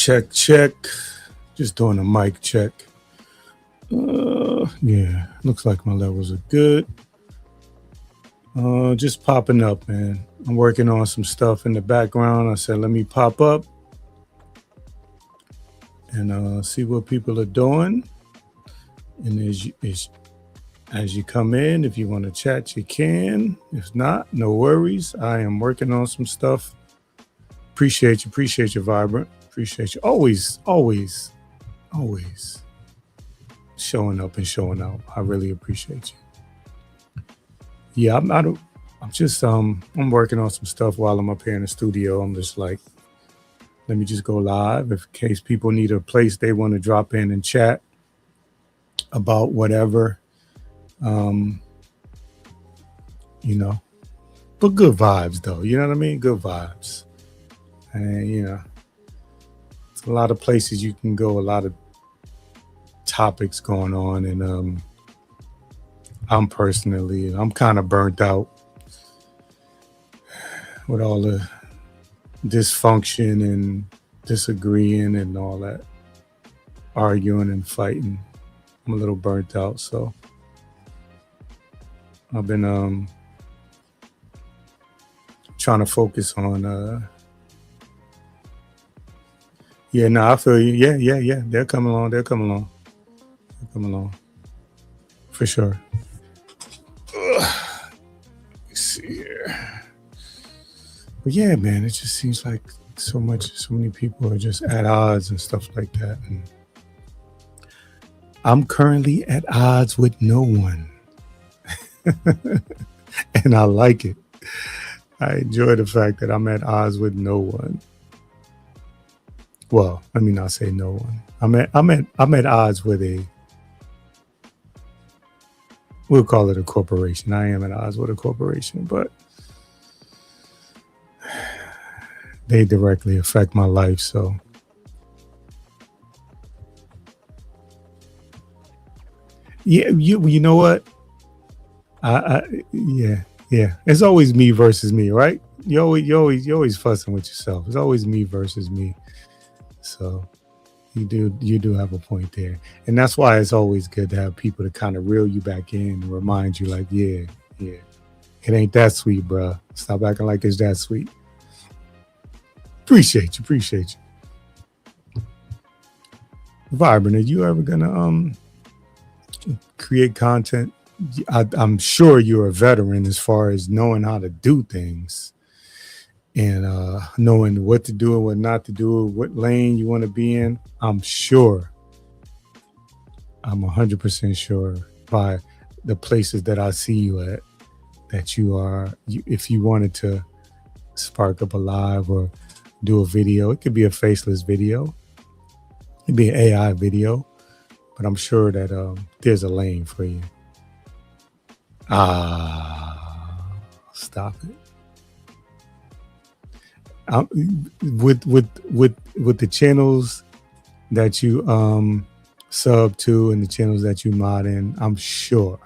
Check, check. Just doing a mic check. Yeah, looks like my levels are good. Just popping up, man. I'm working on some stuff in the background. I said, let me pop up and see what people are doing. And as you come in, if you want to chat, you can. If not, no worries. I am working on some stuff. Appreciate you, Vibrant. Appreciate you. Always showing up and showing out. I really appreciate you. Yeah, I'm working on some stuff while I'm up here in the studio. I'm just like, let me just go live in case people need a place they want to drop in and chat about whatever. But good vibes though. You know what I mean? Good vibes. And it's a lot of places you can go, a lot of topics going on, and I'm kind of burnt out with all the dysfunction and disagreeing and all that arguing and fighting. I'm a little burnt out, so I've been trying to focus on I feel you. Yeah. They're coming along. For sure. Let's see here. But yeah, man, it just seems like so many people are just at odds and stuff like that. And I'm currently at odds with no one. And I like it. I enjoy the fact that I'm at odds with no one. Well, let me not say no one. I'm at odds with we'll call it a corporation. I am at odds with a corporation, but they directly affect my life. So yeah, you know what? Yeah. It's always me versus me, right? You always fussing with yourself. It's always me versus me. So you do have a point there. And that's why it's always good to have people to kind of reel you back in and remind you like, yeah, it ain't that sweet, bro. Stop acting like it's that sweet. Appreciate you. Vibrant, are you ever gonna create content? I'm sure you're a veteran as far as knowing how to do things and knowing what to do and what not to do, what lane you want to be in. I'm 100% sure by the places that I see you at that if you wanted to spark up a live or do a video, it could be a faceless video, it could be an AI video, but I'm sure that there's a lane for you. Stop it. With the channels that you sub to and the channels that you mod in, I'm sure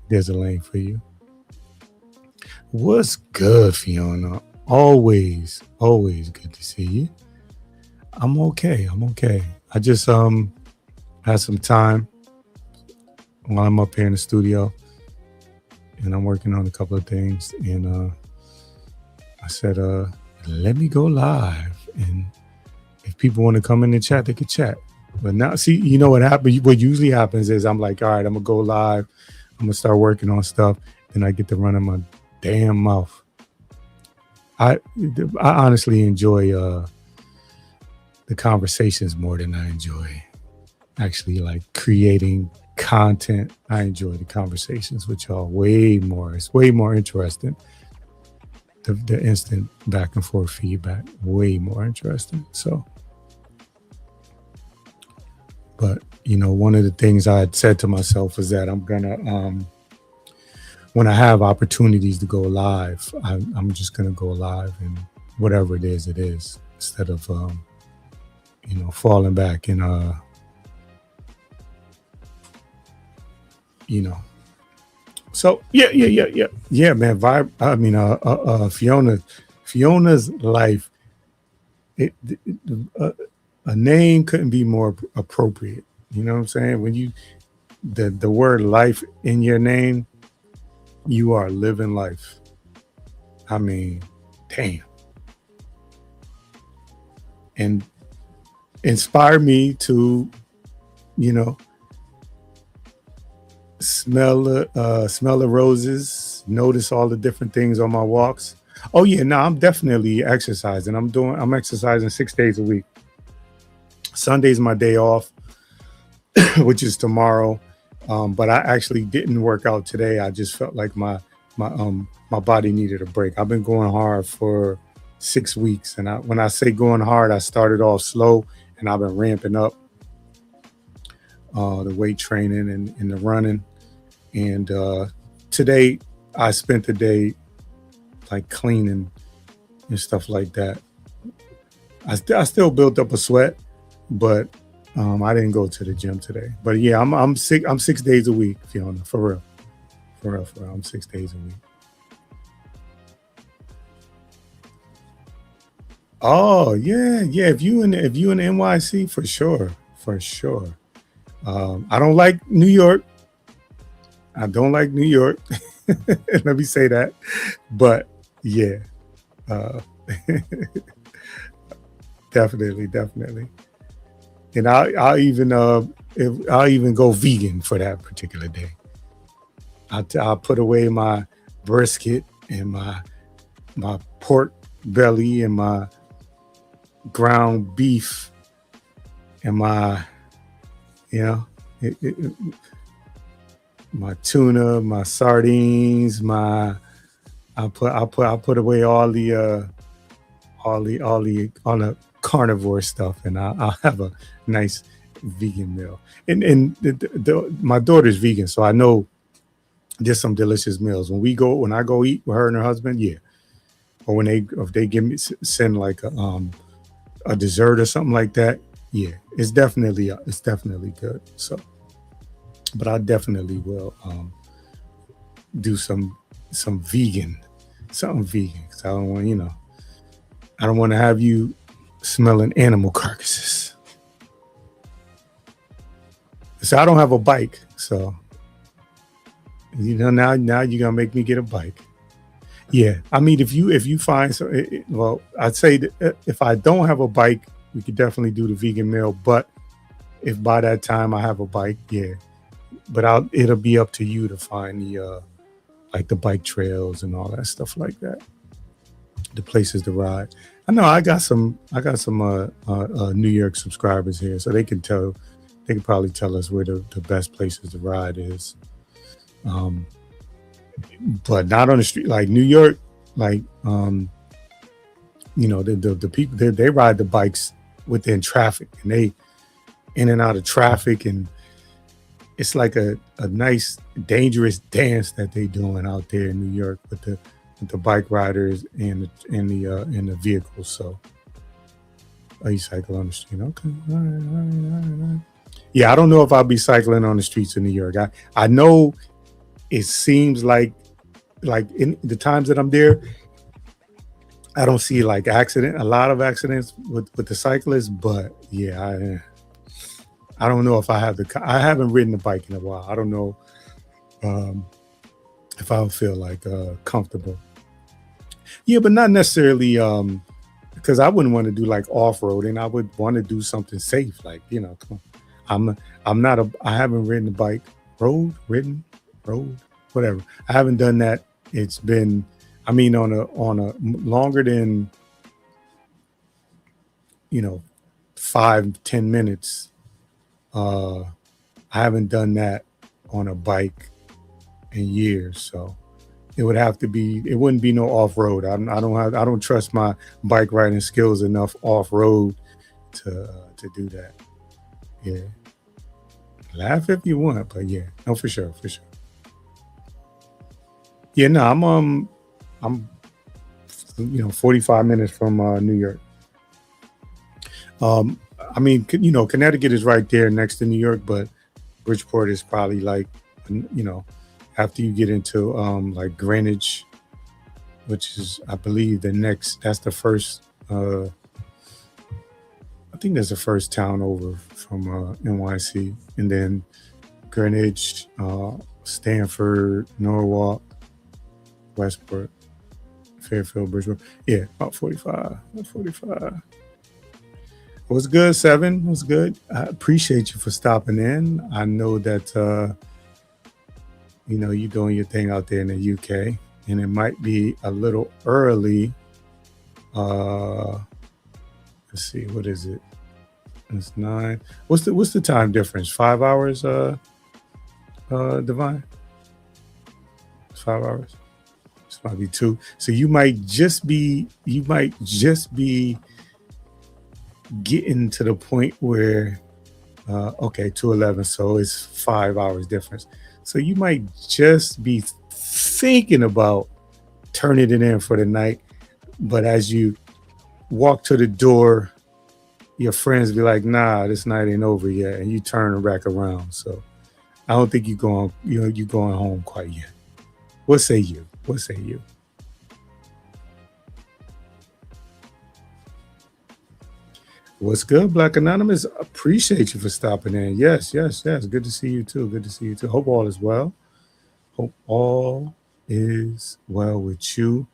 there's a lane for you. What's good, Fiona? Always good to see you. I'm okay. I just had some time while I'm up here in the studio and I'm working on a couple of things, and I said, let me go live, and if people want to come in and chat, they can chat. But now, see, you know what happened? What usually happens is I'm like, all right, I'm gonna go live, I'm gonna start working on stuff, then I get to run in my damn mouth. I honestly enjoy the conversations more than I enjoy actually like creating content. I enjoy the conversations with y'all way more. It's way more interesting. The instant back and forth feedback, way more interesting. So, but one of the things I had said to myself is that I'm gonna when I have opportunities to go live, I'm just gonna go live, and whatever it is, instead of falling back and So yeah, man. Fiona's life a, a name couldn't be more appropriate. You know what I'm saying? When you the word life in your name, you are living life. I mean, damn. And inspire me to, you know, smell the roses, notice all the different things on my walks. Oh yeah, no, I'm definitely exercising. I'm exercising 6 days a week. Sunday's my day off, which is tomorrow. But I actually didn't work out today. I just felt like my body needed a break. I've been going hard for 6 weeks, and when I say going hard, I started off slow, and I've been ramping up the weight training and the running. And today, I spent the day like cleaning and stuff like that. I still built up a sweat, but I didn't go to the gym today. But yeah, I'm 6 days a week, Fiona, for real, for real, for real. I'm 6 days a week. Oh yeah, yeah. If you in NYC, for sure, for sure. I don't like New York. I don't like New York. Let me say that. But yeah, uh, definitely, definitely. And I'll even go vegan for that particular day. I'll put away my brisket and my pork belly and my ground beef and my you know my tuna, my sardines, my I'll put away all the carnivore stuff, and I'll have a nice vegan meal. And my daughter's vegan, so I know there's some delicious meals when I go eat with her and her husband. Yeah, or when they if they give me send like a dessert or something like that. Yeah, it's definitely good. So, but I definitely will do some vegan, something vegan. Cause I don't want to have you smelling animal carcasses. So I don't have a bike, so now you're gonna make me get a bike. Yeah, I mean if you find so, well, I'd say that if I don't have a bike, we could definitely do the vegan meal. But if by that time I have a bike, yeah. But it'll be up to you to find the like the bike trails and all that stuff like that, the places to ride. I know I got some New York subscribers here, so they can probably tell us where the best places to ride is. Um, but not on the street like New York, like the people they ride the bikes within traffic, and they in and out of traffic, and it's like a nice dangerous dance that they doing out there in New York with the bike riders and the vehicles. So you cycle on the street. Okay. All right, all right, all right, all right. Yeah, I don't know if I'll be cycling on the streets of New York. I know it seems like in the times that I'm there, I don't see like a lot of accidents with the cyclists, but yeah, I don't know if I haven't ridden a bike in a while. I don't know um, if I'll feel like comfortable. Yeah, but not necessarily because I wouldn't want to do like off roading. I would want to do something safe, like come on. I'm not a I haven't ridden a bike, ridden, road, whatever. I haven't done that. It's been, I mean, on a longer than you know 5-10 minutes. Uh, I haven't done that on a bike in years, so it would have to be. It wouldn't be no off road. I don't trust my bike riding skills enough off road to do that. Yeah, laugh if you want, but yeah, no, for sure, for sure. Yeah, no, I'm 45 minutes from New York. I mean, Connecticut is right there next to New York, but Bridgeport is probably like, you know, after you get into like Greenwich, which is, I believe, that's the first think that's the first town over from NYC, and then Greenwich, Stanford, Norwalk, Westport, Fairfield, Bridgeport. Yeah, about 45. About 45. What's good, Seven? What's good? I appreciate you for stopping in. I know that you're doing your thing out there in the UK, and it might be a little early. Let's see, what is it? It's 9. What's the time difference? 5 hours, Divine? It's 5 hours. It's might be 2. So you might just be getting to the point where okay, 2:11, so it's 5 hours difference. So you might just be thinking about turning it in for the night, but as you walk to the door, your friends be like, "Nah, this night ain't over yet," and you turn back around. So I don't think you're going home quite yet. What say you? What say you? What's good, Black Anonymous? Appreciate you for stopping in. Yes. Good to see you too. Hope all is well. Hope all is well with you.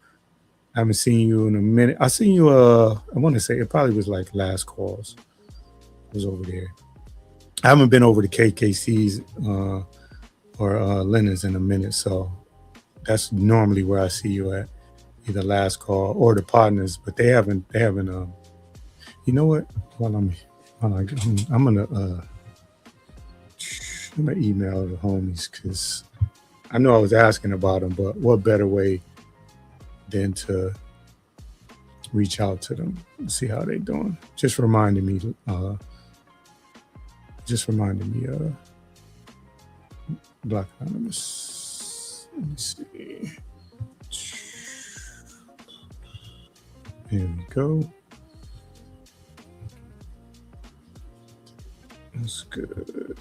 I haven't seen you in a minute. I seen you, I want to say it probably was like last calls. I was over there. I haven't been over to KKC's or Lennon's in a minute, so that's normally where I see you at, either last call or the partners, but they haven't you know what? I'm gonna email the homies, because I know I was asking about them, but what better way than to reach out to them and see how they doing. Just reminding me, Black Anonymous. Let me see. Here we go. That's good.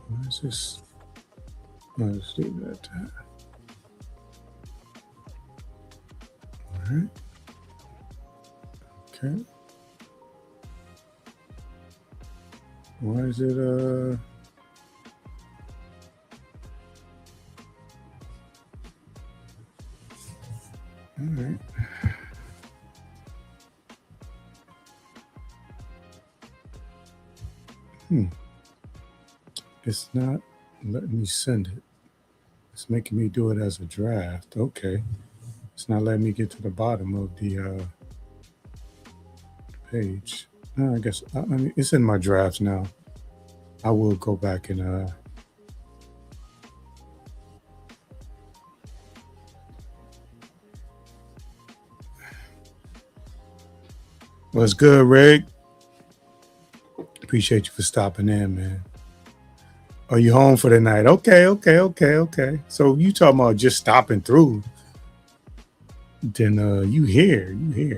Why is this? Let's leave that. All right. Okay. Why is it all right. It's not letting me send it. It's making me do it as a draft. Okay. It's not letting me get to the bottom of the page. I guess I mean, it's in my drafts now. I will go back and what's good, Rick? Appreciate you for stopping in, man. Are you home for the night? Okay. So you talking about just stopping through? Then you here.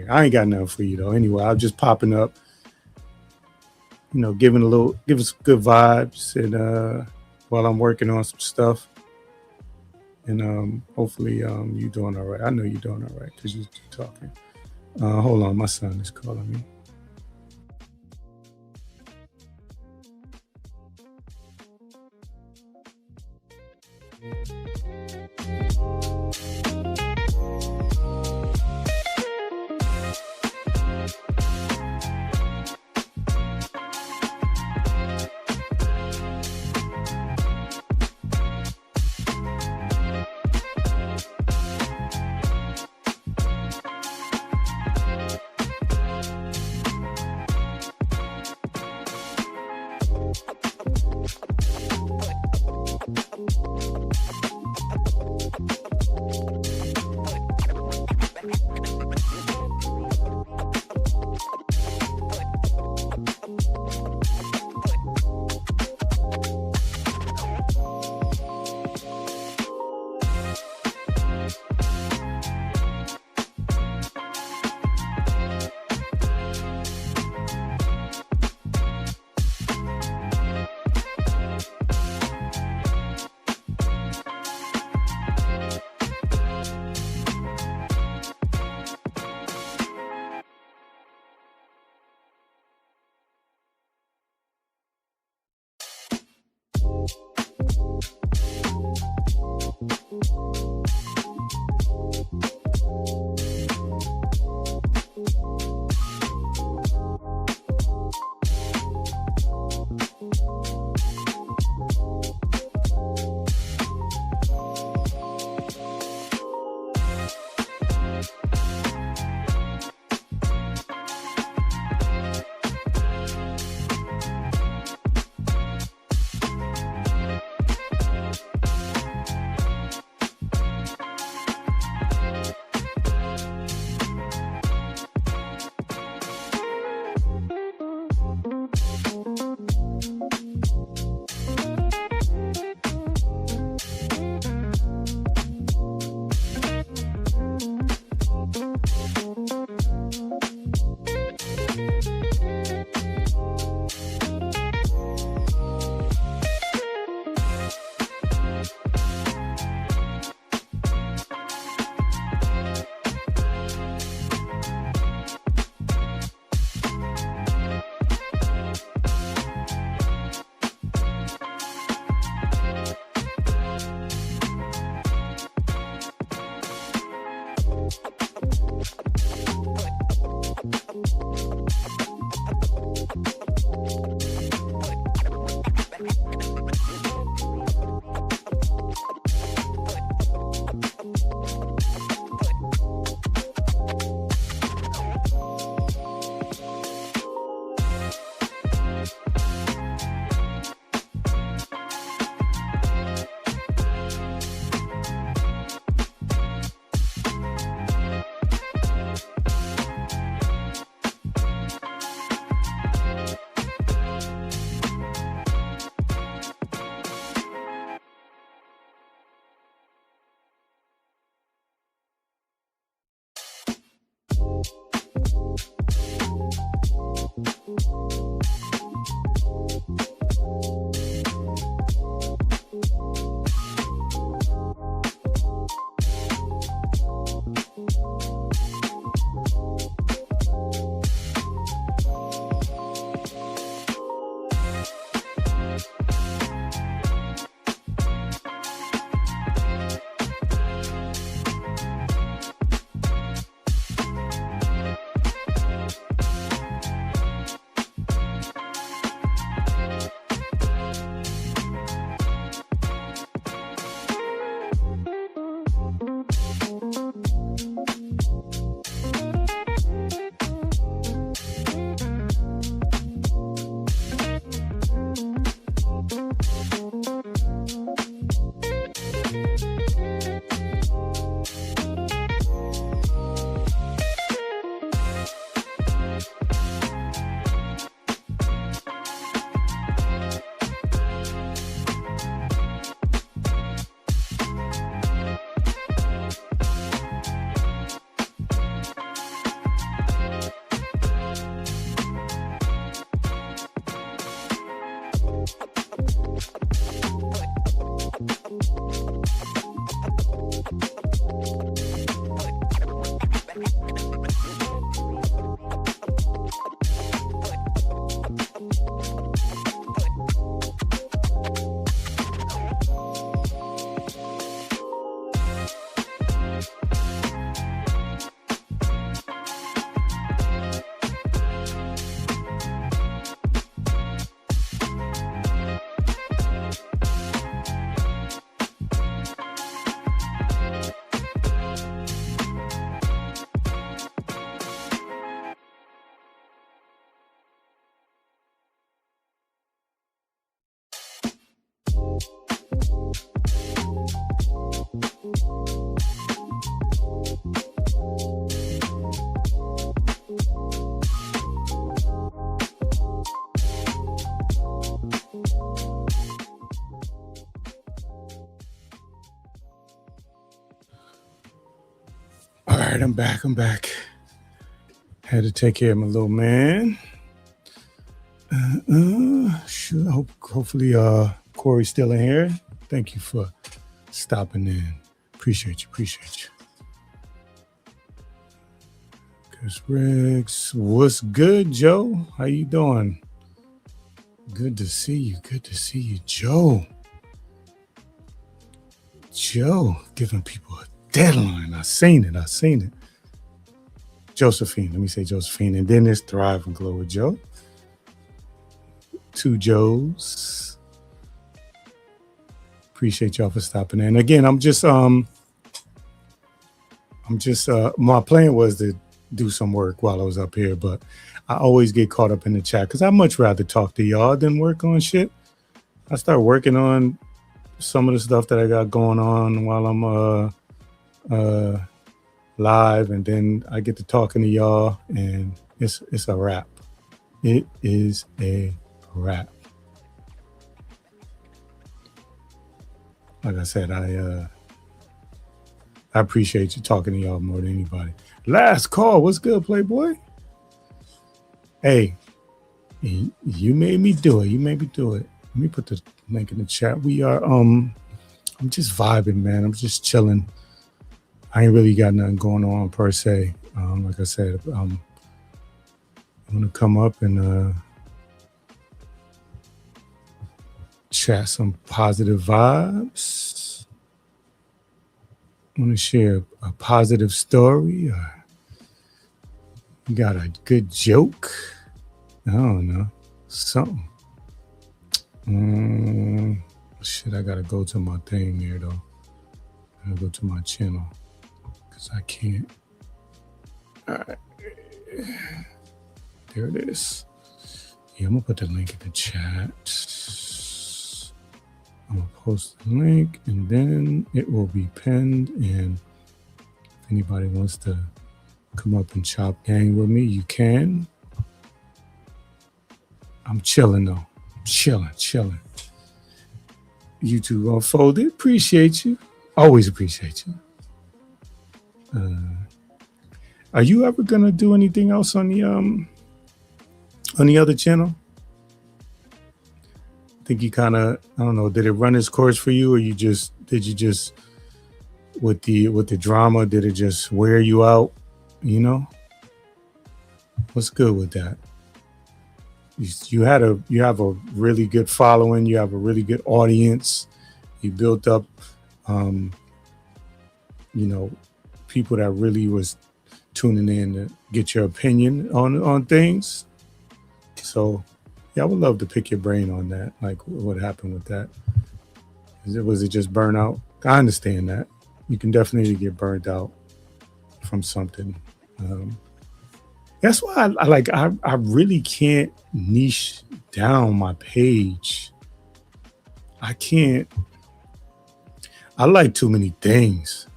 I ain't got nothing for you though. Anyway, I'm just popping up, giving us good vibes, and while I'm working on some stuff, and hopefully you doing all right. I know you're doing all right because you're talking. Hold on, my son is calling me. All right, I'm back. Had to take care of my little man. Hopefully, Corey's still in here. Thank you for stopping in. Appreciate you. Chris Riggs, what's good, Joe? How you doing? Good to see you, Joe. Joe giving people a deadline. I seen it. Josephine, let me say Josephine, and then there's Thrive and Glow with Joe. 2 Joes. Appreciate y'all for stopping in. And again, my plan was to do some work while I was up here, but I always get caught up in the chat because I much rather talk to y'all than work on shit. I start working on some of the stuff that I got going on while I'm live, and then I get to talking to y'all, and it's a wrap. It is a wrap. Like I said, I appreciate you talking to y'all more than anybody. Last call, what's good, Playboy? Hey, you made me do it. Let me put the link in the chat. We are I'm just vibing, man. I'm just chilling. I ain't really got nothing going on per se. Like I said, I'm gonna come up and chat some positive vibes. I want to share a positive story. You got a good joke? I don't know, something. Shit, I gotta go to my thing here though. I gotta go to my channel because I can't. All right, there it is. Yeah, I'm gonna put the link in the chat. I'm gonna post the link and then it will be pinned. And if anybody wants to come up and chop gang with me, you can. I'm chilling though. Chilling. YouTube Unfolded. Appreciate you. Always appreciate you. Are you ever gonna do anything else on the other channel? I think you kind of, I don't know, did it run its course for you, or did you just with the drama, did it just wear you out? You know? What's good with that? You have a really good following, you have a really good audience, you built up people that really was tuning in to get your opinion on things. So yeah, I would love to pick your brain on that. Like, what happened with that? Was it just burnout? I understand that. You can definitely get burnt out from something. That's why I really can't niche down my page. I can't. I like too many things.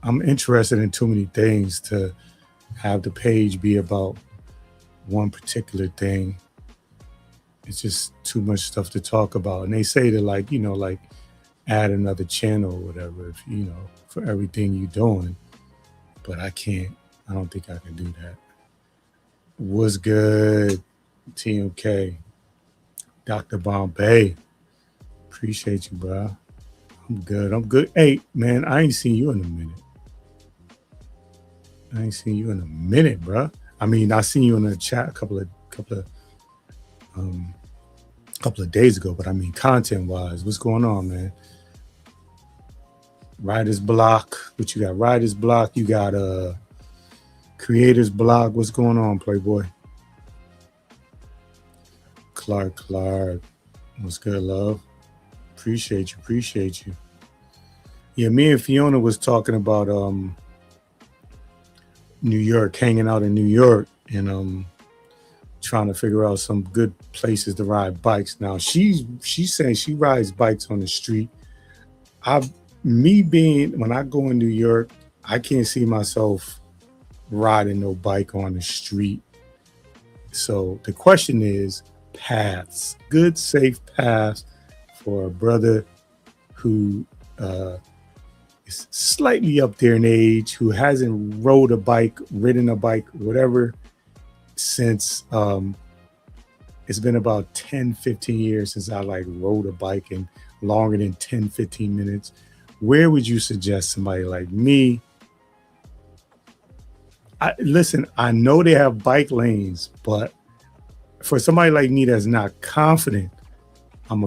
I'm interested in too many things to have the page be about one particular thing. It's just too much stuff to talk about. And they say to like add another channel or whatever, if for everything you're doing. But I can't. I don't think I can do that. What's good, TMK? Dr. Bombay. Appreciate you, bro. I'm good. Hey, man, I ain't seen you in a minute. Bro. I mean, I seen you in the chat a couple of days ago, but I mean, content-wise, what's going on, man? Writer's Block. What you got? Writer's Block. You got Creator's Block. What's going on, Playboy? Clark. What's good, love? Appreciate you. Yeah, me and Fiona was talking about New York, hanging out in New York, and trying to figure out some good places to ride bikes. Now she's saying she rides bikes on the street. When I go in New York, I can't see myself riding no bike on the street. So the question is paths, good safe paths for a brother who is slightly up there in age, who hasn't ridden a bike, whatever, since it's been about 10-15 years since I rode a bike, and longer than 10-15 minutes. Where would you suggest somebody like me? Listen, I know they have bike lanes, but for somebody like me that's not confident, I'm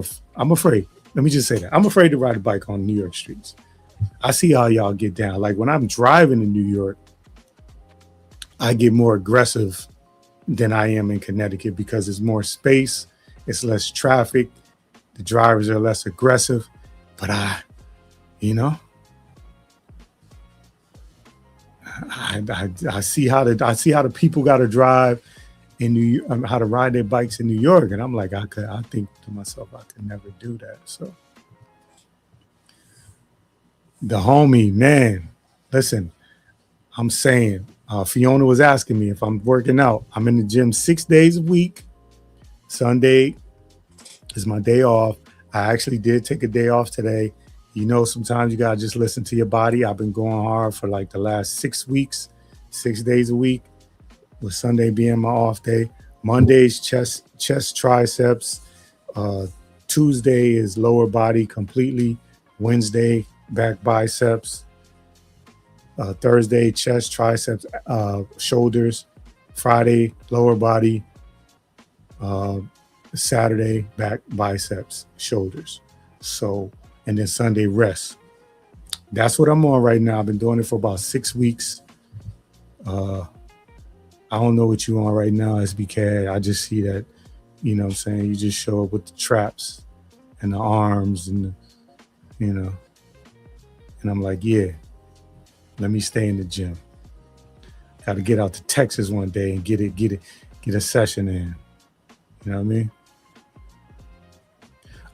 afraid. Let me just say that I'm afraid to ride a bike on New York streets. I see how y'all get down. Like when I'm driving in New York, I get more aggressive than I am in Connecticut because there's more space, it's less traffic, the drivers are less aggressive. But you know, I see how the people got to drive in New York, how to ride their bikes in New York, and I'm like, I think to myself, I could never do that. So the homie, man, listen, I'm saying, Fiona was asking me if I'm working out. I'm in the gym 6 days a week. Sunday is my day off. I actually did take a day off today. You know, sometimes you gotta just listen to your body. I've been going hard for like the last 6 weeks, 6 days a week, with Sunday being my off day. Monday's chest, triceps. Tuesday is lower body completely. Wednesday, back, biceps. Thursday, chest, triceps, shoulders. Friday, lower body. Saturday, back, biceps, shoulders. So, and then Sunday, rest. That's what I'm on right now. I've been doing it for about 6 weeks. I don't know what you on right now, SBK. I just see that, you know what I'm saying? You just show up with the traps and the arms and the, you know. And I'm like, yeah, let me stay in the gym. Got to get out to Texas one day and get a session in. You know what I mean?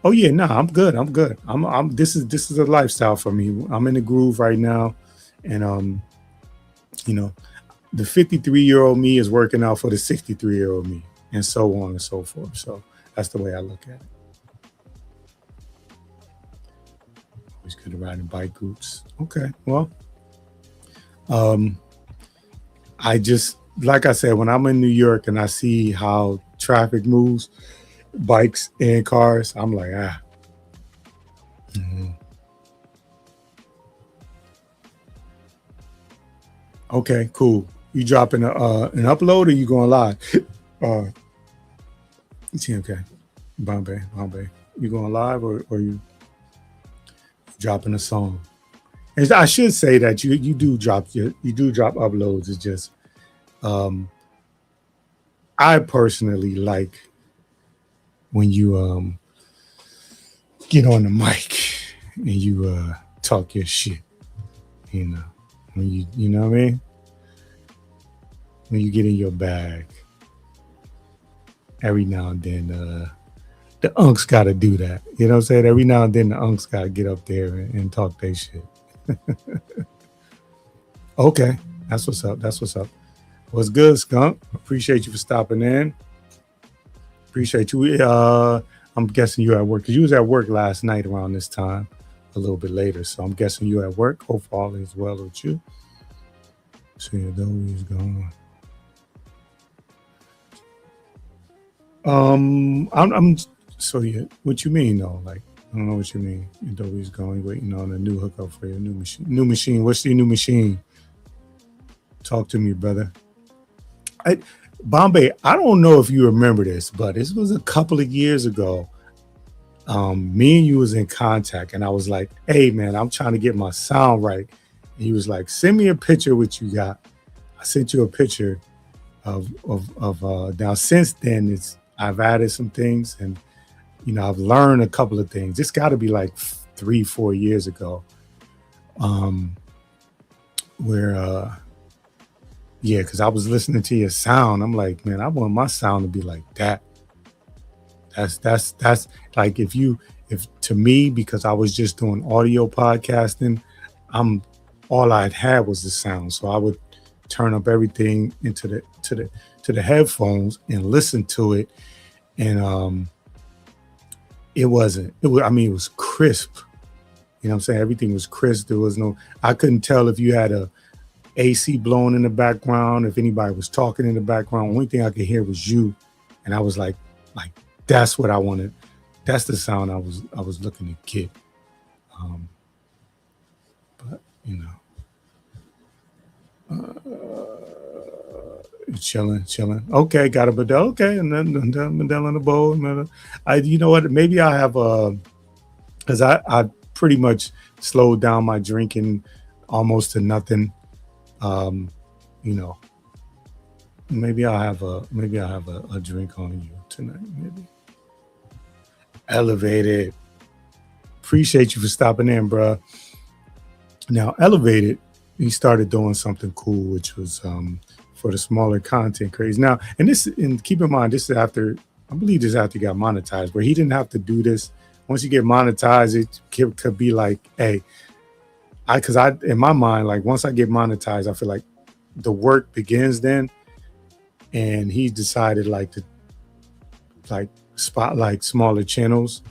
Oh yeah, no, I'm good. I'm this is a lifestyle for me. I'm in the groove right now. And you know, the 53-year-old me is working out for the 63-year-old me, and so on and so forth. So that's the way I look at it. Always good to ride in bike groups. Okay, well, I just, like I said, when I'm in New York and I see how traffic moves, bikes and cars, I'm like, mhm. Okay, cool. You dropping an upload or you going live? Okay, Bombay. You going live or you dropping a song? And I should say that you do drop uploads. It's just I personally like when you get on the mic and you talk your shit. You know, when you know what I mean? When you get in your bag, every now and then the unks got to do that. You know what I'm saying? Every now and then the unks got to get up there and talk their shit. Okay, that's what's up. What's good, Skunk? Appreciate you for stopping in. Appreciate you. I'm guessing you at work because you was at work last night around this time, a little bit later. So I'm guessing you at work. Hope all is well with you. See, Adobe's going. I'm so yeah. What you mean though? Like I don't know what you mean. Adobe's going, waiting on a new hookup for your new machine. New machine. What's your new machine? Talk to me, brother. Bombay, I don't know if you remember this, but this was a couple of years ago. Me and you was in contact, and I was like, "Hey, man, I'm trying to get my sound right." And he was like, "Send me a picture of what you got." I sent you a picture of now. Since then, I've added some things, and you know, I've learned a couple of things. It's got to be like 3-4 years ago, where yeah, because I was listening to your sound. I'm like, man, I want my sound to be like that. That's like if to me, because I was just doing audio podcasting, all I'd had was the sound. So I would turn up everything into the headphones and listen to it. And it was crisp. You know what I'm saying? Everything was crisp. There was I couldn't tell if you had a AC blowing in the background, if anybody was talking in the background. Only thing I could hear was you. And I was like, that's what I wanted. That's the sound I was looking to get. But you know, chilling. Okay, got a Bedell. Okay, and then Bedell in the bowl. You know what? Maybe I have because I pretty much slowed down my drinking almost to nothing. Um, you know, maybe I'll have a drink on you tonight. Maybe Elevated. Appreciate you for stopping in, bruh. Now, Elevated, he started doing something cool, which was for the smaller content creators. Now, and keep in mind, this is after, I believe this is after he got monetized, where he didn't have to do this. Once you get monetized, it could be like, hey, because in my mind, like once I get monetized, I feel like the work begins then. And he decided like to like spotlight smaller channels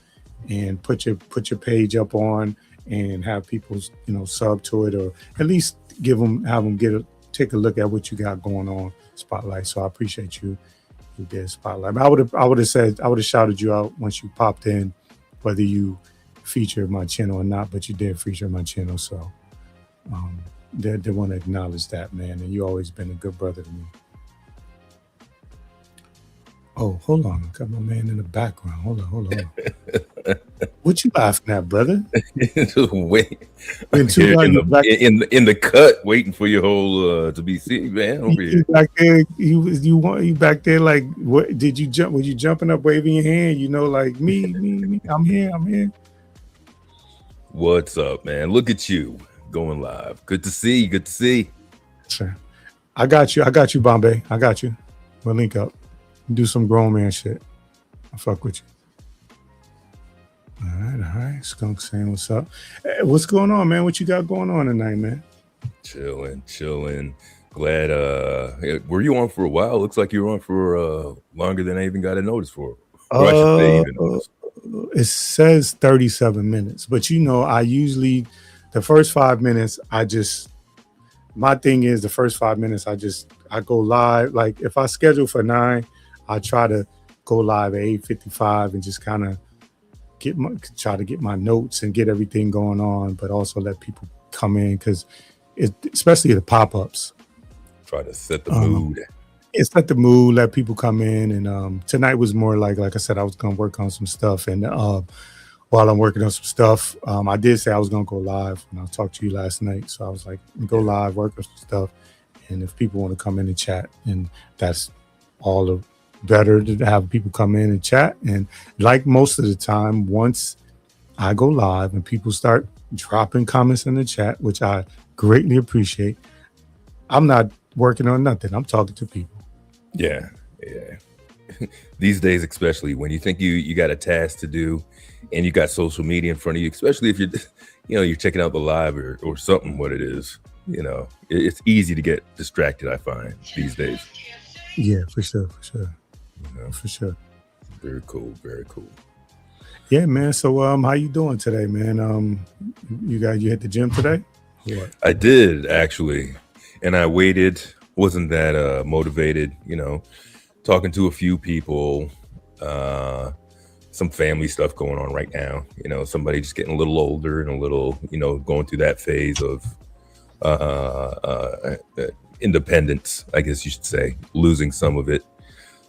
and put your page up on and have people sub to it, or at least have them take a look at what you got going on spotlight. So I appreciate you did spotlight. But I would have shouted you out once you popped in, whether you featured my channel or not, but you did feature my channel. So um they want to acknowledge that, man, and you always been a good brother to me. Oh, hold on. I got my man in the background. Hold on. What you laughing at, brother? Wait, Been I'm too here long. in You back, the cut, waiting for your whole to be seen, man. Over you here. back there. You back there like what? Did you jump? Were you jumping up, waving your hand? Like me. I'm here. I'm here. What's up, man? Look at you going live. Good to see. Good to see. Sure. I got you. I got you, Bombay. I got you. We'll link up. Do some grown man shit. I fuck with you. All right. Skunk saying what's up. Hey, what's going on, man? What you got going on tonight, man? Chilling. Glad. Were you on for a while? Looks like you were on for longer than I even got a notice for. Or I should say, even notice. It says 37 minutes, but I usually the first 5 minutes my thing is the first 5 minutes I go live. Like if I schedule for 9, I try to go live at 8:55 and just kind of try to get my notes and get everything going on, but also let people come in because especially the pop-ups. Try to set the mood. It's let the mood, let people come in, and tonight was more like I said, I was gonna work on some stuff, and while I'm working on some stuff, I did say I was gonna go live when I talked to you last night, so I was like, go live, work on some stuff, and if people want to come in and chat, and that's all the better to have people come in and chat. And like most of the time, once I go live and people start dropping comments in the chat, which I greatly appreciate, I'm not working on nothing. I'm talking to people. Yeah. These days, especially when you think you got a task to do, and you got social media in front of you, especially if you're checking out the live or something, what it is, it's easy to get distracted. I find these days. Yeah, for sure. For sure. Very cool. Yeah, man. So, how you doing today, man? You hit the gym today? What? I did actually, and I waited. Wasn't that motivated? Talking to a few people, some family stuff going on right now. Somebody just getting a little older and a little, going through that phase of independence, I guess you should say, losing some of it.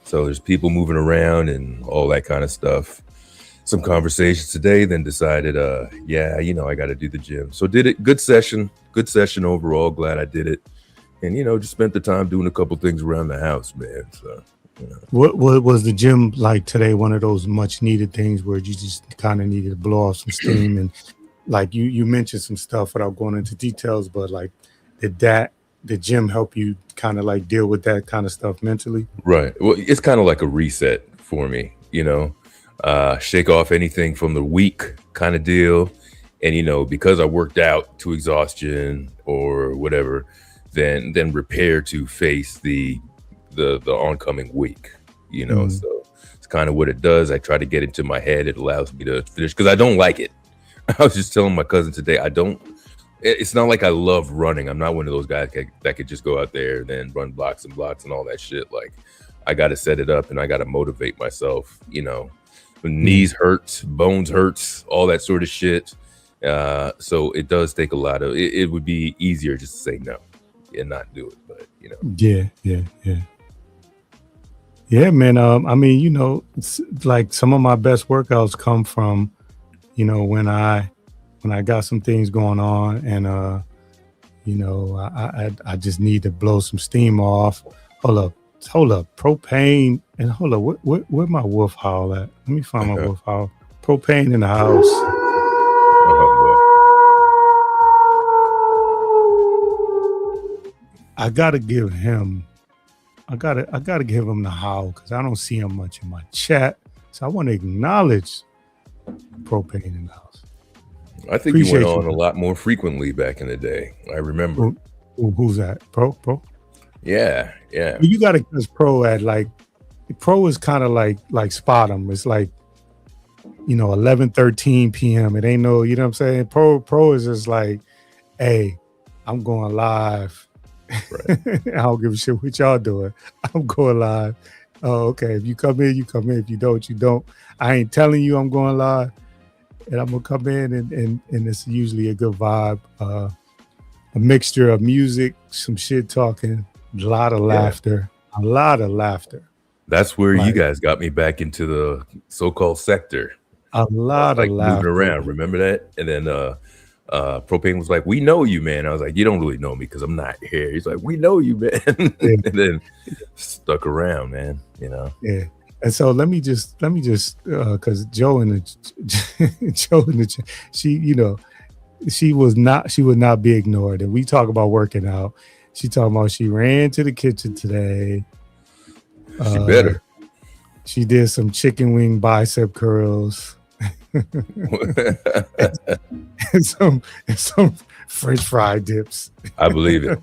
So there's people moving around and all that kind of stuff. Some conversations today, then decided, I got to do the gym. So did it. Good session overall. Glad I did it. And, just spent the time doing a couple things around the house, man. So, What was the gym like today? One of those much needed things where you just kind of needed to blow off some steam, and like you mentioned some stuff without going into details, but like did the gym help you kind of like deal with that kind of stuff mentally? Right. Well, it's kind of like a reset for me, shake off anything from the week kind of deal. And, because I worked out to exhaustion or whatever, then prepare to face the oncoming week, So it's kind of what it does. I try to get into my head. It allows me to finish because I don't like it. I was just telling my cousin today, it's not like I love running. I'm not one of those guys that could just go out there and then run blocks and blocks and all that shit. Like I got to set it up and I got to motivate myself, When knees hurts, bones hurts, all that sort of shit. So it does take a lot of, it would be easier just to say no and not do it, but Yeah, man. I mean, it's like some of my best workouts come from when I got some things going on, and I just need to blow some steam off. Hold up, propane, and hold up, where my wolf howl at? Let me find my wolf howl. Propane in the house. I gotta give him the howl because I don't see him much in my chat. So I want to acknowledge propane in the house. I think you went on a lot more frequently back in the day. I remember. Who's that? Pro? Yeah. You got to catch Pro at Pro is kind of like Spot'em. It's like 11:13 p.m. It ain't no, you know what I'm saying? Pro is just like, hey, I'm going live. Right. I don't give a shit what y'all doing. I'm going live. Oh, okay. If you come in, you come in. If you don't, you don't. I ain't telling you I'm going live. And I'm gonna come in and it's usually a good vibe. A mixture of music, some shit talking, a lot of laughter. That's where you guys got me back into the so-called sector. A lot of laughter. Moving around. Remember that? And then Propane was like, we know you, man. I was like, you don't really know me because I'm not here. He's like, we know you, man. And then stuck around, man. Yeah. And so let me just because Joe in the she would not be ignored. And we talk about working out. She talking about she ran to the kitchen today. She better. She did some chicken wing bicep curls. and some French fry dips. I believe it.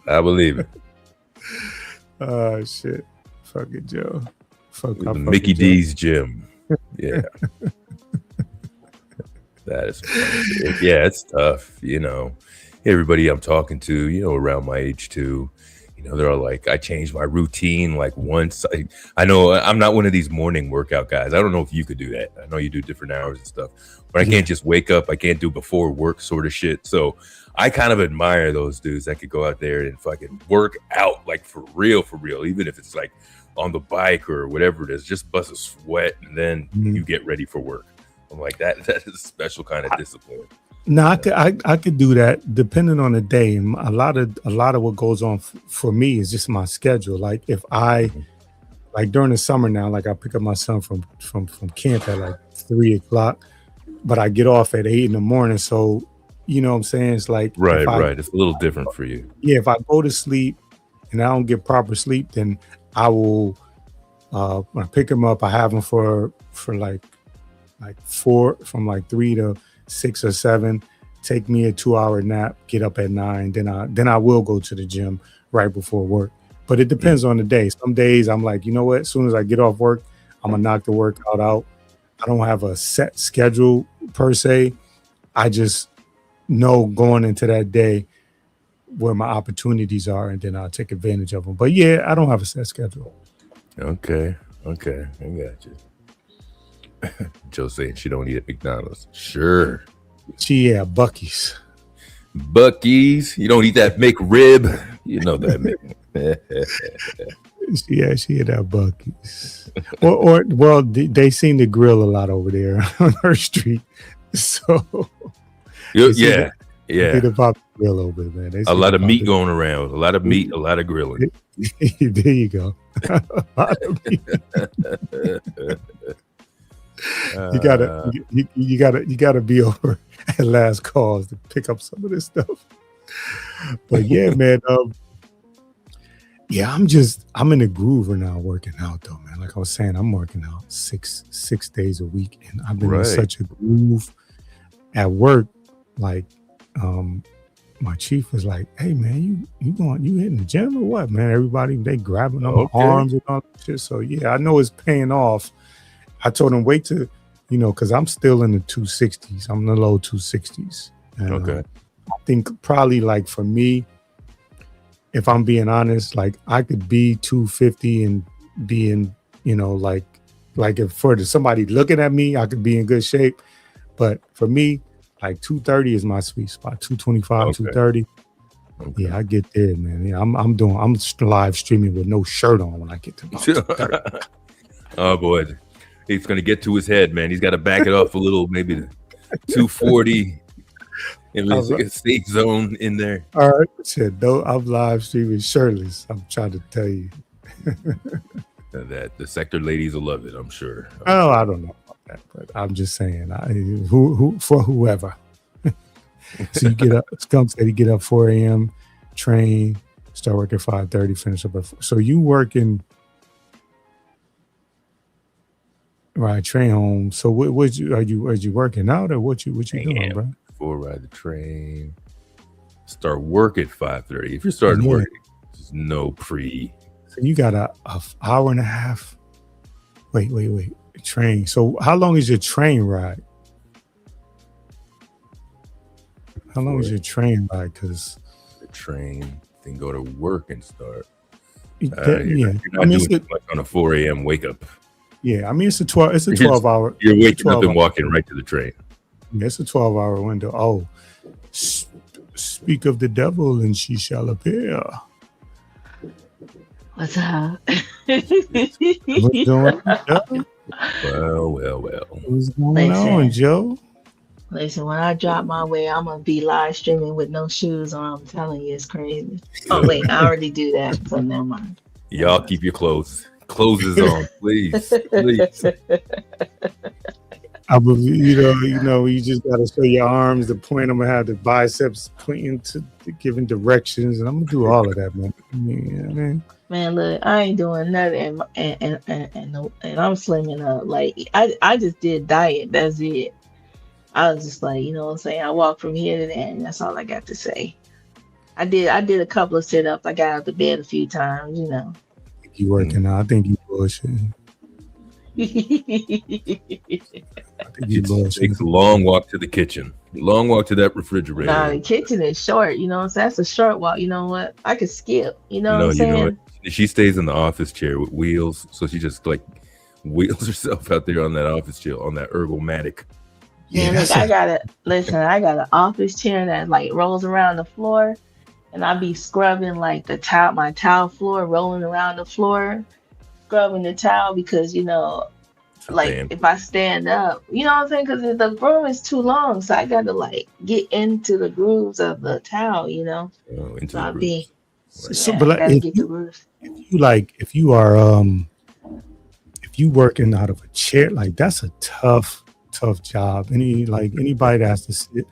Oh shit. Fucking Joe. Mickey D's gym. Yeah. That is funny. Yeah, it's tough, Everybody I'm talking to, around my age too, they're all like, I changed my routine like once. I know I'm not one of these morning workout guys. I don't know if you could do that. I know you do different hours and stuff, but I can't just wake up. I can't do before work sort of shit. So I kind of admire those dudes that could go out there and fucking work out like for real, even if it's like on the bike or whatever it is, just bust a sweat and then you get ready for work. I'm like, that is a special kind of discipline. No, I could do that depending on the day. A lot of what goes on for me is just my schedule. Like if I like during the summer now, like I pick up my son from camp at like 3:00, but I get off at 8 a.m. So you know what I'm saying? It's like right. It's a little different for you. Yeah, if I go to sleep and I don't get proper sleep, then I will when I pick him up, I have him for like 4 from like 3 to 6 or 7, take me a 2-hour nap, get up at 9, then I will go to the gym right before work. But it depends on the day. Some days I'm like, you know what, as soon as I get off work, I'm gonna knock the workout out. I don't have a set schedule per se. I just know going into that day where my opportunities are, and then I'll take advantage of them. But yeah, I don't have a set schedule. Okay, I got you. Joe saying she don't eat at McDonald's. Sure. She Buc-ee's. You don't eat that McRib. You know that. She had that Buc-ee's. Well, they seem to grill a lot over there on her street. So yeah. They pop grill over there, man. A lot of meat going around. A lot of meat, a lot of grilling. There you go. A lot of meat. You gotta be over at last calls to pick up some of this stuff. But yeah, man. I'm in a groove now working out though, man. Like I was saying, I'm working out six days a week, and I've been in such a groove at work. Like, my chief was like, "Hey, man, you hitting the gym or what, man?" Everybody they grabbing on my arms and all that shit. So yeah, I know it's paying off. I told him wait to, because I'm still in the 260s. I'm in the low 260s. And, I think probably like for me, if I'm being honest, like I could be 250 and be in, like if for somebody looking at me, I could be in good shape. But for me, like 230 is my sweet spot. 225, 230. Yeah, I get there, man. Yeah, I'm live streaming with no shirt on when I get to 230. Oh boy. He's going to get to his head, man. He's got to back it off a little, maybe 240. It was like a safe zone in there. All right, shit. No, I'm live streaming shirtless. I'm trying to tell you. That the sector ladies will love it, I'm sure. Oh, I don't know about that, but I'm just saying, who for whoever. So you get up. Skunk said you get up 4 a.m., train, start work at 5:30, finish up at 4. So you working, right? Train home. So what are you working out or what you doing, bro? Before ride the train, start work at 5:30. If you're starting work, there's no pre. So you got a hour and a half. Wait. Train. So how long is your train ride? How long is your train ride? Because the train, then go to work and start. Yeah, you're not doing too much on a 4 a.m. wake up. Yeah, I mean it's a 12 hour. You're waking up and walking right to the train. Yeah, it's a 12-hour window. Oh, speak of the devil and she shall appear. What's up? What's going on, Joe? Well. What's going on, Joe? Listen, when I drop my weight, I'm gonna be live streaming with no shoes on. I'm telling you, it's crazy. Oh wait, I already do that, so never mind. Y'all keep your clothes on, please. I believe, you know, you just gotta show your arms to point them and have the biceps pointing to giving directions, and I'm gonna do all of that, man. Man, look, I ain't doing nothing, and I'm slimming up. Like I just did diet. That's it. I was just like, you know what I'm saying? I walked from here to there, and that's all I got to say. I did a couple of sit-ups. I got out of bed a few times, you know. You working out? I think you bullshitting. It takes a long walk to the kitchen. Long walk to that refrigerator. Nah, the kitchen is short, you know what I'm saying? That's a short walk. You know what? I could skip. You know what I'm saying? Know what? She stays in the office chair with wheels, so she just like wheels herself out there on that office chair, on that ergomatic. Yeah, look, I got an office chair that like rolls around the floor, and I be scrubbing like my tile floor, rolling around the floor, scrubbing the towel because, you know, like if I stand up, you know what I'm saying? Because the room is too long, so I got to like get into the grooves of the towel, you know. Into the grooves. But like, if you working out of a chair, like that's a tough job. Anybody that has to sit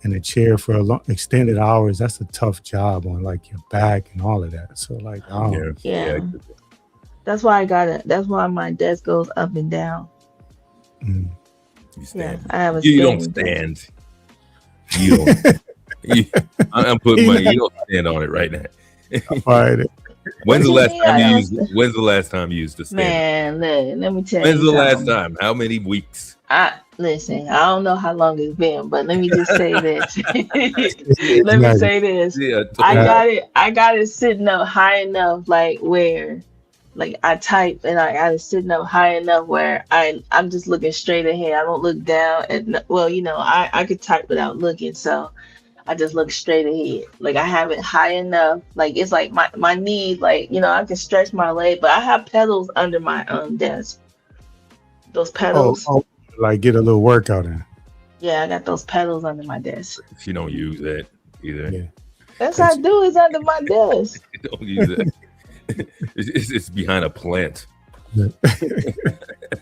in a chair for extended hours, that's a tough job on like your back and all of that. So like, yeah. That's why that's why my desk goes up and down. You stand. Yeah, I have a you don't stand. You don't. I'm putting money. You don't stand on it right now. When's the last time you used to stand? Man, let me tell you. When's the last time? How many weeks? Listen, I don't know how long it's been, but let me just say this. Let me say this. Yeah, I got it sitting up high enough, like where, like I type and I got it sitting up high enough where I'm just looking straight ahead. I don't look down. Well, you know, I could type without looking, so I just look straight ahead. Like I have it high enough. Like it's like my knee, like, you know, I can stretch my leg, but I have pedals under my desk. Those pedals. Like get a little workout in. Yeah, I got those pedals under my desk. She don't use that either. Yeah. That's what I do. It's under my desk. Don't use it. It's behind a plant.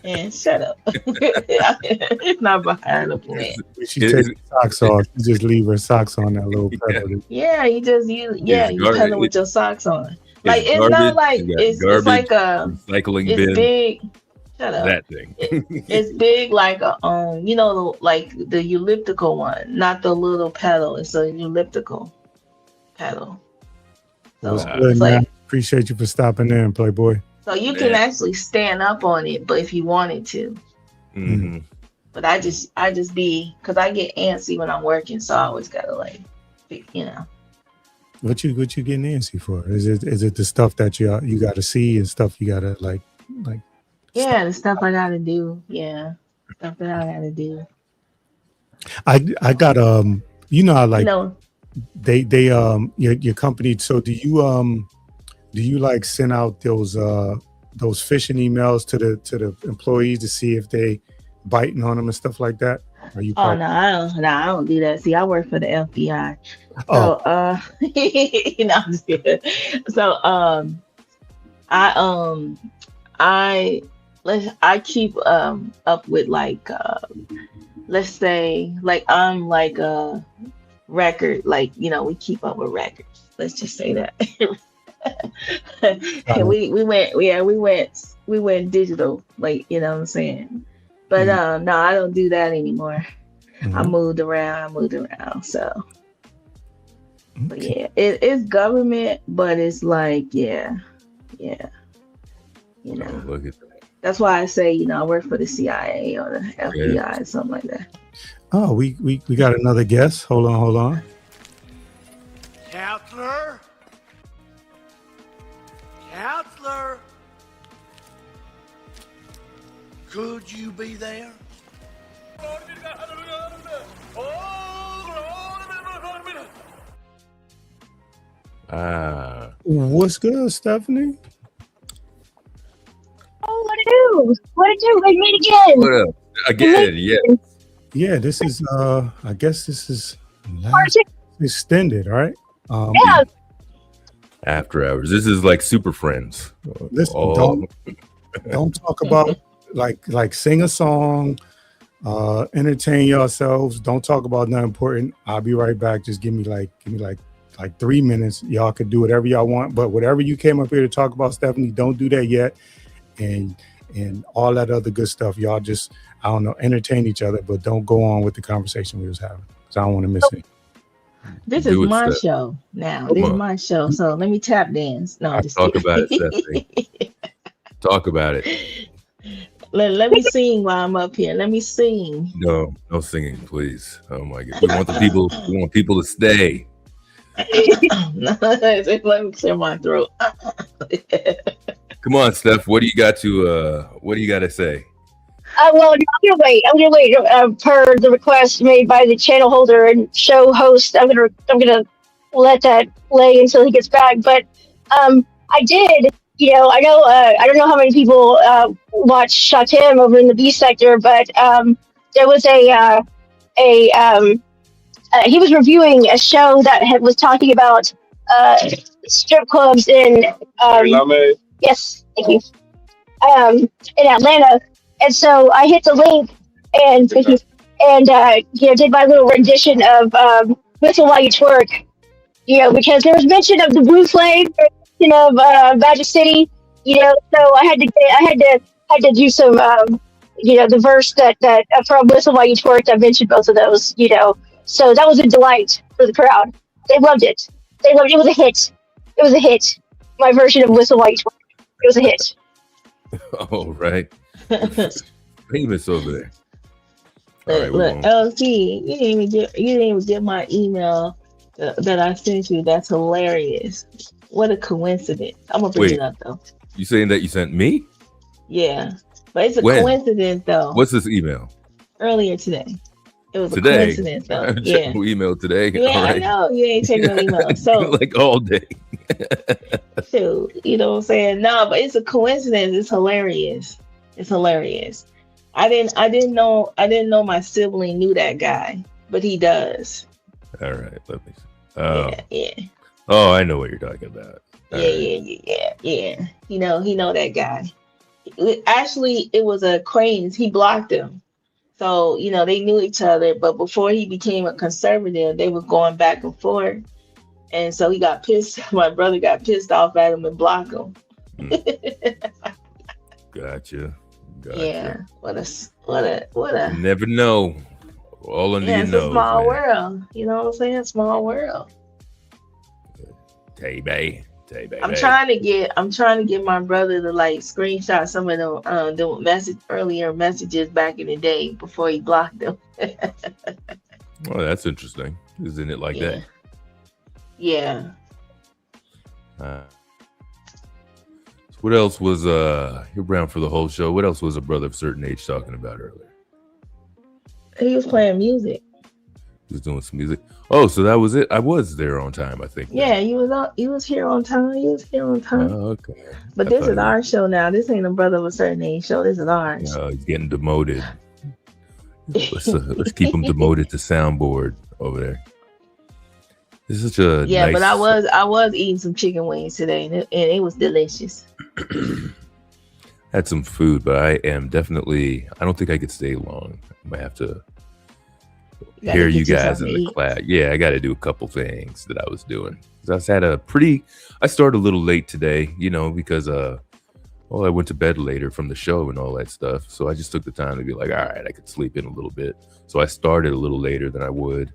And shut up. It's not behind a plant. She takes her socks off. You just leave her socks on that little pedal. Yeah, you pedal with your socks on. Like it's not like it's like a recycling bin. Big. Shut up. That thing. It's big like a you know, like the elliptical one, not the little pedal. It's a elliptical pedal. So it's like, appreciate you for stopping in, Playboy. So you can actually stand up on it, but if you wanted to. Mm-hmm. But I just be, because I get antsy when I'm working, so I always gotta like, you know. What you getting antsy for? Is it the stuff that you gotta see and stuff you gotta like? Yeah, the stuff I gotta do. Yeah, stuff that I gotta do. I got you know, I like they your company. So do you like send out those phishing emails to the employees to see if they biting on them and stuff like that? Are you Oh part? no, I don't do that. See, I work for the FBI. So Oh, I'm just kidding. So I I I keep up with like let's say like I'm like a record, like we keep up with records. Let's just say that. got it. We went digital, like what I'm saying. But Mm, no, I don't do that anymore. I mhm. moved around. So but Okay. yeah, it's government, but it's like yeah, you Oh, know. look at that. That's why I say, I work for the CIA or the Yeah. FBI or something like that. Oh, we got another guest. Hold on. Counselor? Counselor? Could you be there? Ah, What's good, Stephanie? Oh, what to do? What to do? We meet again. what up? Again, yeah. Yeah, this is I guess this is Part last two. extended, right? Yeah, After hours. This is like Super Friends. Listen, Oh, don't talk about like sing a song, entertain yourselves. Don't talk about nothing important. I'll be right back. Just give me like 3 minutes. Y'all could do whatever y'all want, but whatever you came up here to talk about, Stephanie, don't do that yet. And all that other good stuff. Y'all just, I don't know, entertain each other, but don't go on with the conversation we was having. Because I don't want to miss it. This is do it, my Steph. show now. Come This is on. my show. So let me tap dance. No, I'm just Talk kidding. about it, Stephanie. Talk about it. Let me sing while I'm up here. Let me sing. No singing, please. Oh my God. We want people to stay. Let me clear my throat. Come on, Steph. What do you got to say? well, I'm gonna wait. Per the request made by the channel holder and show host. I'm gonna let that lay until he gets back. But I did. I know. I don't know how many people watch Shatim over in the B sector, but there was he was reviewing a show that was talking about strip clubs in yes, thank you, in Atlanta. And so I hit the link and did my little rendition of Whistle While You Twerk, because there was mention of the Blue Flame, mention of Magic City, so I had to do some the verse that from Whistle While You Twerk. I mentioned both of those, so that was a delight for the crowd. They loved it. They loved it. It was a hit. It was a hit. My version of Whistle While You Twerk. It was a hit. Oh, right. Famous over there. All right, Look, LC, you didn't even get my email that I sent you. That's hilarious. What a coincidence. I'm gonna bring it up though. You saying that you sent me? Yeah, but it's a When? coincidence though. What's this email? Earlier today. It was Today? a coincidence though. Yeah. Email today. Yeah, All right. I know. You ain't checking my email. So like all day. shoot, you know what I'm saying? No, but it's a coincidence. It's hilarious. It's hilarious. I didn't know my sibling knew that guy, but he does. All right, let me see. Yeah. Oh, I know what you're talking about. All Yeah. He know that guy. Actually, it was a Cranes. He blocked him. So, they knew each other, but before he became a conservative, they was going back and forth. And so he got pissed. My brother got pissed off at him and blocked him. Gotcha. Yeah. What a You never know. All under your it's nose. a small man. world. You know what I'm saying? Small world. Tay-Bay. I'm trying to get my brother to like screenshot some of the earlier messages back in the day before he blocked them. Oh, that's interesting. Isn't it like that? Yeah. So what else was you're around for the whole show? What else was a brother of a certain age talking about earlier? He was playing music. He was doing some music. Oh, so that was it. I was there on time, I think. Yeah, he was here on time. Oh, okay. But this is our show now. This ain't a brother of a certain age show. This is ours. He's getting demoted. Let's keep them demoted to soundboard over there. This is such a nice... but I was eating some chicken wings today, and it was delicious. Had some food, but I am definitely... I don't think I could stay long. I might have to hear you guys in the class. Yeah, I got to do a couple things that I was doing. I started a little late today, because I went to bed later from the show and all that stuff. So I just took the time to be like, all right, I could sleep in a little bit. So I started a little later than I would.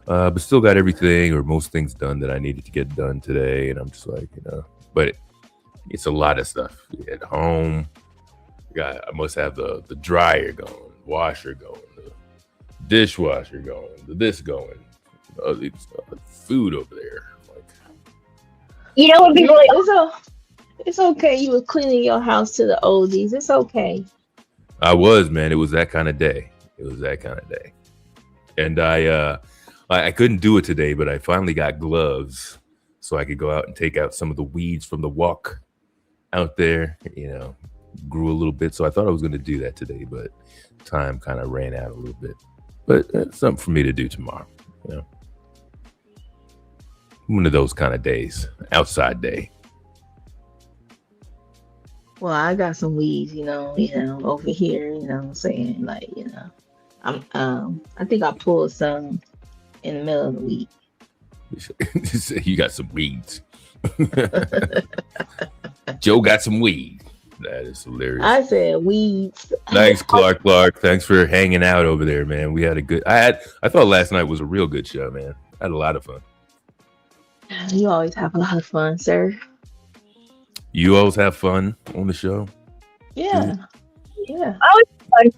But still got everything or most things done that I needed to get done today. And I'm just like, but it's a lot of stuff at home. I must have the dryer going, washer going, the dishwasher going, this going, food over there. It'd be really... It's okay. You were cleaning your house to the oldies. It's okay. I was, man. It was that kind of day. And I couldn't do it today, but I finally got gloves so I could go out and take out some of the weeds from the walk out there, grew a little bit. So I thought I was going to do that today, but time kind of ran out a little bit. But it's something for me to do tomorrow, One of those kind of days, outside day. Well, I got some weeds, over here, I'm saying, like, I think I pulled some in the middle of the week. You got some weeds. Joe got some weed. That is hilarious. I said weeds. Thanks, Clark. Thanks for hanging out over there, man. We had a good... I thought last night was a real good show, man. I had a lot of fun. You always have a lot of fun, sir. You always have fun on the show? Yeah. Always fun.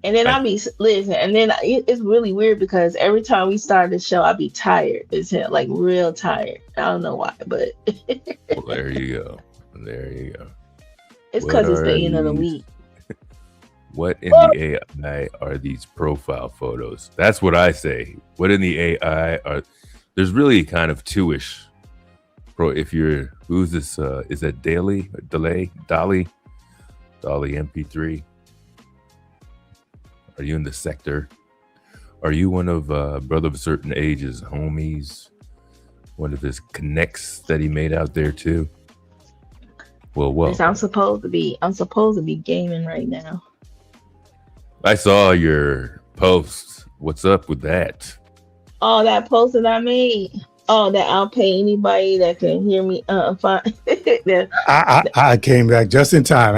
And then it's really weird because every time we start the show, I'll be tired. It's like real tired. I don't know why, but well, there you go. It's because it's the end of the week. What in the AI are these profile photos? That's what I say. What in the AI are... There's really kind of two-ish. If you're... Who's this? Is that Dolly MP3? Are you in the sector? Are you one of Brother of a Certain Age's homies? One of his connects that he made out there too? Well. I'm supposed to be gaming right now. I saw your post. What's up with that? Oh, that post that I made. Oh, that I'll pay anybody that can hear me. Fine. I came back just in time.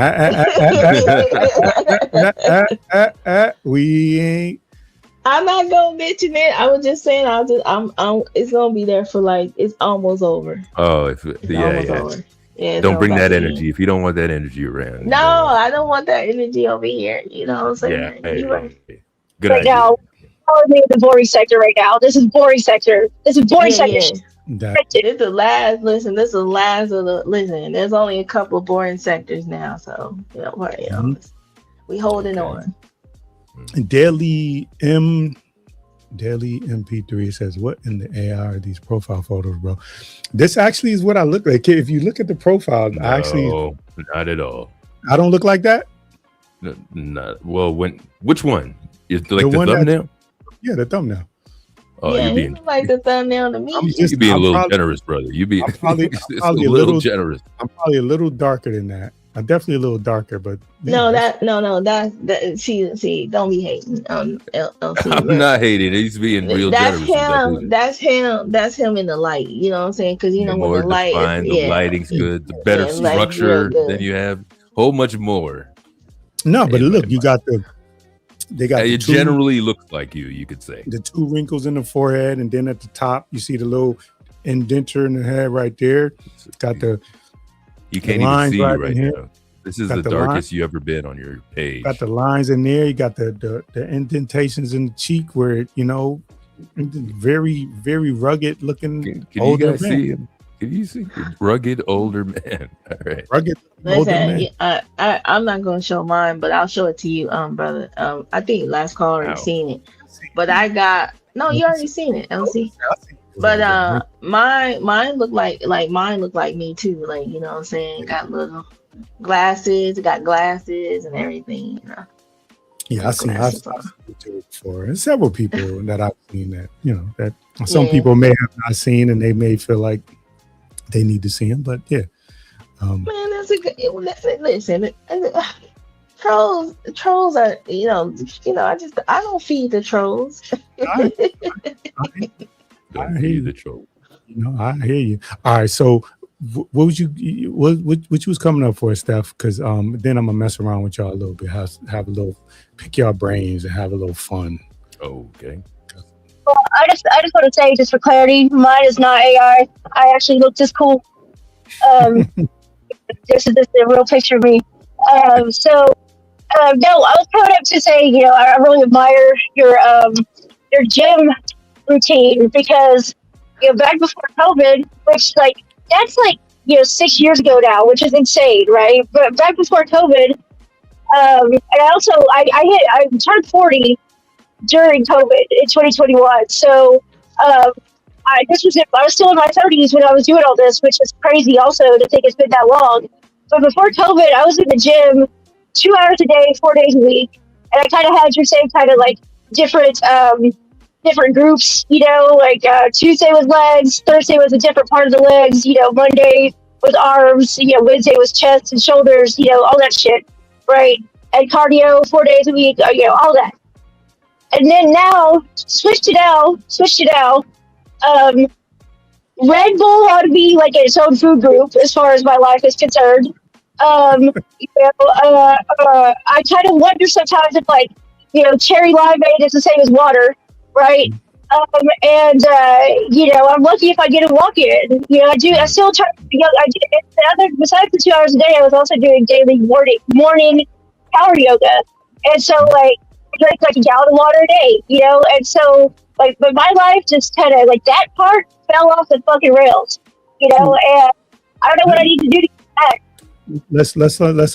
We ain't. I'm not gonna mention it. I was just saying. It's gonna be there for it's almost over. Oh, over. Yeah. Don't bring that energy if you don't want that energy around. No, I don't want that energy over here. You know what I'm saying? Yeah. Right. Good idea. Now, in the boring sector right now. This is boring sector. Sector. This is the last. Listen, this is the last of the. Listen, there's only a couple of boring sectors now, so don't worry. We holding on. Daily MP3 says, "What in the AI are these profile photos, bro?" This actually is what I look like. If you look at the profile, no, not at all. I don't look like that. No. Well, which one? Is the thumbnail? Yeah, the thumbnail. Oh, yeah, you're being like the thumbnail to me. You're being a little generous, brother. I'm probably a little generous. I'm probably a little darker than that. I'm definitely a little darker, but that see, don't be hating. LC, I'm not hating. He's being real generous. That's him in the light. You know what I'm saying? Because when the light, the lighting's good. The better structure than you have. Whole much more. No, but look, you got it generally looks like you could say. The two wrinkles in the forehead, and then at the top, you see the little indenture in the head right there. It's got you can't even see right now. This is the darkest you ever been on your page. Got the lines in there. You got the indentations in the cheek where, very, very rugged looking. Can you guys see him? Can you see rugged older man? All right. Rugged older man. I'm not going to show mine, but I'll show it to you, brother. I think last call already seen it, but you already seen it, LC. But mine look like me too. Like, you know what I'm saying? Got little glasses, and everything. Yeah, Uncle I've Master's awesome. seen it too before, and several people that I've seen that that some Yeah. people may have not seen, and they may feel like they need to see him. But yeah, Man, that's a good. Listen, trolls are I don't feed the trolls. I, I, Don't I hear be you. the troll. I hear you. All right, so what would you what you was coming up for, Steph? Because then I'm gonna mess around with y'all a little bit, have a little pick your brains and have a little fun. Okay. Well, I just want to say, just for clarity, mine is not AI. I actually look this cool. This is a real picture of me. No, I was coming up to say, I really admire your gym routine because back before COVID, which that's 6 years ago now, which is insane, right? But back before COVID, and I turned 40 during COVID in 2021. So I was still in my 30s when I was doing all this, which is crazy also to think it's been that long. But before COVID, I was in the gym 2 hours a day, 4 days a week, and I kind of had your same kind of different groups. Tuesday was legs, Thursday was a different part of the legs. Monday was arms. Wednesday was chest and shoulders. All that shit, right? And cardio 4 days a week. All that. And then now switched it out. Red Bull ought to be like its own food group as far as my life is concerned. I kind of wonder sometimes if cherry limeade is the same as water, right? I'm lucky if I get a walk in. I still try. Besides the 2 hours a day, I was also doing daily morning power yoga, and so I drink a gallon of water a day. And so but my life just kind of that part fell off the fucking rails. And I don't know what I need to do to get back. Let's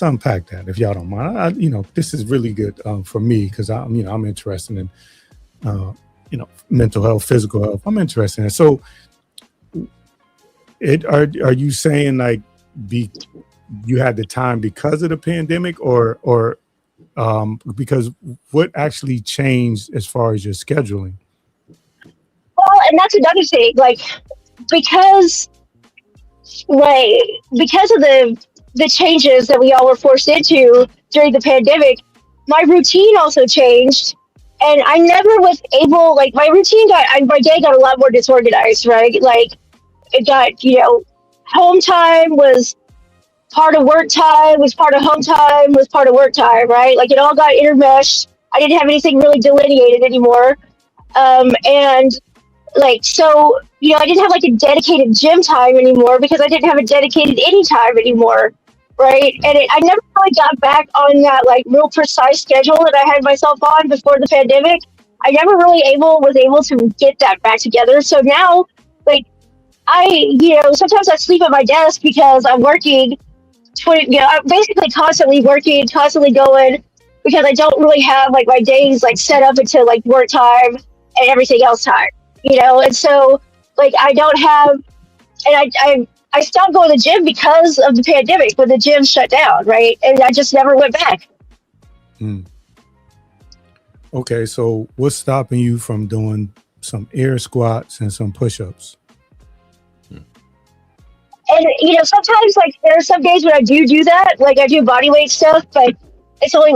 unpack that if y'all don't mind. This is really good for me because I'm interested in mental health, physical health. I'm interested in it. So, are you saying you had the time because of the pandemic, or because what actually changed as far as your scheduling? Well, and that's another thing. Because of the changes that we all were forced into during the pandemic, my routine also changed, and I never was able. My routine my day got a lot more disorganized, right? It got home time was part of work time, was part of home time, was part of work time, right? It all got intermeshed. I didn't have anything really delineated anymore, so I didn't have a dedicated gym time anymore because I didn't have a dedicated any time anymore. Right. And I never really got back on that real precise schedule that I had myself on before the pandemic. I never really was able to get that back together. So now, sometimes I sleep at my desk because I'm working I'm basically constantly working, constantly going because I don't really have my days set up until work time and everything else time, and so I don't have, and I stopped going to the gym because of the pandemic when the gym shut down, right? And I just never went back. Okay, so what's stopping you from doing some air squats and some push-ups? And sometimes there are some days when I do that, I do body weight stuff, but it's only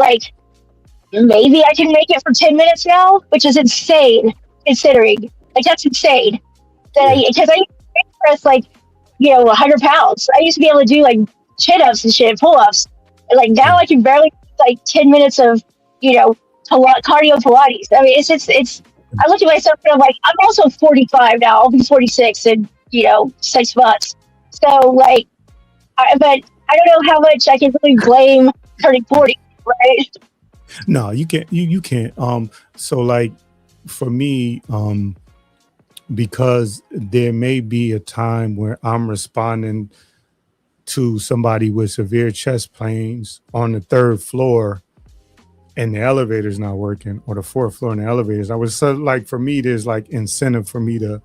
maybe I can make it for 10 minutes now, which is insane considering. That's insane. Because I press 100 pounds. I used to be able to do chin-ups and shit, pull-ups. And now I can barely 10 minutes of cardio Pilates. I mean, it's. I look at myself and I'm I'm also 45 now. I'll be 46 in 6 months. So but I don't know how much I can really blame turning 40, right? No, you can't. You can't. So for me, because there may be a time where I'm responding to somebody with severe chest pains on the 3rd floor and the elevator's not working, or the 4th floor and the elevators. I was for me, there's incentive for me to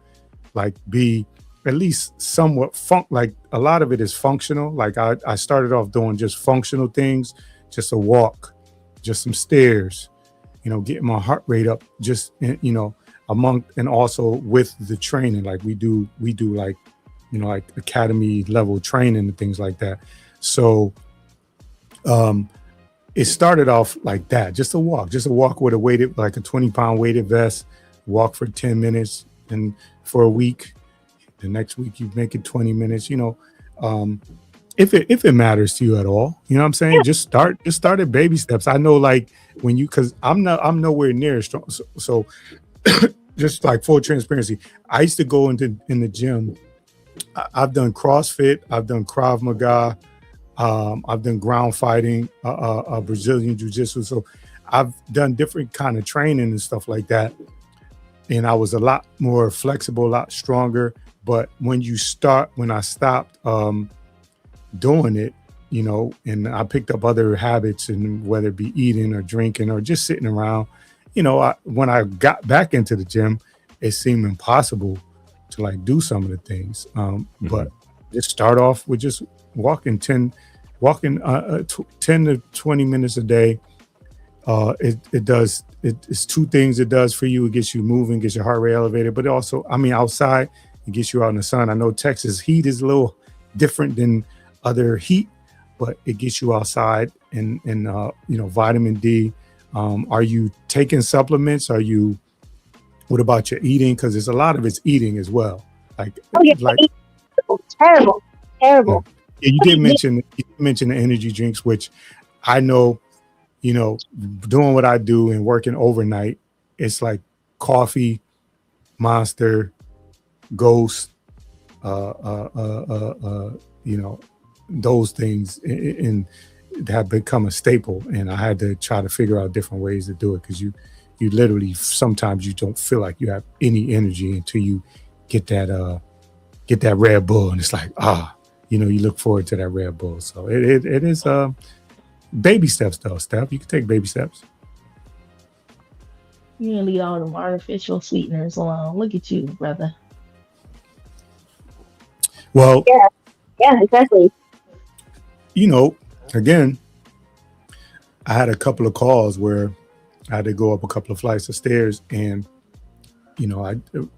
be at least somewhat a lot of it is functional. I started off doing just functional things, just a walk, just some stairs, getting my heart rate up just, among, and also with the training, like we do like, like academy level training and things like that. So, it started off like that, just a walk with a weighted, like a 20-pound weighted vest, walk for 10 minutes. And for a week, the next week you make it 20 minutes, if it matters to you at all, you know what I'm saying? Yeah. Just start at baby steps. I know, like cause I'm nowhere near as strong. So just like full transparency, I used to go in the gym. I've done CrossFit, I've done Krav Maga, I've done ground fighting, Brazilian Jiu-Jitsu. So I've done different kind of training and stuff like that. And I was a lot more flexible, a lot stronger. But when I stopped doing it, and I picked up other habits, and whether it be eating or drinking or just sitting around, when I got back into the gym, it seemed impossible to like do some of the things. But just start off with just walking 10 to 20 minutes a day. It's two things it does for you. It gets you moving, gets your heart rate elevated, but also, outside, it gets you out in the sun. I know Texas heat is a little different than other heat, but it gets you outside and vitamin D. Are you taking supplements? What about your eating? Because there's a lot of it's eating as well. Like, terrible. Yeah, you did mention the energy drinks, which I know, doing what I do and working overnight, it's like coffee, Monster, Ghost, those things, and have become a staple. And I had to try to figure out different ways to do it, because you literally, sometimes you don't feel like you have any energy until you get that Red Bull, and it's like, you look forward to that Red Bull. So it is baby steps though, Steph. You can take baby steps. You can leave all them artificial sweeteners alone. Look at you, brother. Well, yeah, exactly. Again, I had a couple of calls where I had to go up a couple of flights of stairs, and the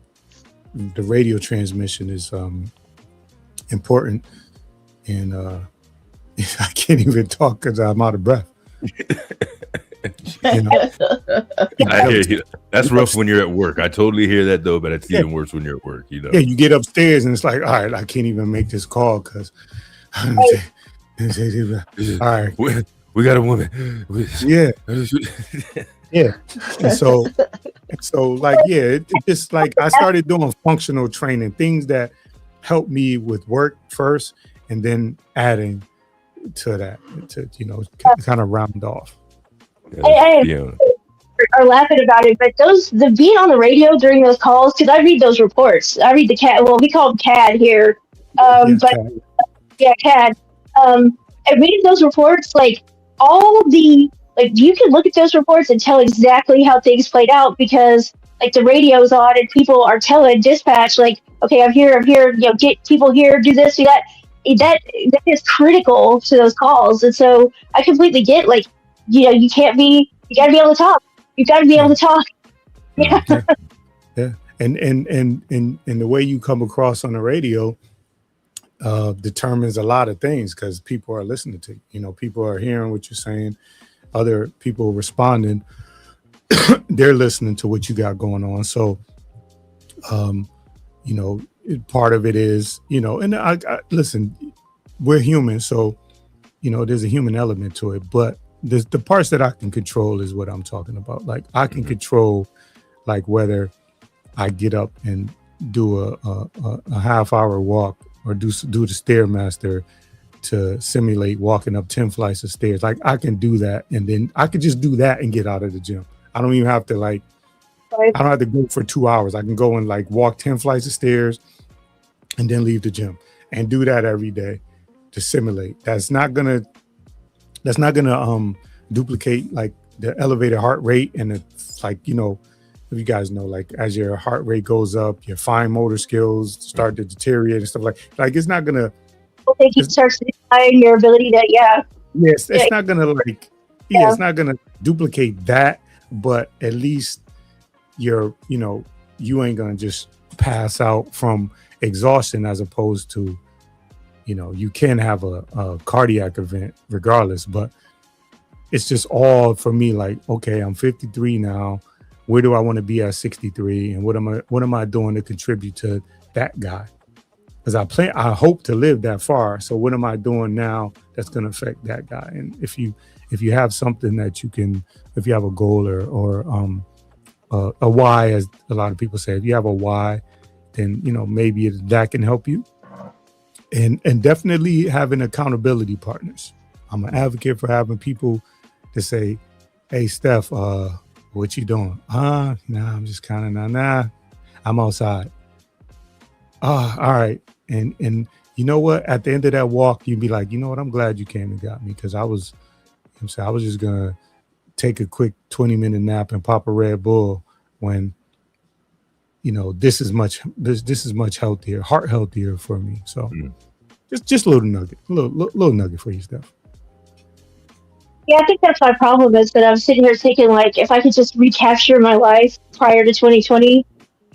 radio transmission is important, and I can't even talk because I'm out of breath. I hear you. That's rough when you're at work. I totally hear that though, but it's even worse when you're at work. Yeah, you get upstairs and it's like, all right, I can't even make this call because. All right, we got a woman. Yeah. Yeah. And so like, it just like I started doing functional training, things that help me with work first, and then adding to that to kind of round off. I are laughing about it, but the being on the radio during those calls, because I read those reports. I read the CAD. Well, we call them CAD here, CAD. And reading those reports, like you can look at those reports and tell exactly how things played out, because like the radio's on and people are telling dispatch, like, okay, I'm here, get people here, do this, do that. That is critical to those calls. And so I completely get, like, you gotta be able to talk. You gotta be able to talk. Yeah. Yeah. And the way you come across on the radio determines a lot of things, because people are listening to you. People are hearing what you're saying. Other people responding. They're listening to what you got going on. So, part of it is, and I listen, we're human. So, there's a human element to it, but the parts that I can control is what I'm talking about. Like I can control, like whether I get up and do a half-hour walk, or do the Stairmaster to simulate walking up 10 flights of stairs. Like I can do that, and then I could just do that and get out of the gym. I don't even have to I don't have to go for 2 hours. I can go and like walk 10 flights of stairs and then leave the gym and do that every day to simulate. That's not gonna duplicate like the elevated heart rate, and it's like, if you guys know, like as your heart rate goes up, your fine motor skills start to deteriorate and stuff like it's not gonna. I think it starts to decline your ability to, Yes, it's not gonna it's not gonna duplicate that, but at least you ain't gonna just pass out from exhaustion, as opposed to, you can have a cardiac event regardless. But it's just all for me like, okay, I'm 53 now. Where do I want to be at 63? And what am I doing to contribute to that guy? Because I hope to live that far. So what am I doing now that's going to affect that guy? And if you have something that you can, if you have a goal or a why, as a lot of people say, if you have a why, then maybe that can help you. And definitely having accountability partners. I'm an advocate for having people to say, "Hey, Steph, what you doing?" Nah, I'm just kind of nah. I'm outside. All right. And you know what? At the end of that walk, you'd be like, you know what? I'm glad you came and got me, because I was just gonna take a quick 20-minute nap and pop a Red Bull when this is much healthier, heart healthier for me. So just a little nugget, little nugget for you, Steph. Yeah, I think that's my problem, is that I'm sitting here thinking, like, if I could just recapture my life prior to 2020,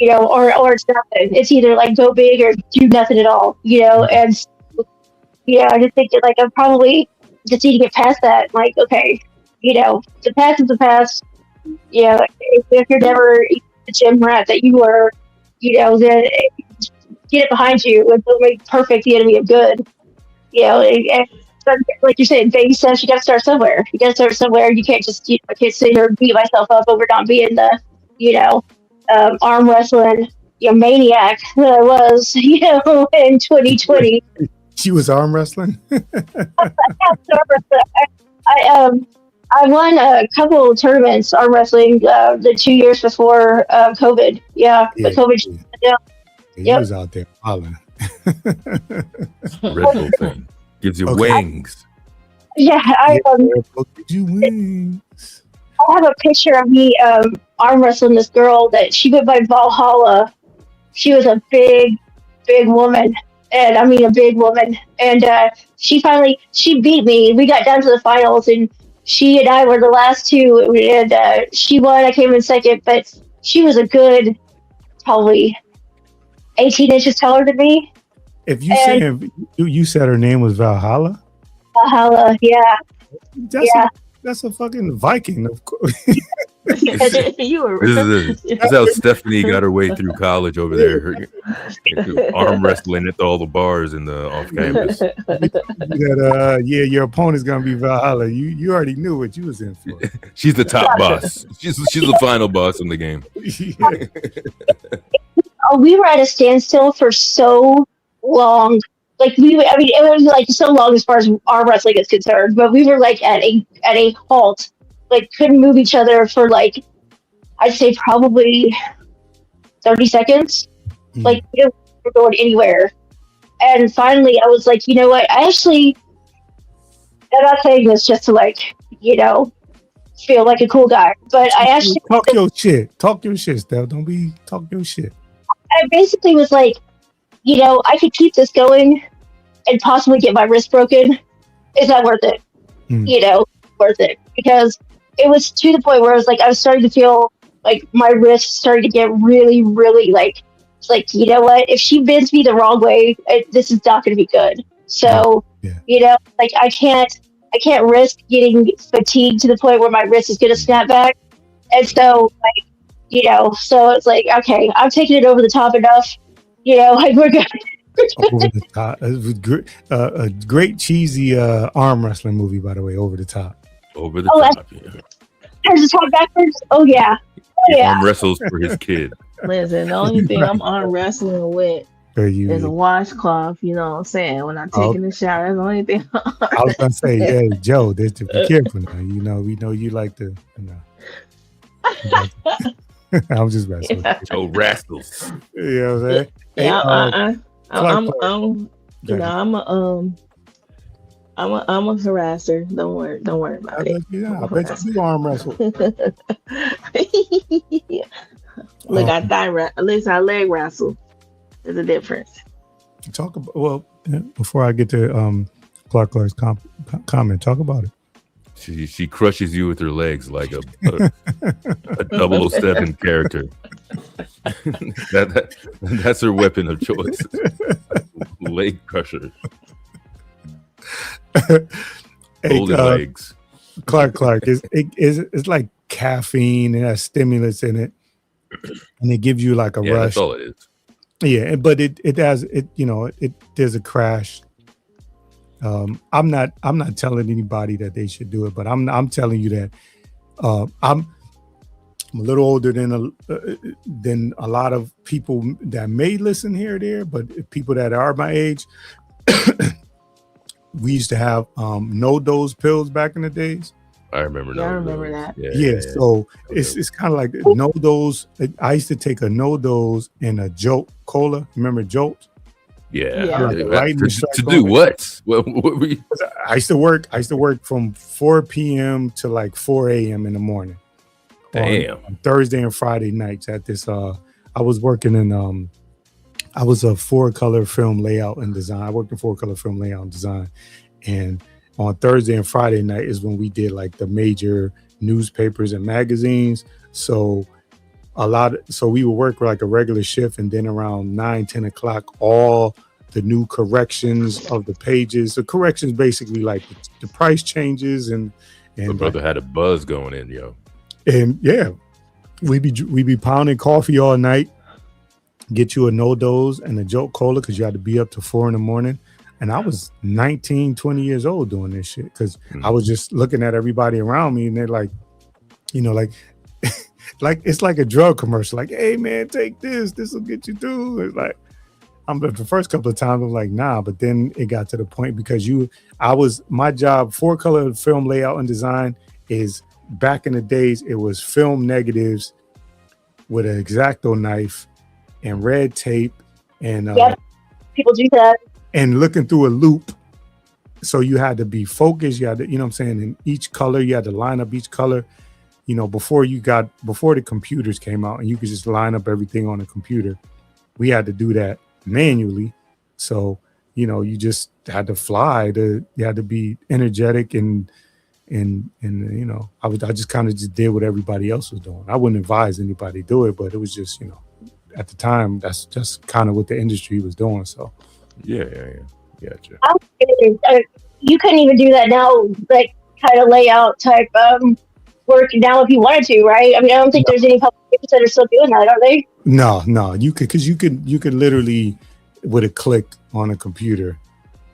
or it's nothing. It's either like go big or do nothing at all, and I just think that, like, I probably just need to get past that. Like, okay, the past is the past. If you're never the gym rat that you were, then get it behind you, and don't make perfect the enemy of good. And like you're saying, baby steps. You got to start somewhere. You can't just, I can't sit here and beat myself up over not being the, arm wrestling, maniac that I was, in 2020. She was arm wrestling. I won a couple of tournaments arm wrestling the 2 years before COVID. Yeah, the COVID. Yeah. He was out there hollering. Red Bull thing gives you wings. Yeah, gives you wings. I have a picture of me arm wrestling this girl that she went by Valhalla. She was a big woman, and I mean a big woman. And she beat me. We got down to the finals, and she and I were the last two. And she won. I came in second, but she was a good, probably 18 inches taller than me. If you said her name was Valhalla. Valhalla, yeah. That's a fucking Viking, of course. This is how Stephanie got her way through college over there. Her arm wrestling at all the bars in the off campus. Your opponent's gonna be Valhalla. You already knew what you was in for. She's the top boss. She's the final boss in the game. We were at a standstill for so long. Like it was like so long as far as arm wrestling is concerned, but we were like at a halt, like couldn't move each other for like, I'd say probably 30 seconds. Like we weren't going anywhere. And finally I was like, you know what? I'm not saying this just to like, feel like a cool guy, but I actually talk your shit, Steph. Don't be talk your shit. I basically was like, I could keep this going and possibly get my wrist broken. Is that worth it? Worth it. Because it was to the point where I was starting to feel like my wrist started to get really, really like, it's like, you know what? If she bends me the wrong way, this is not going to be good. So, like I can't risk getting fatigued to the point where my wrist is going to snap back. And so, like, so it's like, okay, I'm taking it over the top enough. Like we're good. Over the Top. It was a great cheesy arm wrestling movie, by the way. Over the Top. Over the Top. Yeah. There's a top backwards. Oh yeah. He arm wrestles for his kid. Listen, the only thing I'm arm wrestling with is a washcloth. You know what I'm saying? When I'm taking a shower, that's the only thing. I was gonna say, yeah, Joe, be careful now. We know you like to. I'm just wrestling. Yeah. Joe wrestles. You know what I'm saying? Yeah, I'm a harasser. Don't worry about it. Yeah, I bet you arm wrestle. Look, I leg wrestle. There's a difference. Talk about before I get to Clark's comment. Talk about it. She crushes you with her legs like a 007 character. That's her weapon of choice. Leg crusher. Golden legs. Clark, it's like caffeine and has stimulants in it, and it gives you like a rush. That's all it is. Yeah, but it has it. There's a crash. I'm not telling anybody that they should do it, but I'm telling you that I'm a little older than a lot of people that may listen here or there, but people that are my age. We used to have no-dose pills back in the days. I remember. Yeah, I remember that. Yeah. So it's kind of like no-dose. I used to take a no-dose and a Jolt Cola. Remember Jolt? Yeah. Like to do what? What were you? I used to work from 4 p.m. to like 4 a.m. in the morning. Damn. On Thursday and Friday nights at this. I was working in I was a 4-color film layout and design. I worked in 4-color film layout and design. And on Thursday and Friday night is when we did like the major newspapers and magazines. So we would work like a regular shift, and then around 9-10 o'clock, all the new corrections of the pages. The corrections basically like the price changes and My brother had a buzz going in, yo. And yeah, we be pounding coffee all night. Get you a no-dose and a Jolt Cola because you had to be up to 4 in the morning. And I was 19, 20 years old doing this shit because I was just looking at everybody around me, and they're like, like it's like a drug commercial. Like, hey man, take this. This will get you through. It's like the first couple of times I'm like, nah, but then it got to the point because my job, 4-color film layout and design is back in the days, it was film negatives with an X-Acto knife and red tape and people do that, and looking through a loop. So you had to be focused. You had to, you know what I'm saying, in each color, you had to line up each color, before the computers came out and you could just line up everything on a computer. We had to do that manually. So, you just had to fly you had to be energetic and I just kind of just did what everybody else was doing. I wouldn't advise anybody to do it, but it was just, at the time, that's just kind of what the industry was doing. So, yeah. Gotcha. You couldn't even do that now, like kind of layout type work now if you wanted to, right? I mean, I don't think there's any publications that are still doing that, are they? No, you could literally with a click on a computer,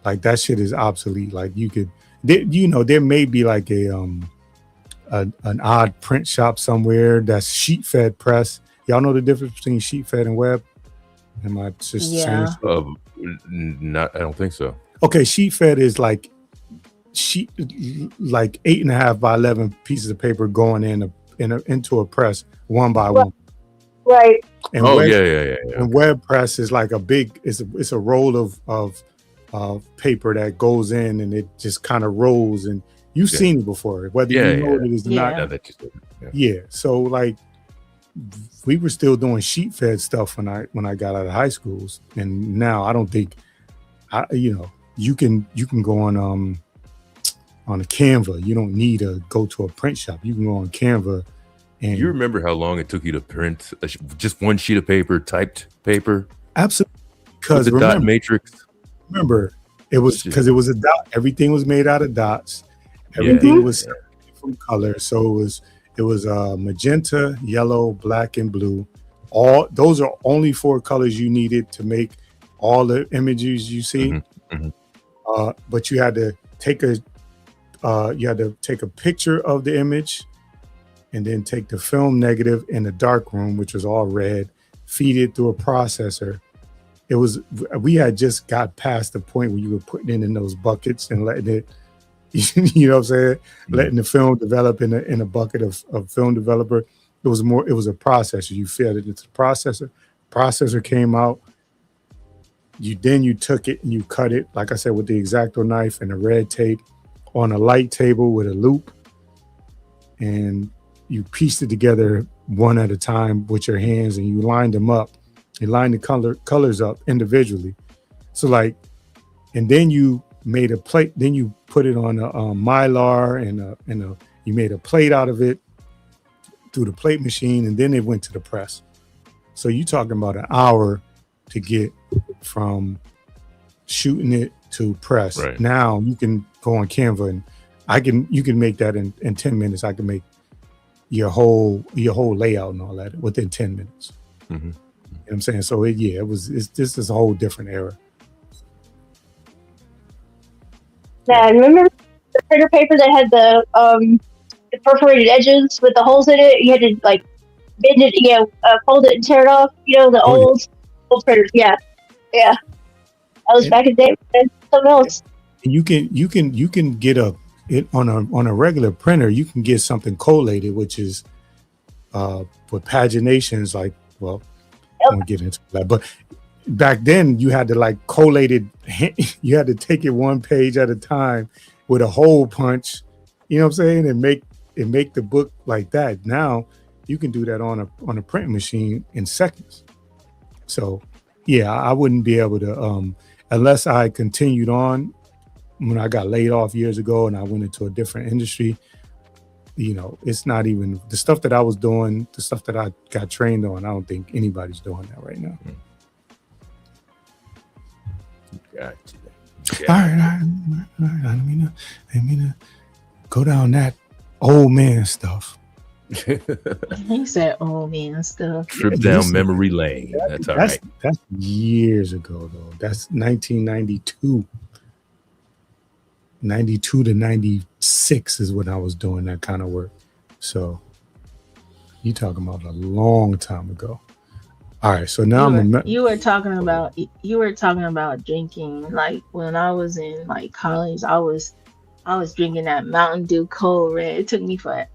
like that shit is obsolete. Like there may be like an odd print shop somewhere that's sheet fed press. Y'all know the difference between sheet fed and web? Am I just saying? Not, I don't think so. Okay, sheet fed is like 8.5 by 11 pieces of paper going into a press one by one. Right. And yeah. And web press is like it's a roll of paper that goes in and it just kind of rolls, and you've seen it before, whether you know it is not. Yeah. So like we were still doing sheet fed stuff when I got out of high schools, and now I don't think you can go on a Canva. You don't need to go to a print shop. You can go on Canva. And you remember how long it took you to print just one sheet of paper, typed paper? Absolutely. Because the dot matrix. Remember, it was because it was a dot. Everything was made out of dots. Everything was from color. So it was magenta, yellow, black, and blue. All those are only 4 colors you needed to make all the images you see. But you had to take a picture of the image, and then take the film negative in the dark room, which was all red, feed it through a processor. We had just got past the point where you were putting it in those buckets and letting it, you know what I'm saying? Letting the film develop in a bucket of film developer. It was a processor. You fed it into the processor. Processor came out. You took it and you cut it, like I said, with the X-Acto knife and the red tape on a light table with a loop. And you pieced it together one at a time with your hands, and you lined them up. You lined the colors up individually. So and then you made a plate. Then you put it on a Mylar and you made a plate out of it through the plate machine, and then it went to the press. So you're talking about an hour to get from shooting it to press. Right. Now you can go on Canva and you can make that in 10 minutes. I can make your whole layout and all that within 10 minutes. Mm-hmm. You know what I'm saying? So this is a whole different era. Yeah, remember the printer paper that had the perforated edges with the holes in it? You had to like bend it, fold it and tear it off. The old printers. Yeah. That was back in the day. Man. Something else. You can get it on a regular printer. You can get something collated, which is with paginations. Like, well, I won't get into that, but back then you had to like collate it. You had to take it one page at a time with a hole punch. You know what I'm saying? And make the book like that. Now you can do that on a print machine in seconds. So yeah, I wouldn't be able to unless I continued on when I got laid off years ago and I went into a different industry. It's not even the stuff that I was doing, the stuff that I got trained on. I don't think anybody's doing that right now. Gotcha. All right. I mean to go down that old man stuff. He said old man stuff. Trip down memory lane. That's all right. That's years ago, though. That's 1992. 92 to 96 is when I was doing that kind of work. So you talking about a long time ago. All right, so now you were talking about drinking. Like when I was in like college, I was drinking that Mountain Dew Cold Red. It took me I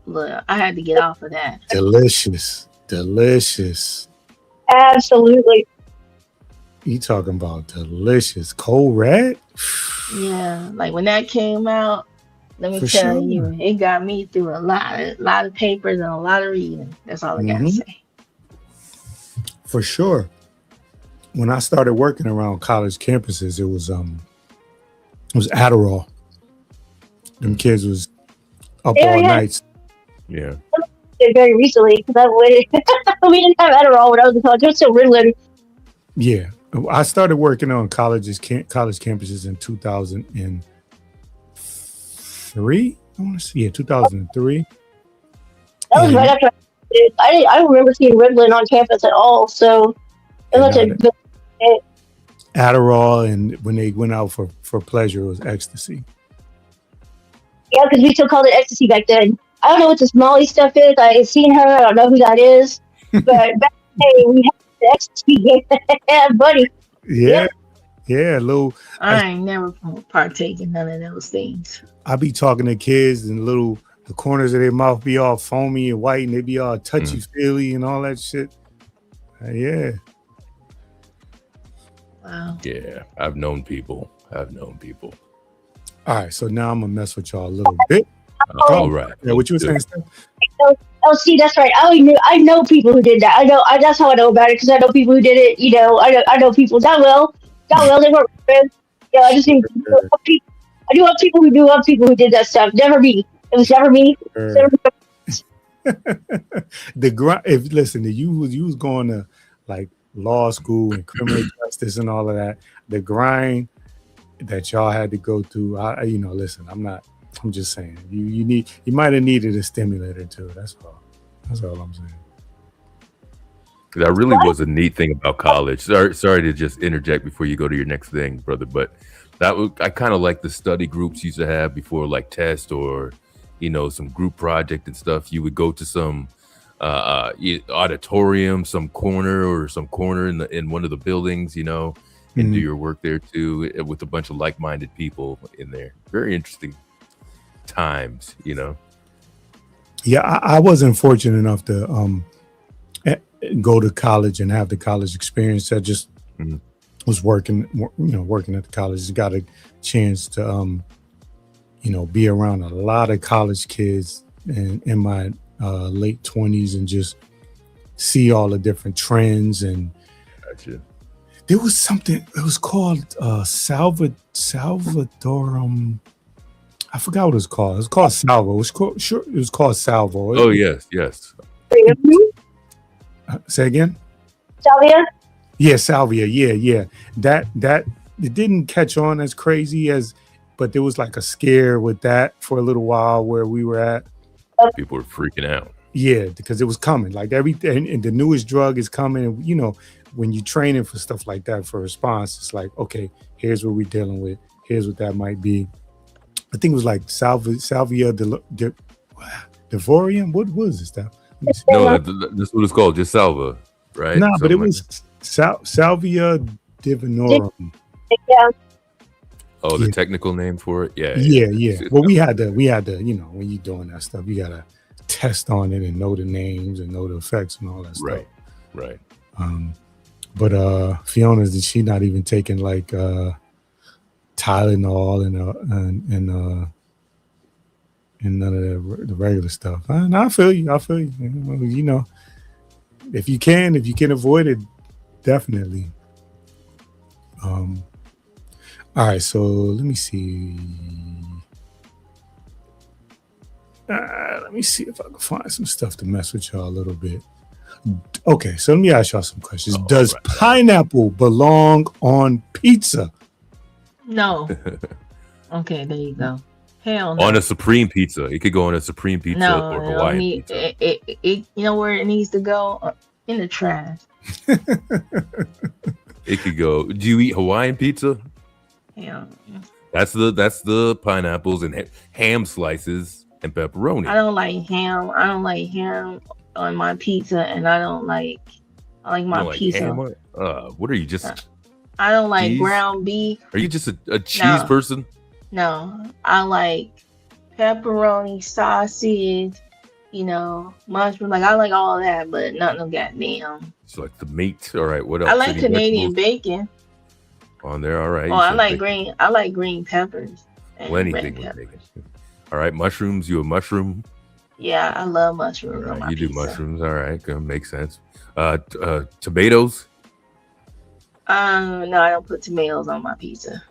had to get off of that. Delicious. Absolutely. You talking about delicious Cold Red? Yeah, like when that came out, let me tell you, it got me through a lot of papers and a lot of reading. That's all I gotta say. For sure. When I started working around college campuses, it was Adderall. Them kids was up all night. Yeah. Very recently, because we didn't have Adderall when I was in college. It was still Ritalin. Yeah. I started working on college campuses in 2003. I want to see it. 2003. That was right after I don't remember seeing Ritalin on campus at all. So it was Adderall, and when they went out for pleasure, it was ecstasy. Yeah, because we still called it ecstasy back then. I don't know what this Molly stuff is. I had seen her. I don't know who that is. But back then, we had the ecstasy game, buddy. Yeah. Lou. I ain't never partake in none of those things. I be talking to kids and the corners of their mouth be all foamy and white and they be all touchy-feely and all that shit. Yeah. Wow. Yeah, I've known people. All right, so now I'm gonna mess with y'all a little bit. All right. Yeah, what you were saying, Steph? Oh, see, that's right. I know people who did that. That's how I know about it, because I know people who did it. I know people that well. They weren't friends. I just think I do have people who did that stuff. Never me. It was never me. You was going to like law school and criminal justice and all of that. The grind that y'all had to go through. I'm just saying you might have needed a stimulator too. That's all I'm saying. That really was a neat thing about college. Sorry to just interject before you go to your next thing, brother. But I kind of like the study groups used to have before, like test or, some group project and stuff. You would go to some auditorium, some corner in one of the buildings, and do your work there too, with a bunch of like-minded people in there. Very interesting times, Yeah, I wasn't fortunate enough to go to college and have the college experience. I just was working at the college. Got a chance to be around a lot of college kids in my late 20s and just see all the different trends and There was something. It was called Salvadorum. I forgot what it was called. It was called Salvo. It was called Salvo. Oh yes. Say again. Salvia. Yeah, Salvia. Yeah. That it didn't catch on as crazy but there was like a scare with that for a little while where we were at. People were freaking out. Yeah, because it was coming. Like everything, and the newest drug is coming. And, you know, when you're training for stuff like that for response, it's like, okay, here's what we're dealing with. Here's what that might be. I think it was like Salvia Devorium. What was this stuff? No, that's what it's called. Just Salva, right? No, but it was Salvia Divinorum. Yeah. Oh, the technical name for it? Yeah. Well, we had to, you know, when you're doing that stuff, you gotta test on it and know the names and know the effects and all that stuff. Right. But Fiona's, she not even taking like Tylenol and none of the regular stuff. And I feel you. You know, if you can avoid it, definitely. All right, so let me see. Let me see if I can find some stuff to mess with y'all a little bit. Okay, so let me ask y'all some questions. Does pineapple belong on pizza? No. Okay, there you go. Hell no. On a supreme pizza. It could go on a supreme pizza or Hawaiian pizza. It, you know where it needs to go? In the trash. It could go. Do you eat Hawaiian pizza? Yeah. That's the pineapples and ham slices and pepperoni. I don't like ham. I don't like ham on my pizza, and I like my pizza. What are you, just? I don't like cheese? Ground beef. Are you just a cheese person? No, I like pepperoni, sausage, you know, mushroom. Like I like all of that, but not no goddamn. It's like the meat. All right, what else? I like Canadian bacon on there. All right. Oh, I like green peppers. Well, anything with bacon. All right, mushrooms. You a mushroom? Yeah, I love mushrooms. Right, you do mushrooms. All right, makes sense. Tomatoes? No, I don't put tomatoes on my pizza.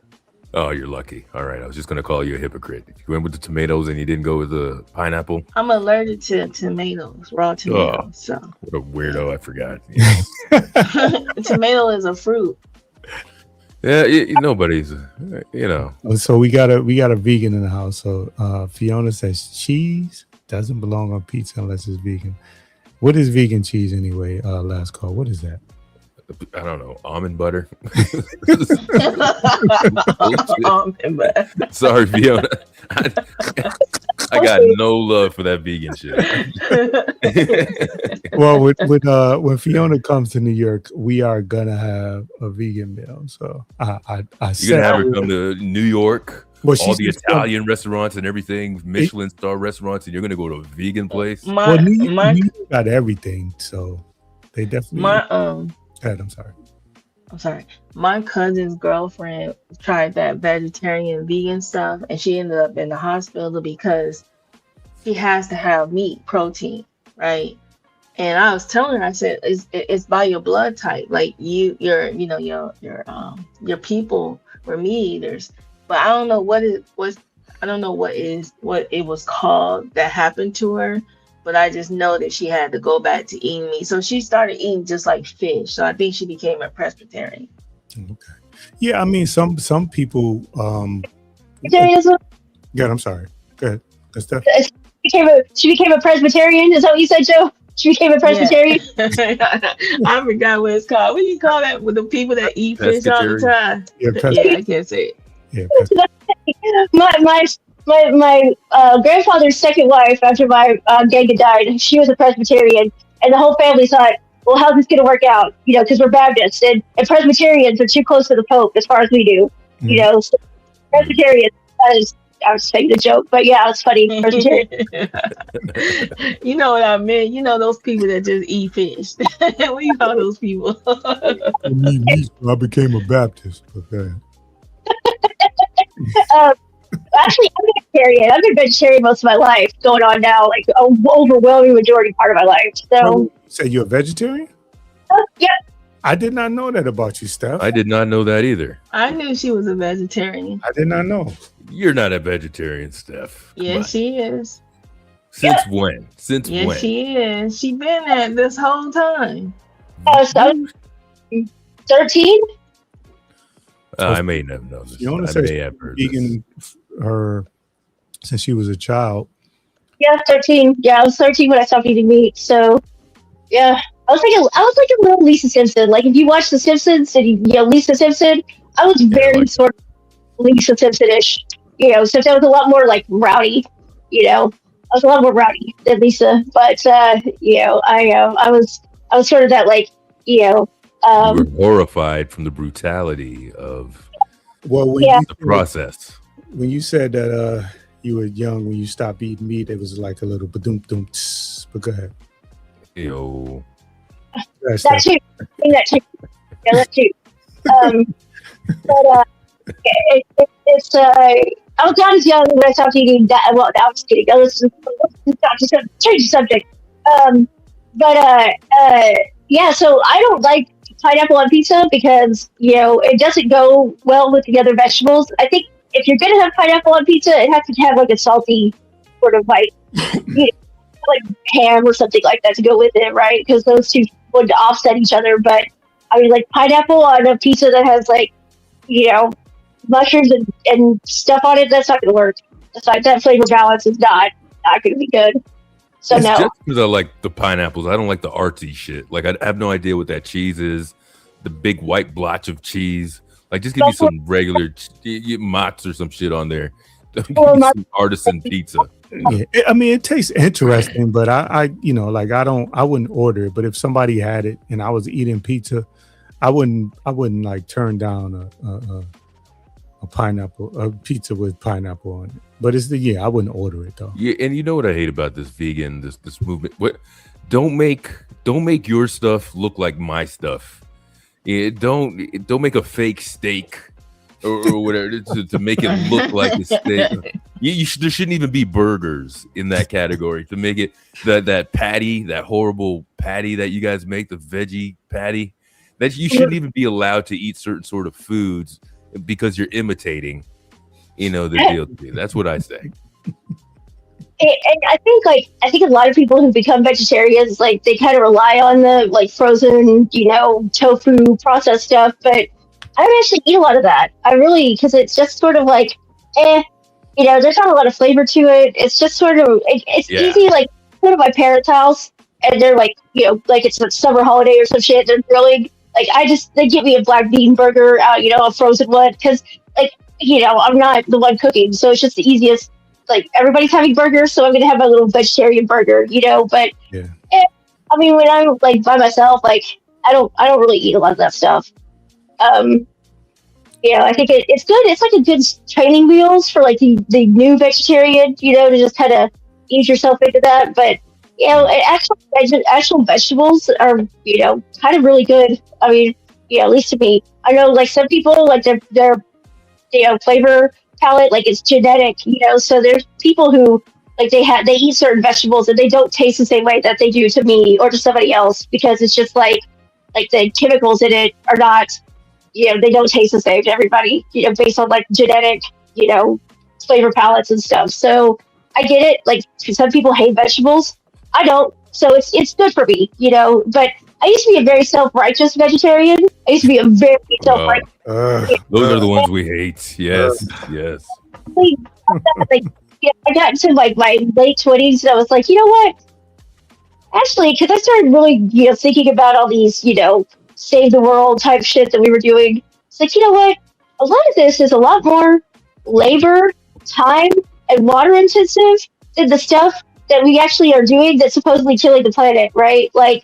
Oh, you're lucky. All right, I was just gonna call you a hypocrite. You went with the tomatoes and you didn't go with the pineapple. I'm allergic to tomatoes, raw tomatoes. Oh, so what a weirdo! I forgot. Tomato is a fruit. Yeah, nobody's, you know. So we got a vegan in the house. So Fiona says cheese doesn't belong on pizza unless it's vegan. What is vegan cheese anyway? Last call. What is that? I don't know. Almond butter. Almond butter. Sorry, Fiona. I got no love for that vegan shit. Well, when Fiona comes to New York, we are gonna have a vegan meal. So I you're gonna have her come to New York. Well, all the Italian restaurants and everything, Michelin star restaurants, and you're gonna go to a vegan place. New York got everything, so they definitely. I'm sorry. My cousin's girlfriend tried that vegetarian vegan stuff, and she ended up in the hospital because she has to have meat protein, right? And I was telling her, I said, it's by your blood type. Like your people were meat eaters, but I don't know what it was called that happened to her. But I just know that she had to go back to eating meat. So she started eating just like fish. So I think she became a Presbyterian. Okay. Yeah, I mean, some people. Yeah, I'm sorry. Go ahead. That's Steph. She became a Presbyterian. Is that what you said, Joe? She became a Presbyterian. Yeah. I forgot what it's called. What do you call that with the people that eat fish all the time? Yeah, I can't say it. Yeah. My grandfather's second wife, after my dad died, she was a Presbyterian, and the whole family thought, well, how's this going to work out? You know, because we're Baptists, and Presbyterians are too close to the Pope as far as we do. Mm-hmm. You know, so Presbyterians, I was saying the joke, but yeah, it's funny. Presbyterian. You know what I meant? You know those people that just eat fish. What do you call those people? I became a Baptist. Okay. Actually, I'm vegetarian. I've been vegetarian most of my life. Going on now, like an overwhelming majority part of my life. So, you say you're a vegetarian? Yeah. I did not know that about you, Steph. I did not know that either. I knew she was a vegetarian. I did not know. You're not a vegetarian, Steph. Yes, she is. Since when? Since yes, when? She is. She been at this whole time. So 13? I may have known this. You want to I may say have heard vegan her since she was a child. Yeah, 13. Yeah, I was 13 when I stopped eating meat. So, yeah, I was like a little Lisa Simpson. Like if you watch The Simpsons and you know Lisa Simpson, I was very sort of Lisa Simpson-ish. You know, except I was a lot more like rowdy. You know, I was a lot more rowdy than Lisa. But you know, I was sort of that like you know. You were horrified from the brutality of the process. When you said that you were young when you stopped eating meat, it was like a little ba-doom-doom. But go ahead. Yo. That too. That too. Yeah, that too. But it's I was not as young when I stopped eating that. Well, I was kidding. Let's just change the subject. Yeah. So I don't like pineapple on pizza because you know it doesn't go well with the other vegetables. I think if you're gonna have pineapple on pizza, it has to have like a salty sort of like you know, like ham or something like that to go with it, right? Because those two would offset each other. But I mean, like pineapple on a pizza that has like you know mushrooms and stuff on it, that's not gonna work. That flavor balance is not gonna be good. So it's no. Just because I like the pineapples, I don't like the artsy shit. Like I have no idea what that cheese is. The big white blotch of cheese. Like just give me some regular mozz or some shit on there. Some artisan pizza. Yeah, I mean it tastes interesting, but I you know like I wouldn't order it. But if somebody had it and I was eating pizza, I wouldn't like turn down a pizza with pineapple on it. But I wouldn't order it though. Yeah, and you know what I hate about this vegan, this movement? What don't make your stuff look like my stuff. Don't make a fake steak or whatever to make it look like a steak. There shouldn't even be burgers in that category to make it that patty, that horrible patty that you guys make, the veggie patty. That you shouldn't even be allowed to eat certain sort of foods because you're imitating, you know, the deal. That's what I say. And I think a lot of people who become vegetarians, like they kind of rely on the like frozen, you know, tofu processed stuff. But I don't actually eat a lot of that. I really, because it's just sort of like, you know, there's not a lot of flavor to it. It's just sort of, it's easy. Like go to my parents' house and they're like, you know, like it's a summer holiday or some shit. They're grilling. Like they give me a black bean burger, you know, a frozen one, because like, you know, I'm not the one cooking, so it's just the easiest. Like everybody's having burgers, so I'm gonna have my little vegetarian burger, you know. But I mean, when I'm like by myself, like I don't really eat a lot of that stuff. You know, I think it's good. It's like a good training wheels for like the new vegetarian, you know, to just kind of ease yourself into that. But you know, actual vegetables are, you know, kind of really good. I mean, yeah, at least to me. I know like some people like their you know flavor palate like it's genetic, you know. So there's people who like they eat certain vegetables and they don't taste the same way that they do to me or to somebody else because it's just like the chemicals in it are not, you know, they don't taste the same to everybody, you know, based on like genetic, you know, flavor palettes and stuff. So I get it. Like some people hate vegetables. I don't. So it's good for me, you know. But I used to be a very self-righteous vegetarian. I used to be a very self-righteous. Those are the ones we hate. Yes, yes. Like, yeah, I got into like my late 20s, and I was like, you know what? Actually, because I started really, you know, thinking about all these, you know, save the world type shit that we were doing. It's like, you know what? A lot of this is a lot more labor, time, and water intensive than the stuff that we actually are doing that's supposedly killing the planet, right? Like,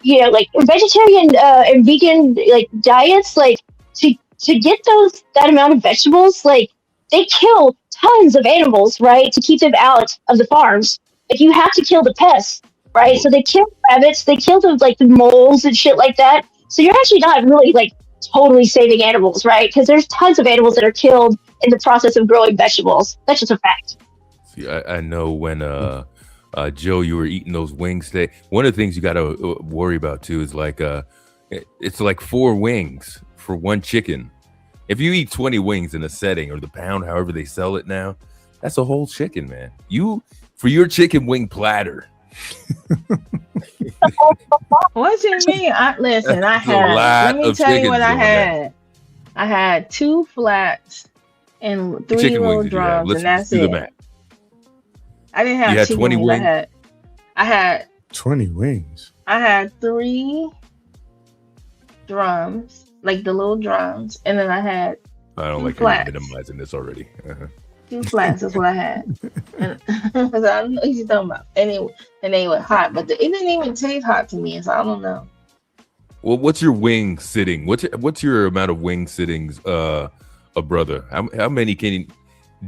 you know, like vegetarian and vegan like diets, like to get that amount of vegetables, like they kill tons of animals, right, to keep them out of the farms. Like you have to kill the pests, right? So they kill rabbits, they kill the moles and shit like that. So you're actually not really like totally saving animals, right? Because there's tons of animals that are killed in the process of growing vegetables. That's just a fact. See, I know when Joe, you were eating those wings today. One of the things you got to worry about too is like It's like 4 wings for one chicken. If you eat 20 wings in a setting or the pound, however they sell it now, that's a whole chicken, man. For your chicken wing platter. What you mean? Listen, I had. Let me tell you what I had. I had 2 flats and 3 chicken little wings drums, and that's it. I didn't have you had chicken 20 wings. wings. I had 20 wings. I had 3 drums, like the little drums, and then I had. I don't like flats. you minimizing this already. 2 flats is what I had. And, I don't know what you're talking about. And they were hot, but it didn't even taste hot to me, so I don't know. Well, what's your wing sitting? What's your amount of wing sittings, a brother? How many can you,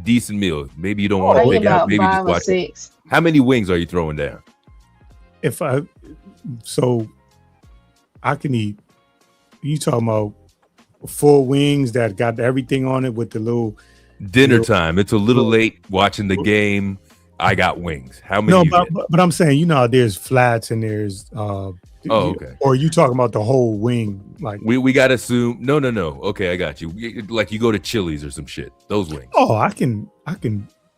decent meal? Maybe you don't want to pick out. Maybe just watch 6. How many wings are you throwing down? So I can eat. You talking about full wings that got everything on it with the little dinner time? It's a little late watching the game. I got wings. How many? No, but I'm saying, there's flats and there's okay. Or you talking about the whole wing? Like we gotta assume. No. Okay, I got you. Like you go to Chili's or some shit. Those wings. Oh, I can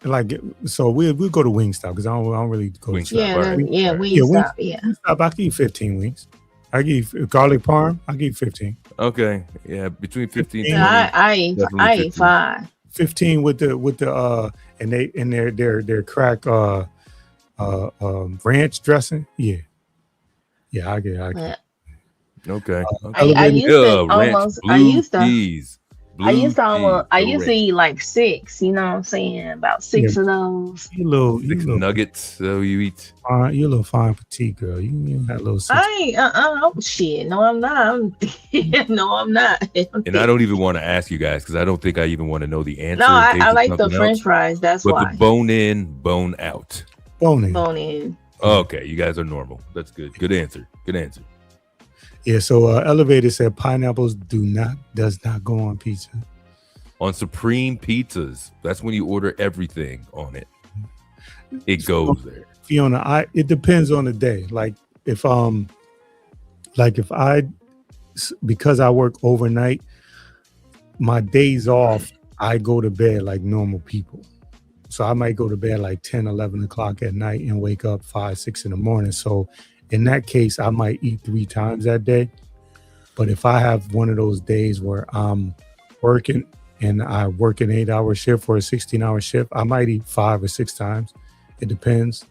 like. So we'll go to Wingstop because I don't really go. Wingstop. Wingstop. Yeah. Wingstop. I can eat 15 wings. I give garlic parm. I give 15. Okay, yeah, between 15. I eat 5. 15 with the and their crack ranch dressing. Yeah, I get. Okay. I used to eat like 6. You know what I'm saying? About 6 of those. You little nuggets. So you eat. You're a little fine petite girl. You had a little. Shit. No, I'm not. No, I'm not. And I don't even want to ask you guys because I don't think I even want to know the answer. No, I like the French fries. That's why. But the bone in, bone out. Bone in. Okay, you guys are normal. That's good. Good answer. Yeah, so Elevator said pineapples does not go on pizza. On Supreme Pizzas, that's when you order everything on it. It goes there. Fiona, it depends on the day. Because I work overnight, my days off, I go to bed like normal people. So I might go to bed like 10, 11 o'clock at night and wake up 5, 6 in the morning. So in that case, I might eat 3 times that day. But if I have one of those days where I'm working and I work an 8-hour shift or a 16-hour shift, I might eat 5 or 6 times. It depends.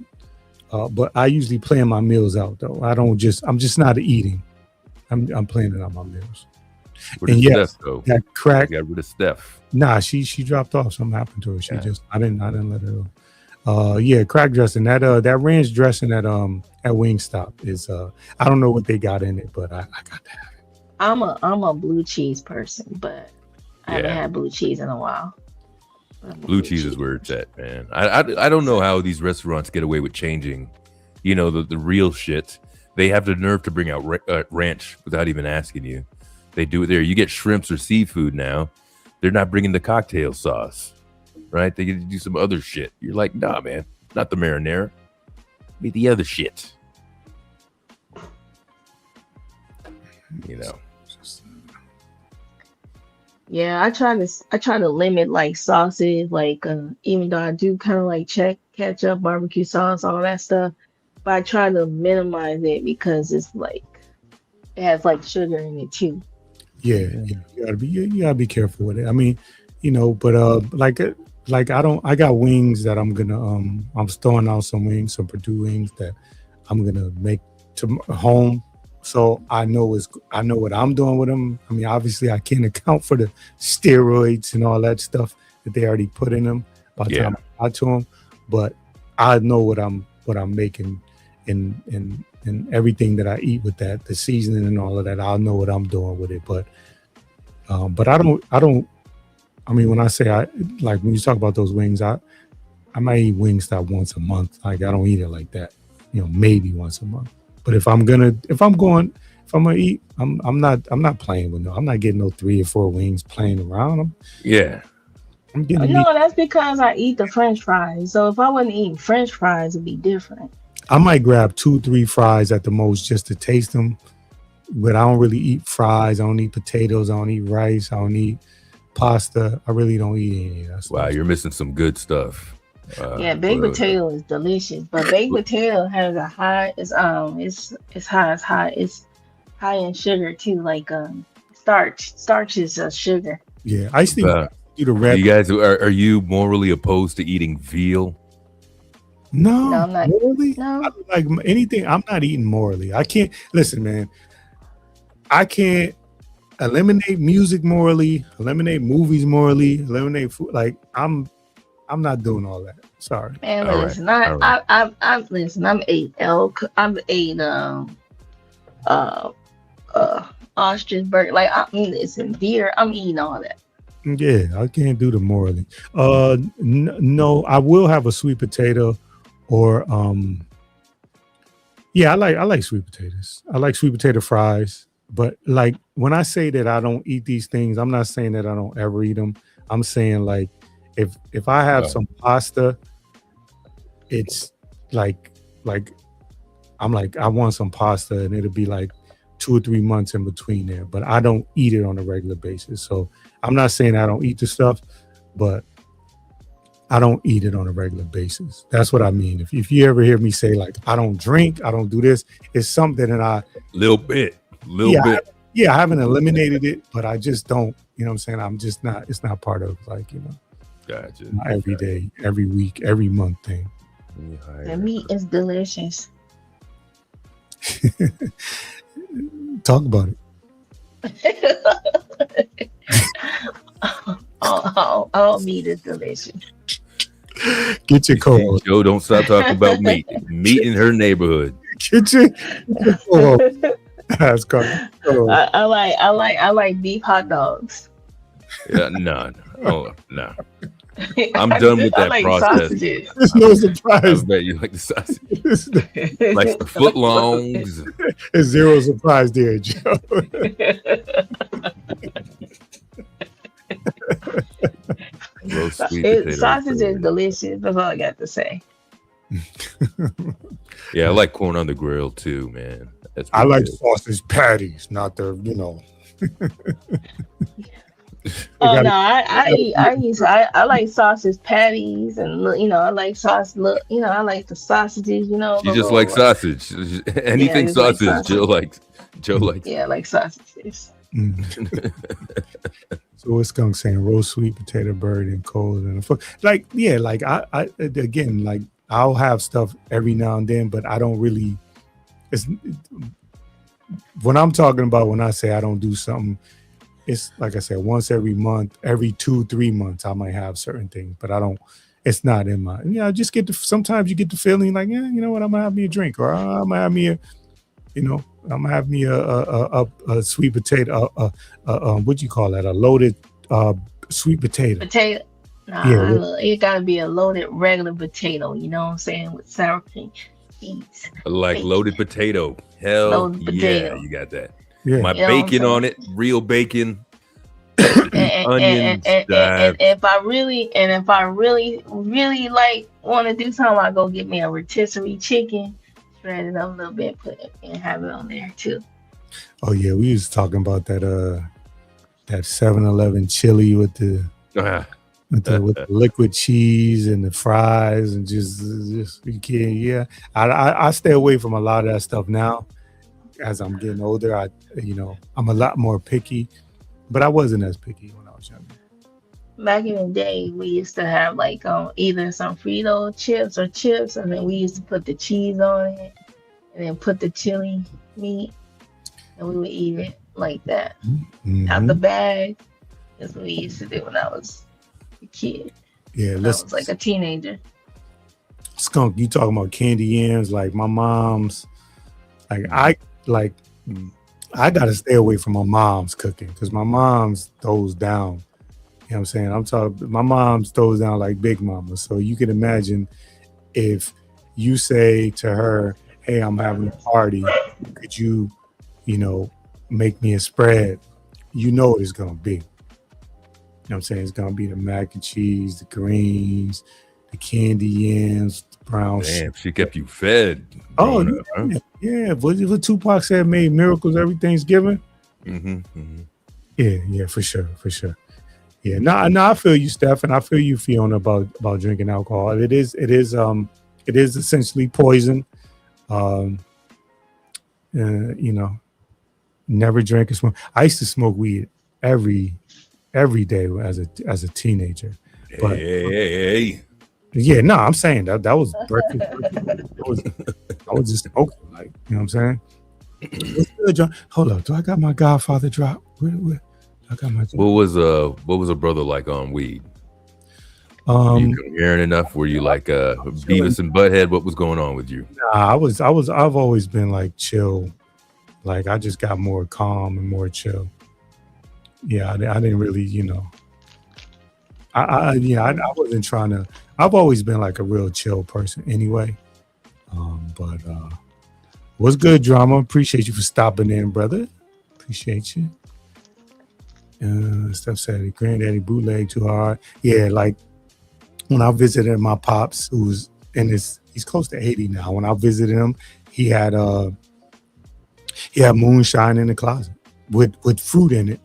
But I usually plan my meals out though. I'm just not eating. I'm planning out my meals. And yes, Steph, though? That crack. You got rid of Steph. Nah, she dropped off. Something happened to her. I didn't let her go. Crack dressing. That ranch dressing at Wingstop is I don't know what they got in it, but I got that. I'm a blue cheese person, but I haven't had blue cheese in a while. Blue cheese is where it's at, man. I don't know how these restaurants get away with changing, the real shit. They have the nerve to bring out ranch without even asking you. They do it there. You get shrimps or seafood now. They're not bringing the cocktail sauce, right? They get to do some other shit. You're like, nah, man, not the marinara. Be the other shit. Yeah, I try to limit like sauces, like even though I do kind of like ketchup, barbecue sauce, all that stuff, but I try to minimize it because it's like it has like sugar in it too. Yeah, you gotta be careful with it. I mean, but I got wings that I'm gonna I'm throwing out some Purdue wings that I'm gonna make to home. So I know what I'm doing with them. I mean, obviously I can't account for the steroids and all that stuff that they already put in them by the time I got to them, but I know what I'm making and everything that I eat with that, the seasoning and all of that. I'll know what I'm doing with it, but I don't. I mean, when I say when you talk about those wings, I might eat Wingstop once a month. Like I don't eat it like that, maybe once a month. But if I'm gonna eat, I'm not playing with I'm not getting no 3 or 4 wings playing around. I'm getting. No, that's because I eat the French fries. So if I wasn't eating French fries, it'd be different. I might grab 2, 3 fries at the most just to taste them, but I don't really eat fries. I don't eat potatoes. I don't eat rice. I don't eat pasta. I really don't eat any of that stuff. Wow, you're missing some good stuff. Yeah, baked potato is delicious, but baked potato has a high. It's high in sugar too. Like starch. Starch is sugar. Yeah, I used to do the red. You guys, are you morally opposed to eating veal? No, I'm not. morally. No. I like anything. I'm not eating morally. I can't listen, man. I can't eliminate music morally, eliminate movies morally, eliminate food. Like I'm not doing all that. Sorry. Man, All listen, right. listen. I'm ate elk. I'm ate ostrich burger. Like listen, deer. I'm eating all that. Yeah, I can't do the morally. No, I will have a sweet potato, or yeah, I like sweet potatoes. I like sweet potato fries. But like when I say that I don't eat these things, I'm not saying that I don't ever eat them. I'm saying like if I have some pasta, it's like I'm like I want some pasta, and it'll be like 2 or 3 months in between there. But I don't eat it on a regular basis. So I'm not saying I don't eat the stuff, but I don't eat it on a regular basis. That's what I mean. If you ever hear me say like I don't drink, I don't do this, it's something that I little bit. I haven't eliminated it, but I just don't. You know what I'm saying? I'm just not. It's not part of like Gotcha. my every day, every week, every month thing. The meat is delicious. Talk about it. all meat is delicious. Get your co-host. Joe, don't stop talking about meat. Meat in her neighborhood. Get your co-host. That's called. I like beef hot dogs. Yeah, no. I'm done with that process. Sausages. There's no surprise. I bet you like the sausages. Like the foot longs. There's zero surprise there, Joe. Sausage is delicious. That's all I got to say. Yeah, I like corn on the grill too, man. I like sausage patties, not the Oh no, I like sausage patties, and I like sauce. I like the sausages. You just like sausage. Anything sausage. Like Joe likes. Yeah, I like sausages. So what's Skunk saying? Roast sweet potato, bird, and cold, and like I again, like I'll have stuff every now and then, but I don't really. It's when I'm talking about when I say I don't do something. It's like I said, once every month, every 2-3 months, I might have certain things, but I don't. It's not in my. I just get sometimes you get the feeling like, yeah, you know what, I'm gonna have me a drink, or I'm gonna have me a, I'm gonna have me a sweet potato, what you call that? A loaded sweet potato. Potato. Nah, yeah, it gotta be a loaded regular potato. You know what I'm saying, with sour cream, cheese. Like loaded potato. Hell loaded yeah, potato. You got that. Yeah. My bacon on it, real bacon. and if I really like want to do something, I go get me a rotisserie chicken, shred it up a little bit, put it and have it on there too. Oh yeah, we was talking about that 7-Eleven chili with the with the liquid cheese and the fries and just you can't. Yeah, I stay away from a lot of that stuff now. As I'm getting older, I'm a lot more picky, but I wasn't as picky when I was younger. Back in the day, we used to have like either some Frito chips or chips, and then we used to put the cheese on it, and then put the chili meat, and we would eat it like that out the bag. That's what we used to do when I was a kid. Yeah, I was like a teenager. Skunk, you talking about candy yams? Like my mom's, I gotta stay away from my mom's cooking because my mom's throws down. You know what I'm saying? I'm talking. My mom's throws down like Big Mama. So you can imagine if you say to her, "Hey, I'm having a party. Could you, make me a spread?" You know what it's gonna be. You know what I'm saying? It's gonna be the mac and cheese, the greens, the candy yams, brown. Damn, she kept you fed. Oh Up, huh? yeah. What Tupac said made miracles every Thanksgiving. Yeah, for sure. Yeah, no, I feel you, Steph, and I feel you, Fiona, about drinking alcohol. It is essentially poison. Never drank or smoke. I used to smoke weed every day as a teenager. But hey. Yeah, no, I'm saying that was breakfast. I was just smoking, like, you know what I'm saying? What's good, John? Hold up, do I got my Godfather drop? Where I got my drop? What was a brother like on weed? You coherent enough? Were you like Beavis and Butthead? What was going on with you? Nah, I've always been like chill. Like I just got more calm and more chill. Yeah, I didn't really, I wasn't trying to. I've always been like a real chill person anyway. But what's good, Drama? Appreciate you for stopping in, brother. Appreciate you. Steph said, Granddaddy bootleg too hard. Yeah, like when I visited my pops, who's he's close to 80 now. When I visited him, he had moonshine in the closet with fruit in it.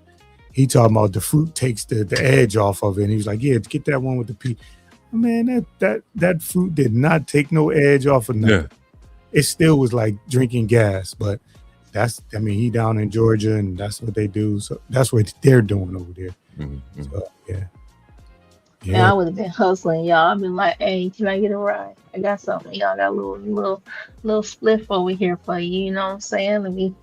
He talking about the fruit takes the edge off of it. And he was like, yeah, get that one with the pea. Man, that fruit did not take no edge off of nothing. Yeah. It still was like drinking gas, but he down in Georgia and that's what they do. So that's what they're doing over there. Mm-hmm. So, yeah. And I would have been hustling, y'all. I've been like, hey, can I get a ride? I got something. Y'all got a little spliff over here for you. You know what I'm saying?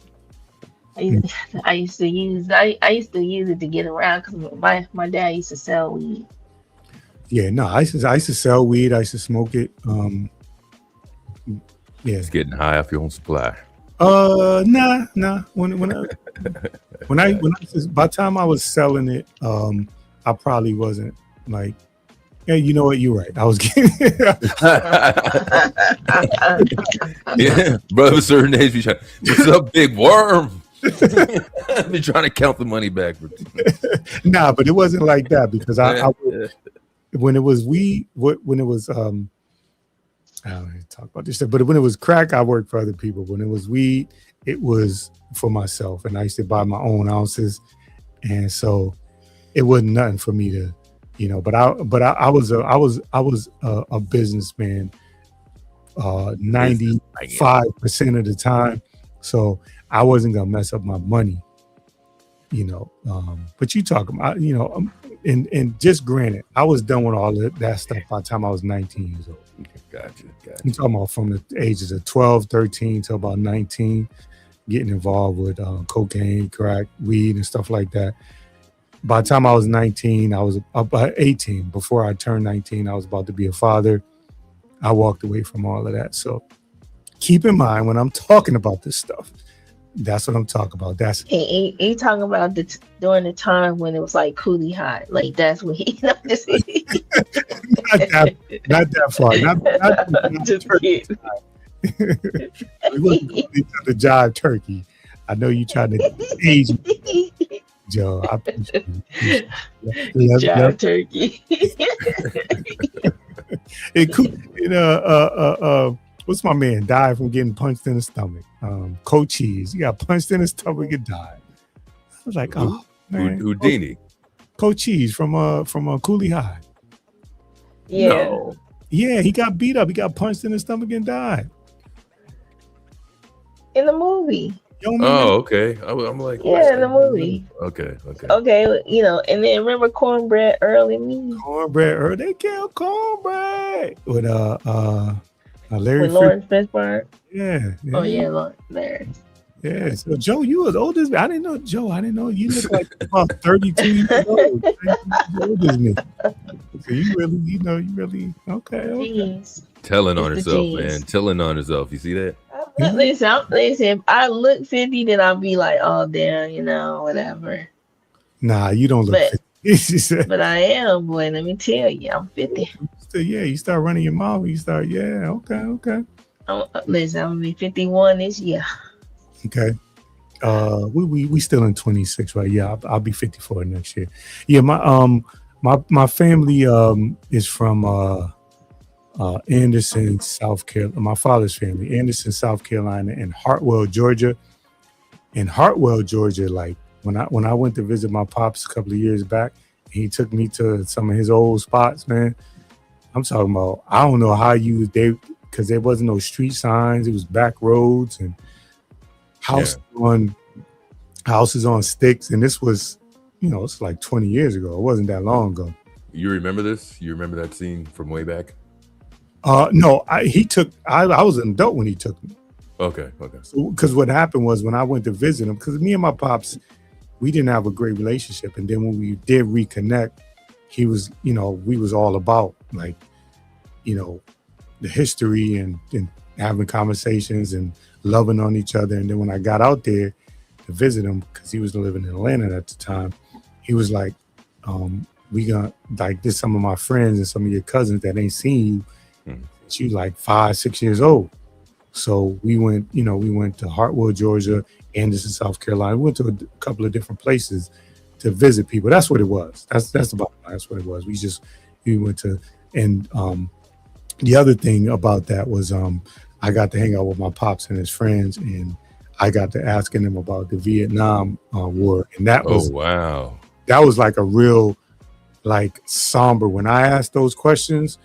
I used to use it to get around because my dad used to sell weed. Yeah, no, I used to sell weed. I used to smoke it. Yeah, it's getting high off your own supply. Nah. When I by the time I was selling it, I probably wasn't like, hey, you know what? You're right. I was getting yeah, brother. Certain days we try. What's up, big worm? I've been trying to count the money backwards. Nah, but it wasn't like that because I when it was weed, when it was I don't want to talk about this stuff, but when it was crack, I worked for other people. When it was weed, it was for myself, and I used to buy my own ounces, and so it wasn't nothing for me to, But I was a businessman, 95% of the time, so I wasn't gonna mess up my money, But you talking about, and just granted, I was done with all that stuff by the time I was 19 years old. Gotcha. I'm talking about from the ages of 12, 13 to about 19, getting involved with cocaine, crack, weed, and stuff like that. By the time I was 19, I was about 18. Before I turned 19, I was about to be a father. I walked away from all of that. So keep in mind when I'm talking about this stuff, that's what I'm talking about. That's he talking about during the time when it was like coolie hot. Like that's when he not that far. Not just kidding. We wasn't going to the jive turkey. I know you trying to age me, Joe. I appreciate you. Jive turkey. What's my man died from getting punched in the stomach? Coach Cheese. He got punched in the stomach and died. I was like, oh man. Houdini. Coach Cheese from Cooley High. Yeah. No. Yeah, he got beat up. He got punched in the stomach and died. In the movie. Oh, okay. I'm like, yeah, in the movie. Okay. And then remember Cornbread Early Me? Cornbread Early. They killed Cornbread with Larry with Lawrence Fishburne. Yeah. Oh yeah, Larry. Yeah. So Joe, you was old as me. I didn't know Joe. I didn't know you look like about 32 years old. Older than me. So you really okay. Jeez. Telling on herself, man. Telling on herself. You see that? Listen, if I look 50, then I'll be like, oh damn, whatever. Nah, you don't look 50. But I am, boy. Let me tell you, I'm 50. Yeah, you start running your mouth. You start, okay. Listen, I'm gonna be 51 this year. Okay. We still in 26, right? Yeah, I'll be 54 next year. Yeah, my family is from Anderson, South Carolina. My father's family, Anderson, South Carolina, and Hartwell, Georgia. In Hartwell, Georgia, like when I went to visit my pops a couple of years back, he took me to some of his old spots, man. I'm talking about, I don't know how because there wasn't no street signs. It was back roads and houses on sticks. And this was, it's like 20 years ago. It wasn't that long ago. You remember this? You remember that scene from way back? No, I was an adult when he took me. Okay. Because what happened was when I went to visit him, because me and my pops, we didn't have a great relationship. And then when we did reconnect, he was, we was all about like, the history and having conversations and loving on each other. And then when I got out there to visit him, because he was living in Atlanta at the time, he was like, we gonna like this some of my friends and some of your cousins that ain't seen you. She was like 5-6 years old. So we went to Hartwell, Georgia, Anderson, South Carolina. We went to a couple of different places to visit people. That's what it was. That's about it. That's what it was. We went to, and the other thing about that was I got to hang out with my pops and his friends, and I got to asking them about the Vietnam War, and that was wow. That was like a real like somber. When I asked those questions,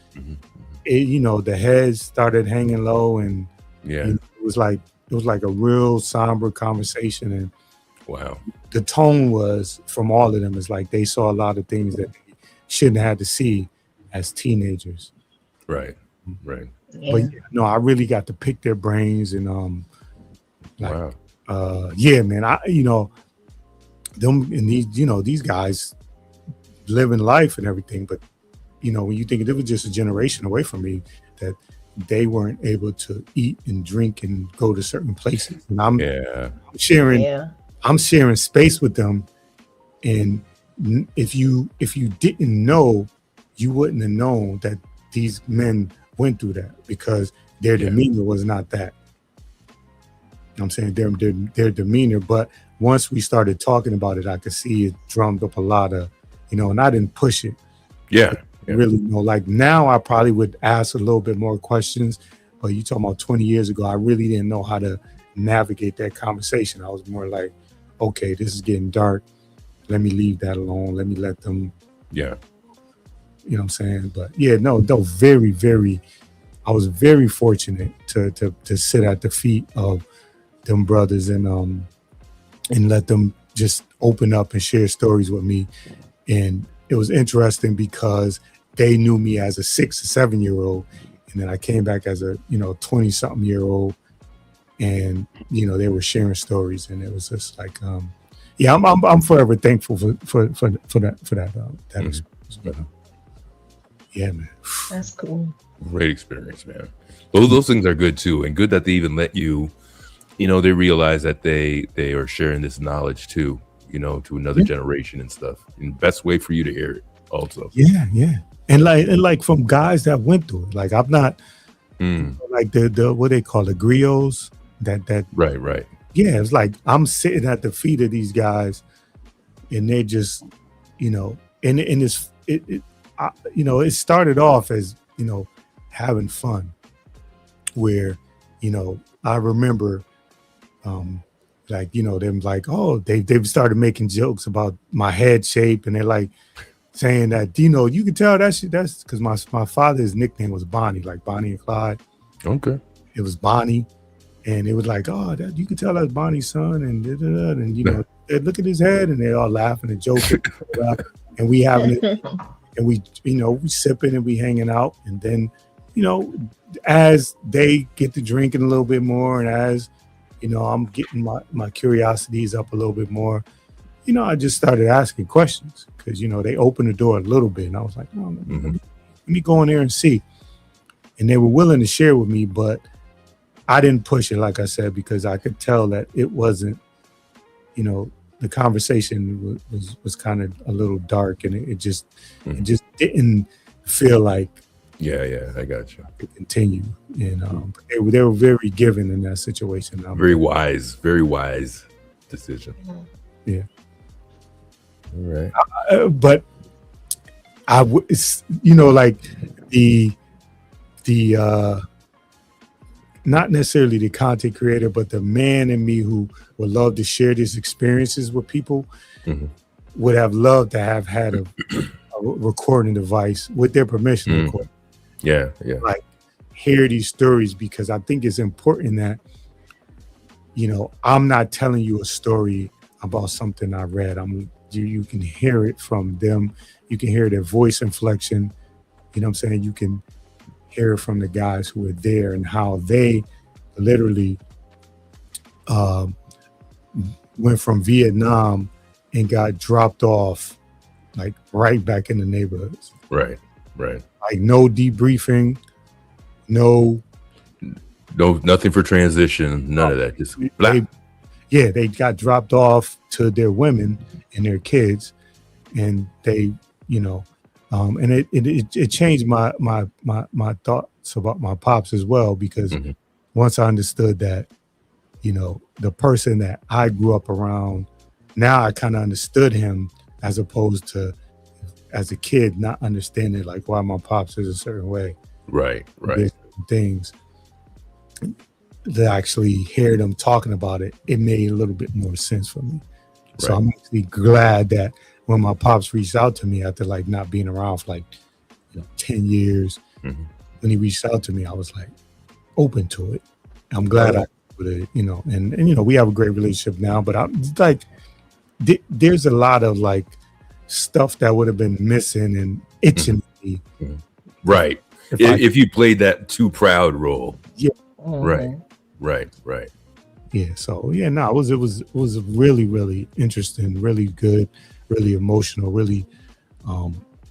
the heads started hanging low, and it was like a real somber conversation. And wow, the tone was from all of them is like they saw a lot of things that they shouldn't have had to see as teenagers. Right. Yeah. But I really got to pick their brains and wow. Man, them and these guys living life and everything, but when you think it was just a generation away from me that they weren't able to eat and drink and go to certain places, and I'm sharing space with them, and if you didn't know, you wouldn't have known that these men went through that because their demeanor was not that. I'm saying their demeanor, but once we started talking about it, I could see it drummed up a lot of, and I didn't push it. Really, like now I probably would ask a little bit more questions, but you talking about 20 years ago, I really didn't know how to navigate that conversation. I was more like, okay, this is getting dark. Let me leave that alone. Let me let them. Yeah. You know what I'm saying? But very, very, I was very fortunate to sit at the feet of them brothers and let them just open up and share stories with me. And it was interesting because they knew me as a 6 or 7 year old. And then I came back as a, 20 something year old, and, they were sharing stories, and it was just like, I'm forever thankful for that experience. But, yeah, man. That's cool. Great experience, man. Those things are good too, and good that they even let you, they realize that they are sharing this knowledge too, to another generation and stuff. And best way for you to hear it, also. Yeah, and like from guys that went through it. Like I'm not like the what they call the griots. That right. Yeah, it's like I'm sitting at the feet of these guys, and they just, and it started off as having fun, where I remember them like, oh, they've started making jokes about my head shape, and they're like saying that you can tell that's because my father's nickname was Bonnie, like Bonnie and Clyde. Okay, it was Bonnie, and it was like, oh, that you can tell that's Bonnie's son, and they look at his head, and they're all laughing and joking, and we having it. And we sipping and we hanging out. And then, as they get to drinking a little bit more, and as, I'm getting my curiosities up a little bit more, I just started asking questions because, they opened the door a little bit. And I was like, oh, let me go in there and see. And they were willing to share with me, but I didn't push it, like I said, because I could tell that it wasn't, the conversation was kind of a little dark, and it just didn't feel like I got you to continue. And they were very given in that situation. Very wise decision. Yeah. All right. But like the the not necessarily the content creator, but the man in me who would love to share these experiences with people, would have loved to have had a recording device with their permission. Of course. Yeah. Like hear these stories, because I think it's important that, you know, I'm not telling you a story about something I read. You can hear it from them. You can hear their voice inflection. You know what I'm saying? You can hear from the guys who were there and how they literally went from Vietnam and got dropped off like right back in the neighborhoods. Right. Like no debriefing, no nothing for transition, none of that. Just they got dropped off to their women and their kids, and they, you know, and it changed my thoughts about my pops as well, because once I understood that, you know, the person that I grew up around, now I kind of understood him, as opposed to as a kid not understanding like why my pops is a certain way. Right. Things that actually hear them talking about it, it made a little bit more sense for me. Right. So I'm actually glad that when my pops reached out to me after like not being around for like 10 years, when he reached out to me, I was like open to it. I'm glad I would have, and you know, we have a great relationship now, but I'm like, there's a lot of like stuff that would have been missing and itching me. Right. If you played that too proud role. Yeah. Right. Yeah. So yeah, no, it was really, really interesting, really good, really emotional, really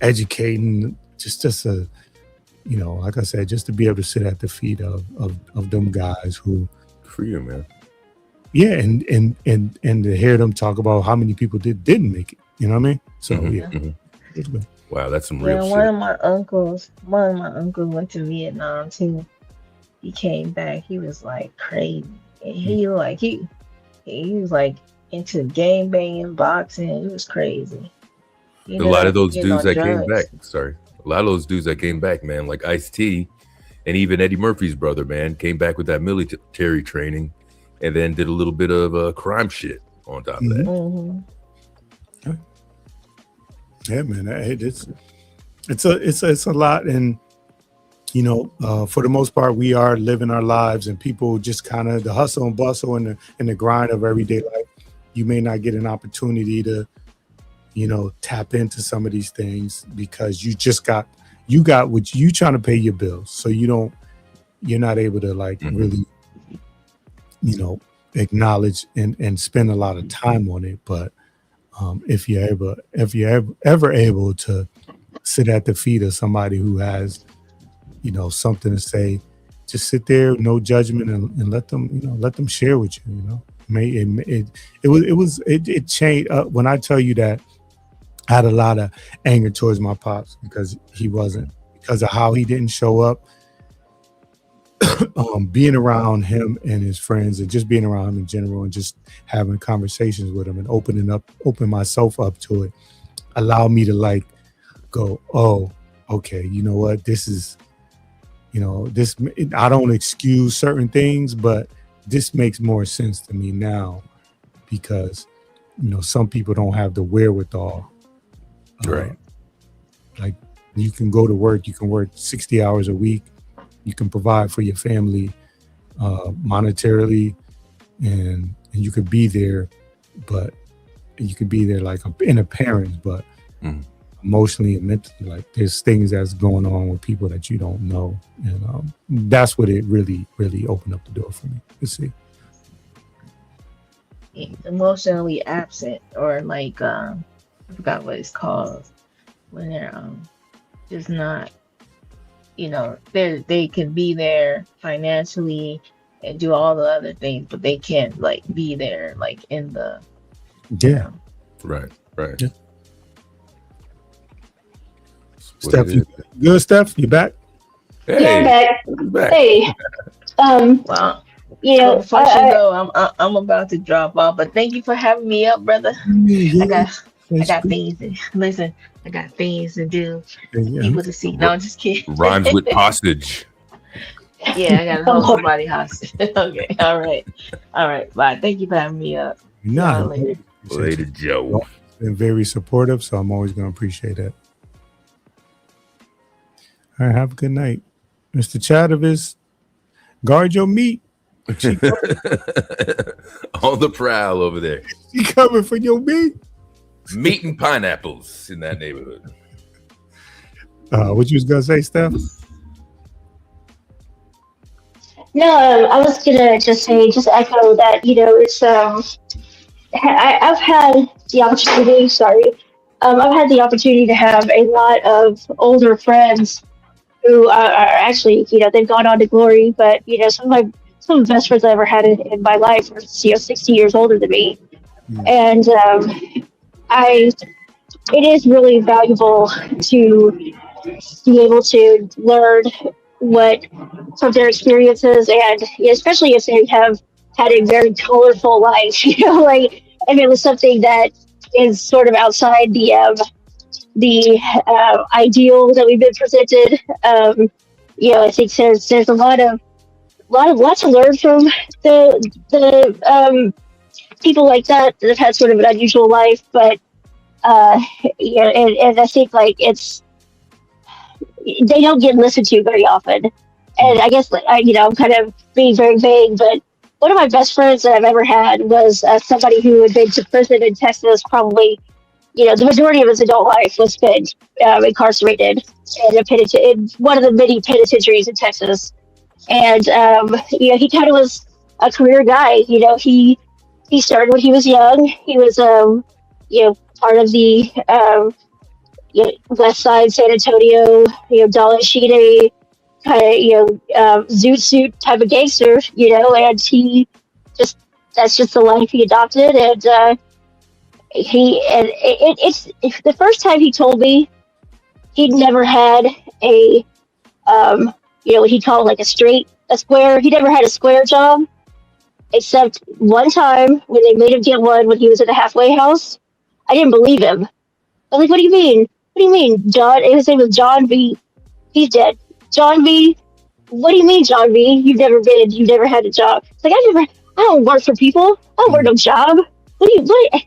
educating. Just a, like I said, just to be able to sit at the feet of them guys who. For you, man. Yeah, and to hear them talk about how many people didn't make it. You know what I mean? So Wow, that's some real shit. One of my uncles went to Vietnam too. He came back. He was like crazy. And he was like into game banging, boxing. It was crazy. A lot of those dudes that came back. Sorry, a lot of those dudes that came back, man, like Ice-T, and even Eddie Murphy's brother, man, came back with that military training, and then did a little bit of crime shit on top of that. Yeah, man, it's a lot, and for the most part, we are living our lives, and people just kind of the hustle and bustle and the grind of everyday life. You may not get an opportunity to, tap into some of these things because you got what you trying to pay your bills, so you're not able to like really, acknowledge and spend a lot of time on it. But if you're ever able to sit at the feet of somebody who has, something to say, just sit there, no judgment, and let them share with you. It changed when I tell you that I had a lot of anger towards my pops because of how he didn't show up. Being around him and his friends, and just being around him in general, and just having conversations with him and open myself up to it, allowed me to like go, oh, okay, you know what, this is, this, I don't excuse certain things, but this makes more sense to me now because, some people don't have the wherewithal. Right. Like you can go to work, you can work 60 hours a week, you can provide for your family monetarily, and you could be there, but you could be there like in a parent, but emotionally and mentally, like there's things that's going on with people that you don't know, and that's what it really, really opened up the door for me to see. Emotionally absent, or like I forgot what it's called when they're just not, they can be there financially and do all the other things, but they can't like be there like in the right. Yeah. Steph, you good? Steph, you back? Hey, Yeah, I'm back. Hey, well, before you go, I'm about to drop off, but thank you for having me up, brother. I got things to listen. I got things to do. People to see. No, I'm just kidding. Rhymes with hostage. Yeah, I gotta hold somebody hostage. Okay, all right. Bye. Thank you for having me up. No, Later. Later, Joe. Been very supportive, so I'm always going to appreciate that. All right, have a good night, Mr. Chadavis. Guard your meat. On the prowl over there. She coming for your meat. Meat and pineapples in that neighborhood. What you was gonna say, Steph? No, I was gonna just echo that. It's I've had the opportunity. Sorry, I've had the opportunity to have a lot of older friends who are actually, they've gone on to glory. But some of the best friends I ever had in my life were 60 years older than me, and it is really valuable to be able to learn what from their experiences, and especially if they have had a very colorful life, like if it was something that is sort of outside the ideal that we've been presented. I think there's a lot to learn from the people like that have had sort of an unusual life, but and I think like they don't get listened to very often. And I guess I'm kind of being very vague, but one of my best friends that I've ever had was somebody who had been to prison in Texas. Probably, the majority of his adult life was spent incarcerated in one of the many penitentiaries in Texas. And he kind of was a career guy. He started when he was young. He was part of the West Side San Antonio, Dollar Shide kind of, zoot suit type of gangster, and that's just the life he adopted. And it's the first time he told me he'd never had a, what he called like a square. He never had a square job, except one time when they made him get one when he was at the halfway house. I didn't believe him. I was like, what do you mean? What do you mean, John? His name was John V. He's dead. John V. What do you mean, John V? You've never had a job. It's like, I don't work for people. I don't work no job. What? I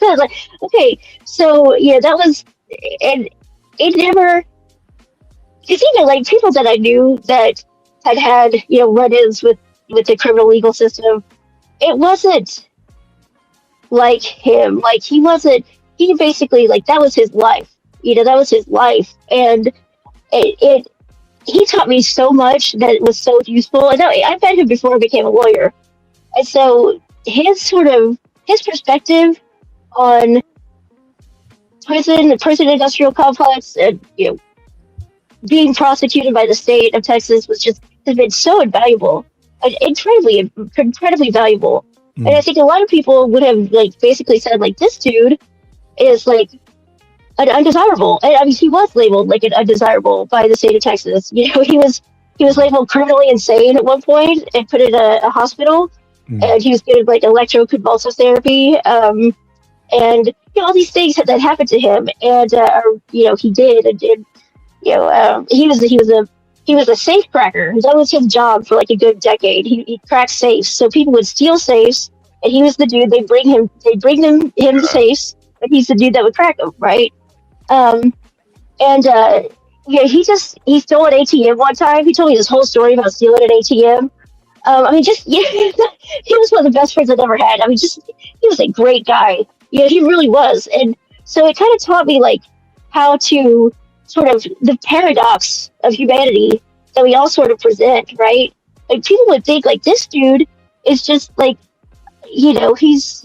was like, okay. So, that was, and it never, because even like people that I knew that had run-ins with the criminal legal system, it wasn't like him. Like he basically, like, that was his life. That was his life. And he taught me so much that it was so useful. And I met him before I became a lawyer. And so his perspective on the prison industrial complex, and, being prosecuted by the state of Texas has been so invaluable, incredibly valuable. And I think a lot of people would have basically said this dude is an undesirable. And I mean, he was labeled an undesirable by the state of Texas. He was labeled criminally insane at one point and put in a hospital, and he was getting electroconvulsive therapy, and all these things that happened to him, and he did, and he was a safe cracker. That was his job for a good decade. He cracked safes, so people would steal safes, and he was the dude. They bring him the safes, and he's the dude that would crack them, right? He stole an ATM one time. He told me this whole story about stealing an ATM. He was one of the best friends I've ever had. I mean, he was a great guy. He really was. And so it kind of taught me how to sort of the paradox of humanity that we all sort of present, right? People would think this dude is just he's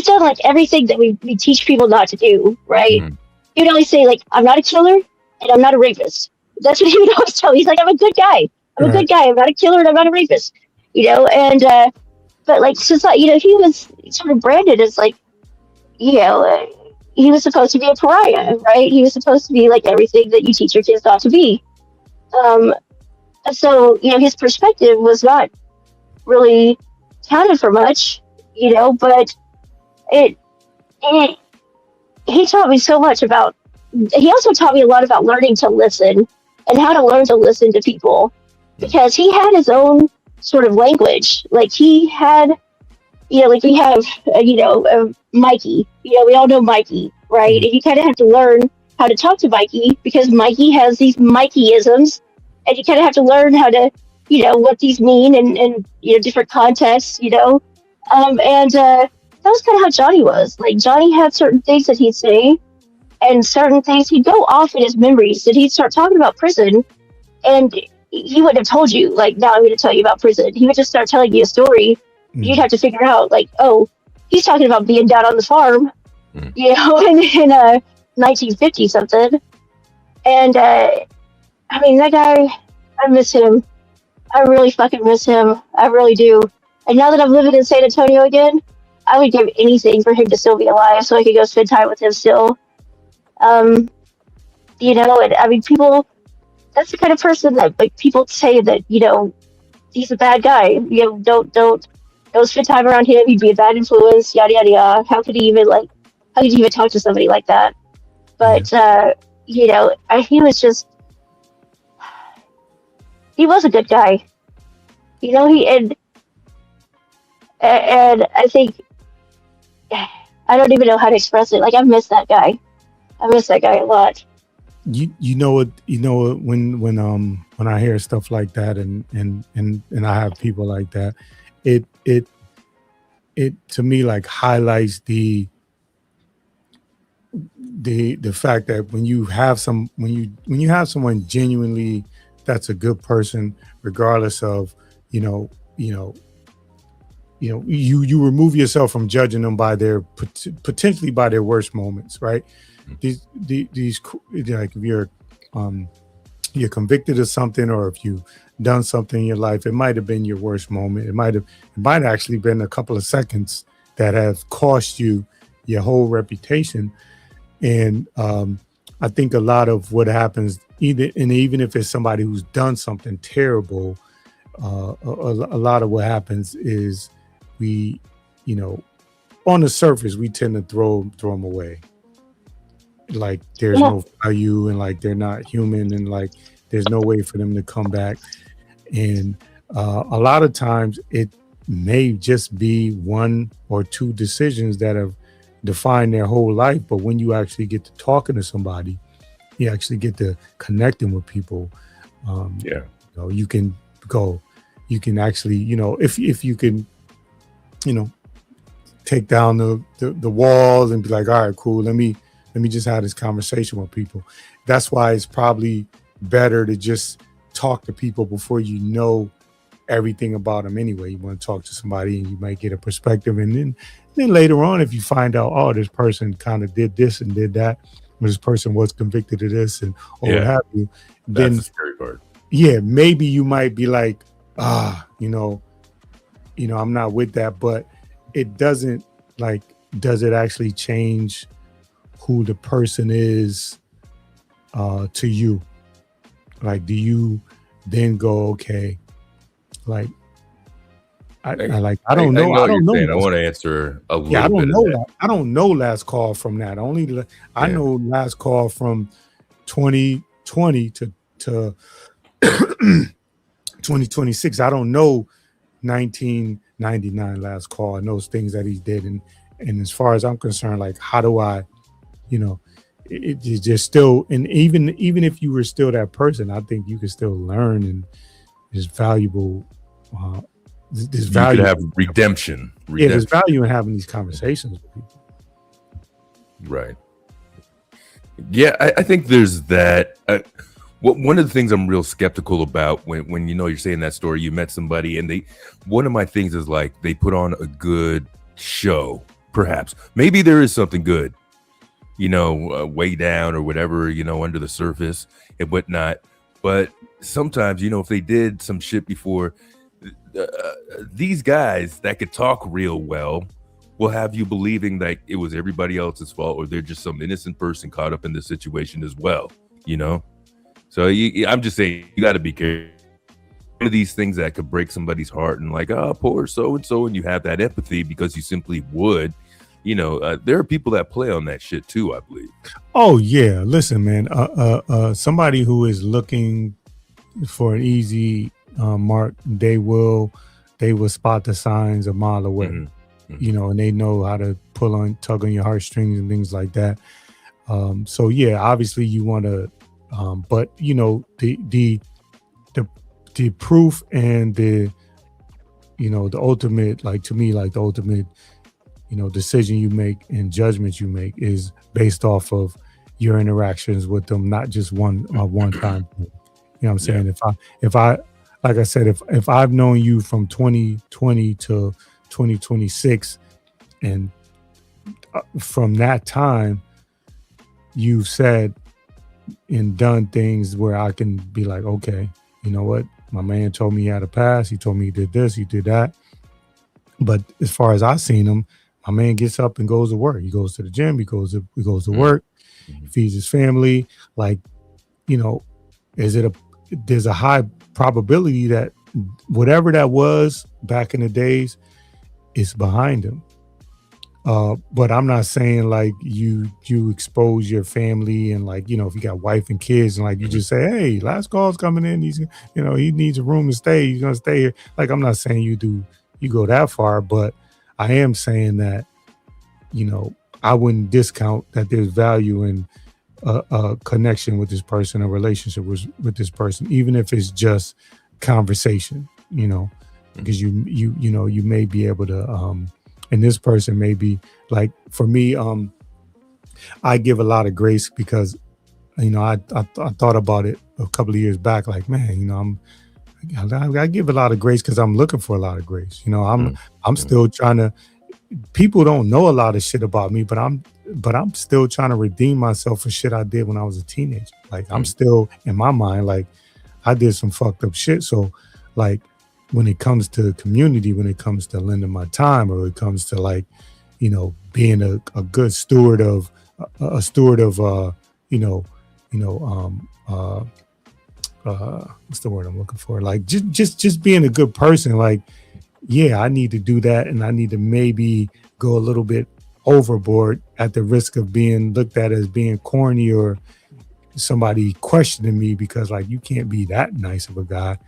done everything that we teach people not to do, right? He would always say I'm not a killer and I'm not a rapist. That's what he would always tell me. He's like, I'm a good guy. I'm a good guy. I'm not a killer and I'm not a rapist. And but since he was sort of branded as he was supposed to be a pariah, right? He was supposed to be everything that you teach your kids not to be. So his perspective was not really counted for much, but he taught me so much about. He also taught me a lot about learning to listen and how to learn to listen to people, because he had his own sort of language. Like he had, like we have, Mikey. We all know Mikey, right? And you kind of have to learn how to talk to Mikey, because Mikey has these Mikeyisms, and you kind of have to learn how to, what these mean and different contexts, and that was kind of how Johnny was. Like Johnny had certain things that he'd say, and certain things he'd go off in his memories, and he'd start talking about prison, and he wouldn't have told you, like, now I'm going to tell you about prison. He would just start telling you a story. You'd have to figure out, like, oh, he's talking about being down on the farm, in 1950 something. And I mean, that guy, I miss him. I really fucking miss him. I really do. And now that I'm living in San Antonio again, I would give anything for him to still be alive so I could go spend time with him still. And I mean, people, that's the kind of person that, like, people say that, he's a bad guy. Don't spend time around him. He'd be a bad influence, yada, yada, yada. How could you even talk to somebody like that? But, he was just, he was a good guy. And I think, I don't even know how to express it. Like, I miss that guy. I miss that guy a lot. You know what, when I hear stuff like that and I have people like that, it to me, like, highlights the fact that when you have someone genuinely that's a good person, regardless of you remove yourself from judging them by their potentially by their worst moments, right? These like, if you're convicted of something, or if you've done something in your life, it might have been your worst moment. It might actually been a couple of seconds that have cost you your whole reputation. And I think a lot of what happens, even if it's somebody who's done something terrible, a lot of what happens is we, on the surface, we tend to throw them away. Like there's no value, and like they're not human, and like there's no way for them to come back. And a lot of times it may just be one or two decisions that have defined their whole life. But when you actually get to talking to somebody, you actually get to connecting with people. You can actually, if you can, take down the walls and be like, all right, cool, let me just have this conversation with people. That's why it's probably better to just talk to people before you know everything about them anyway. You want to talk to somebody and you might get a perspective, and then later on, if you find out, oh, this person kind of did this and did that, or this person was convicted of this and what have you, then that's the scary part. Yeah, maybe you might be like, I'm not with that, but it doesn't, like, does it actually change who the person is to you? Like, do you then go, okay, like, I don't know. I don't know. I want to answer a little bit. I don't know that. I don't know last call from that. I know last call from 2020 to 2026. I don't know 1999 last call and those things that he did. And as far as I'm concerned, like, how do I, it's just still, and even if you were still that person, I think you can still learn, and it's valuable. There's value. You could have redemption. Yeah, there's value in having these conversations with people. Right. Yeah, I think there's that. One of the things I'm real skeptical about when you're saying that story, you met somebody, and one of my things is, like, they put on a good show. Perhaps, maybe there is something good, way down or whatever, under the surface and whatnot. But sometimes, if they did some shit before, these guys that could talk real well will have you believing that it was everybody else's fault, or they're just some innocent person caught up in the situation as well, So I'm just saying, you got to be careful. One of these things that could break somebody's heart, and like, oh, poor so-and-so, and you have that empathy because you simply would, there are people that play on that shit too, I believe. Oh yeah, listen, man. Somebody who is looking for an easy mark, they will spot the signs a mile away. And they know how to tug on your heartstrings and things like that. So yeah, obviously you want to, but the proof and the ultimate, like to me, like the ultimate, decision you make and judgments you make is based off of your interactions with them, not just one time. You know what I'm saying? If I like I said, if I've known you from 2020 to 2026, and from that time, you've said and done things where I can be like, okay, you know what? My man told me he had a past. He told me he did this, he did that. But as far as I've seen him, my man gets up and goes to work. He goes to the gym. He goes to work. He feeds his family. Like, there's a high probability that whatever that was back in the days is behind him. But I'm not saying like you expose your family and like, if you got wife and kids and like you just say, hey, last call's coming in. He's, he needs a room to stay. He's going to stay here. Like, I'm not saying you go that far, but I am saying that, I wouldn't discount that there's value in a connection with this person, a relationship with this person, even if it's just conversation, because you may be able to, and this person may be like, for me, I give a lot of grace because, I thought about it a couple of years back, like, man, I give a lot of grace because I'm looking for a lot of grace. I'm still trying to, people don't know a lot of shit about me, but I'm still trying to redeem myself for shit I did when I was a teenager. Like, I'm still in my mind, like, I did some fucked up shit. So like, when it comes to community, when it comes to lending my time, or it comes to like, being a good steward of what's the word I'm looking for? Like just being a good person. Like, yeah, I need to do that, and I need to maybe go a little bit overboard at the risk of being looked at as being corny or somebody questioning me because like you can't be that nice of a guy.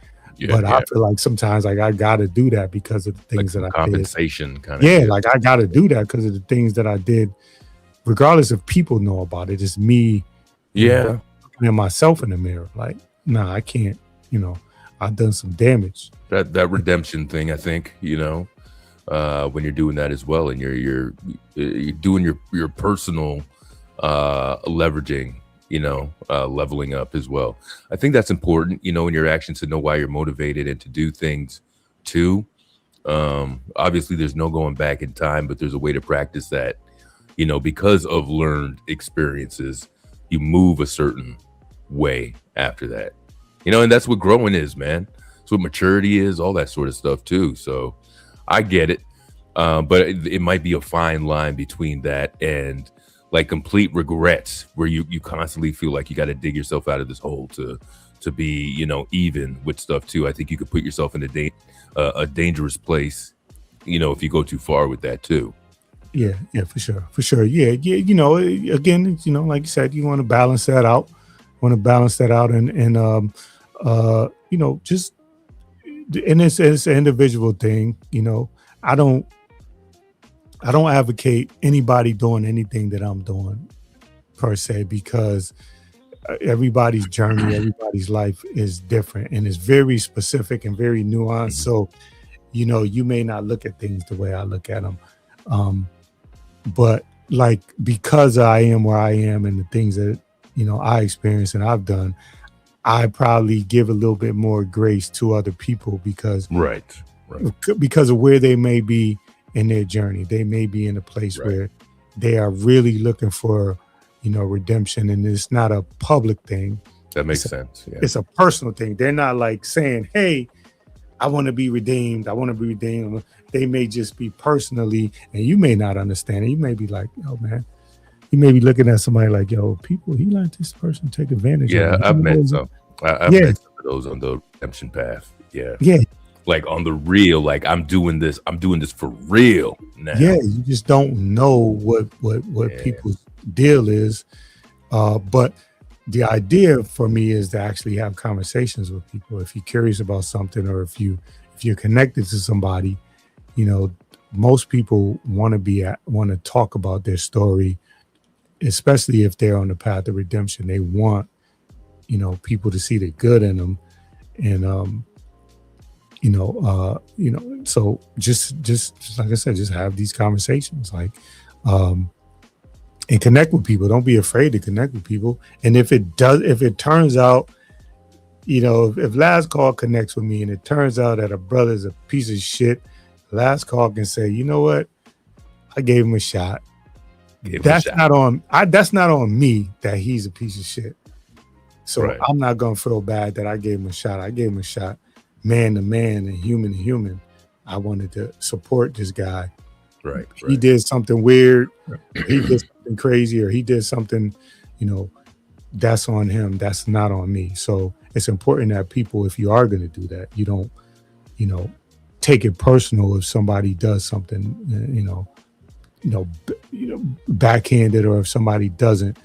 But I feel like sometimes like I gotta do that because of the things like that I compensation did. Kind of. Like I gotta do that because of the things that I did, regardless if people know about it. It's me, looking at myself in the mirror. Like, nah, I can't. I've done some damage. That redemption thing, I think. When you're doing that as well, and you're doing your personal leveraging. Leveling up as well. I think that's important, in your actions to know why you're motivated and to do things too. Obviously there's no going back in time, but there's a way to practice that, because of learned experiences, you move a certain way after that, and that's what growing is, man. That's what maturity is, all that sort of stuff too. So I get it. But it might be a fine line between that and like complete regrets where you constantly feel like you got to dig yourself out of this hole to be, even with stuff too. I think you could put yourself in a dangerous place, if you go too far with that too. Yeah, for sure. Yeah. Again, like you said, you want to balance that out. And just, and it's an individual thing. I don't advocate anybody doing anything that I'm doing per se, because everybody's journey, everybody's life is different and it's very specific and very nuanced. So, you may not look at things the way I look at them. But like, because I am where I am and the things that, I experience and I've done, I probably give a little bit more grace to other people because of where they may be in their journey. They may be in a place where they are really looking for, redemption, and it's not a public thing. That makes sense. Yeah. It's a personal thing. They're not like saying, hey, I want to be redeemed. They may just be personally, and you may not understand it. You may be like, yo, man, you may be looking at somebody like, yo, he let this person take advantage of me. I've met some. I've met some of those on the redemption path. Yeah. like on the real, like I'm doing this for real now. Yeah, you just don't know what people's deal is. But the idea for me is to actually have conversations with people. If you're curious about something, or if you're connected to somebody, most people want to talk about their story, especially if they're on the path of redemption. They want, people to see the good in them, and so just like I said, just have these conversations, like, and connect with people. Don't be afraid to connect with people. And if it turns out, if Last Call connects with me and it turns out that a brother's a piece of shit, Last Call can say, you know what, I gave him a shot. That's not on me that he's a piece of shit. So right. I'm not gonna feel bad that I gave him a shot. I gave him a shot, man to man and human to human. I wanted to support this guy. Right. He did something weird, he did something crazy, or he did something, that's on him. That's not on me. So it's important that people, if you are going to do that, you don't, take it personal if somebody does something, backhanded, or if somebody doesn't,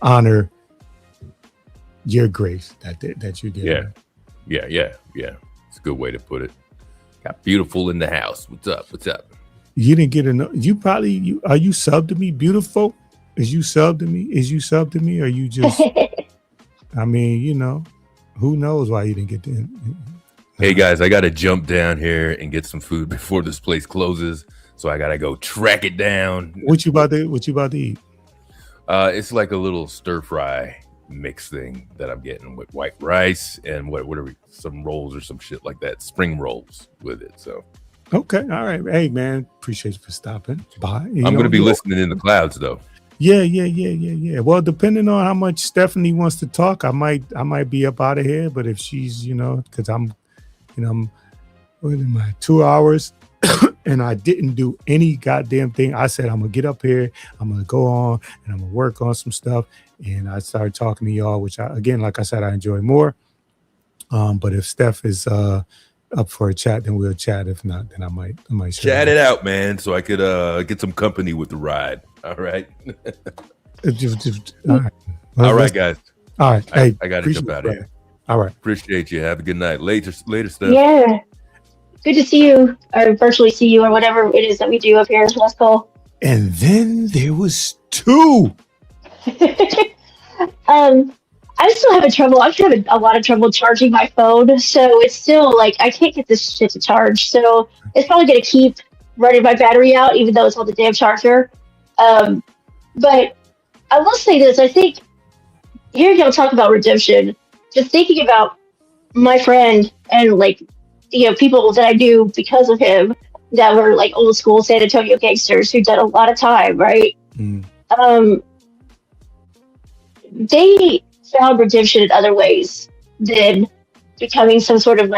honor your grace that you get. Yeah. It's a good way to put it. Got Beautiful in the house. What's up? You didn't get enough. Are you subbed to me, Beautiful? Is you subbed to me? Or you just, I mean, who knows why you didn't get the. Hey guys, I got to jump down here and get some food before this place closes. So I got to go track it down. What you about to eat? It's like a little stir fry mix thing that I'm getting with white rice and whatever, some rolls or some shit like that, spring rolls with it. So okay, all right. Hey man, appreciate you for stopping by. I'm going to be listening in the clouds though. Yeah. Well, depending on how much Stephanie wants to talk, I might be up out of here. But if she's, because I'm what am I, 2 hours and I didn't do any goddamn thing. I said, I'm gonna get up here, I'm gonna go on and I'm gonna work on some stuff. And I started talking to y'all, which like I said, I enjoy more. But if Steph is up for a chat, then we'll chat. If not, then I might chat it out, man, so I could get some company with the ride. All right. All right. All right, guys. All right. Hey, I got to jump out of here. All right. Appreciate you. Have a good night. Later, Steph. Yeah. Good to see you, or virtually see you, or whatever it is that we do up here. Let's go. And then there was 2. I'm still having trouble. I'm having a lot of trouble charging my phone, so it's still like I can't get this shit to charge. So it's probably gonna keep running my battery out, even though it's on the damn charger. But I will say this: I think hearing him talk about redemption, just thinking about my friend and people that I knew because of him that were like old school San Antonio gangsters who did a lot of time, right? They found redemption in other ways than becoming some sort of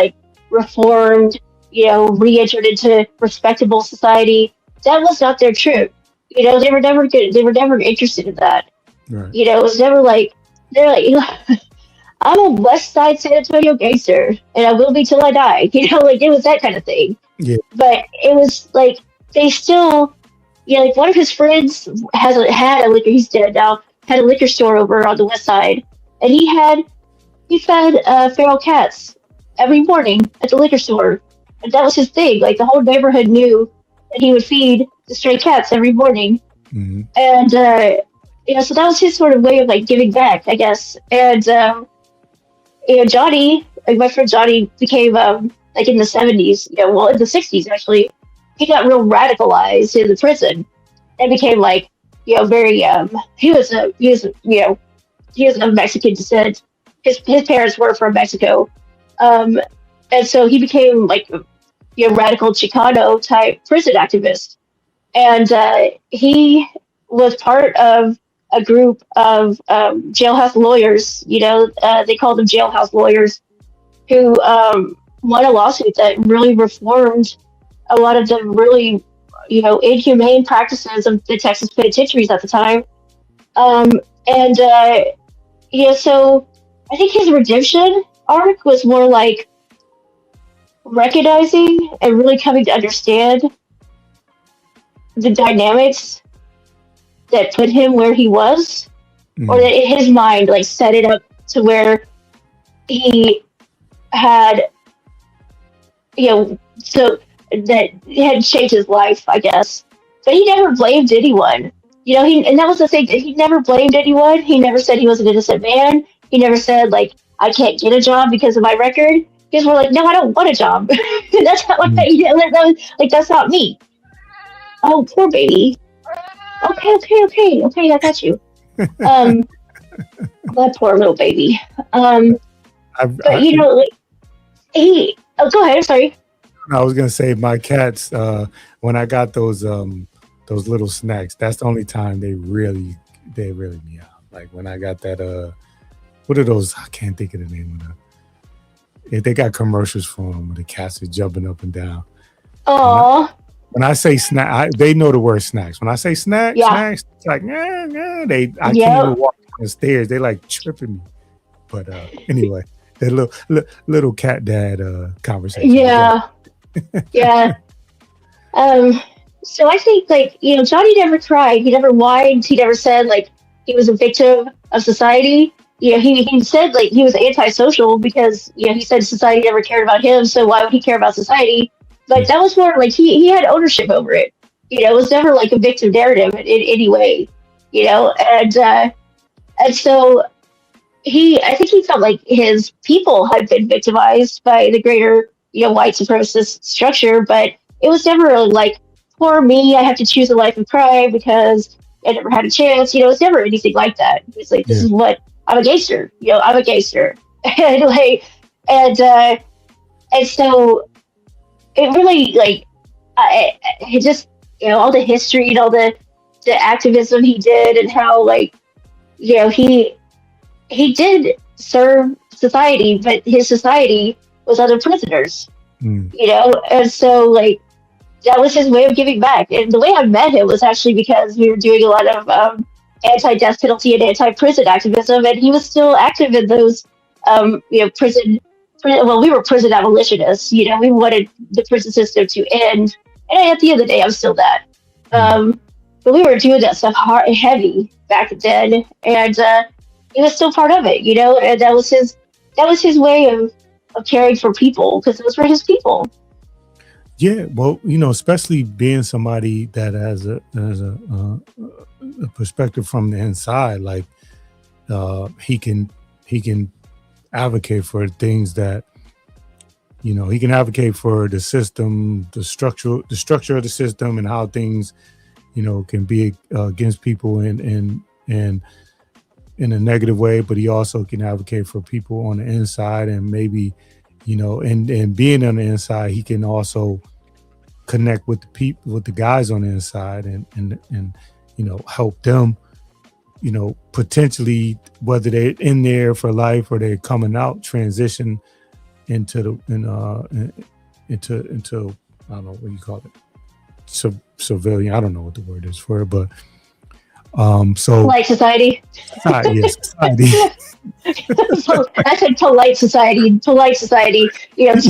reformed, re-entered into respectable society. That was not their trip. They were never good. They were never interested in that. Right. It was never I'm a West Side San Antonio gangster, and I will be till I die. It was that kind of thing. Yeah. But it was they still, one of his friends had a liquor. He's dead now. Had a liquor store over on the West Side, and he fed feral cats every morning at the liquor store, and that was his thing. The whole neighborhood knew that he would feed the stray cats every morning, and so that was his sort of way of giving back, I guess. And Johnny, my friend Johnny, became in the 70s, in the 60s actually, he got real radicalized in the prison and became very he was of Mexican descent. His parents were from Mexico, and so he became radical Chicano type prison activist, and he was part of a group of jailhouse lawyers. They called them jailhouse lawyers, who won a lawsuit that really reformed a lot of the really inhumane practices of the Texas penitentiaries at the time. So I think his redemption arc was more recognizing and really coming to understand the dynamics that put him where he was, or that in his mind, like, set it up to where he had, so that it had changed his life, I guess. But he never blamed anyone. And that was the thing. He never blamed anyone. He never said he was an innocent man. He never said, like, I can't get a job because of my record. He was more like, no, I don't want a job. That's not that's not me. Oh, poor baby. Okay, I got you. That poor little baby. Go ahead. I'm sorry. I was gonna say my cats. When I got those little snacks, that's the only time they really meow. Like when I got that. What are those? I can't think of the name of them. If they got commercials for them, where the cats are jumping up and down. Oh. When I say snack, they know the word snacks. When I say snacks, it's like, I can't even walk down the stairs. They like tripping me. But anyway, that little cat dad conversation. Yeah. Yeah. So I think, like, Johnny never cried. He never whined. He never said, like, he was a victim of society. He said, like, he was antisocial because, he said society never cared about him. So why would he care about society? But that was more like he had ownership over it. It was never like a victim narrative in any way, and so I think he felt like his people had been victimized by the greater, white supremacist structure, but it was never really like, poor me, I have to choose a life of crime because I never had a chance. It was never anything like that. It was like, this is what, I'm a gangster, I'm a gangster. and so it really, like, it just, all the history and all the activism he did and how, like, he did serve society, but his society was other prisoners, and so, like, that was his way of giving back. And the way I met him was actually because we were doing a lot of anti-death penalty and anti-prison activism, and he was still active in those, prison. Well, we were prison abolitionists. We wanted the prison system to end, and at the end of the day, I'm still that. But we were doing that stuff hard and heavy back then, and he was still part of it. And that was his way of caring for people, because it was for his people. Yeah, well, especially being somebody that has a perspective from the inside, like he can advocate for things that, he can advocate for the system, the structure of the system, and how things, can be against people in a negative way. But he also can advocate for people on the inside, and maybe, and being on the inside, he can also connect with the people, with the guys on the inside, and help them, potentially, whether they're in there for life or they're coming out, transition into into I don't know what you call it, civilian. I don't know what the word is for it, but so polite society. Yes, society. So I said polite society. The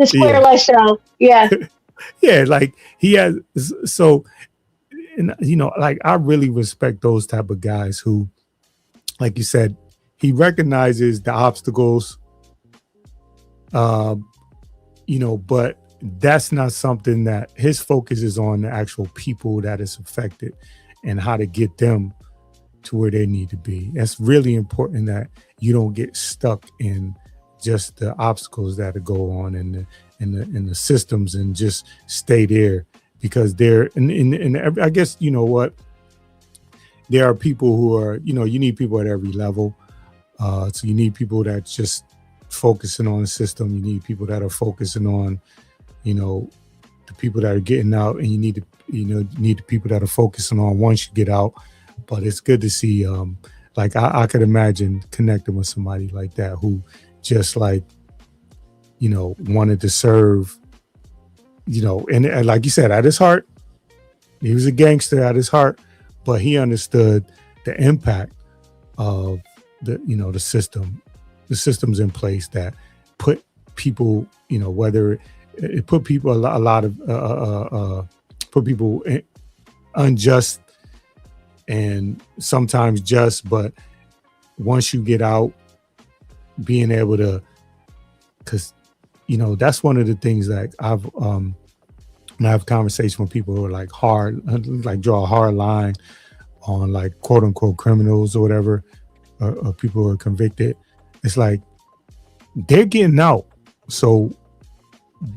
square lifestyle. Yeah. Yeah, like he has. So, and like, I really respect those type of guys who, like you said, he recognizes the obstacles. But that's not something that his focus is on, the actual people that is affected and how to get them to where they need to be. That's really important, that you don't get stuck in just the obstacles that go on in the systems, and just stay there, because they're in I guess, what, there are people who are, you need people at every level. So you need people that's just focusing on the system. You need people that are focusing on, the people that are getting out, and you need the people that are focusing on once you get out. But it's good to see, like, I could imagine connecting with somebody like that, who just, like, wanted to serve, and like you said, at his heart, he was a gangster at his heart, but he understood the impact of the systems in place that put people, whether it put people a lot of put people in unjust and sometimes just, but once you get out, being able to, because that's one of the things that I've when I have conversations with people who are like draw a hard line on like quote unquote criminals or whatever, or people who are convicted. It's like they're getting out. So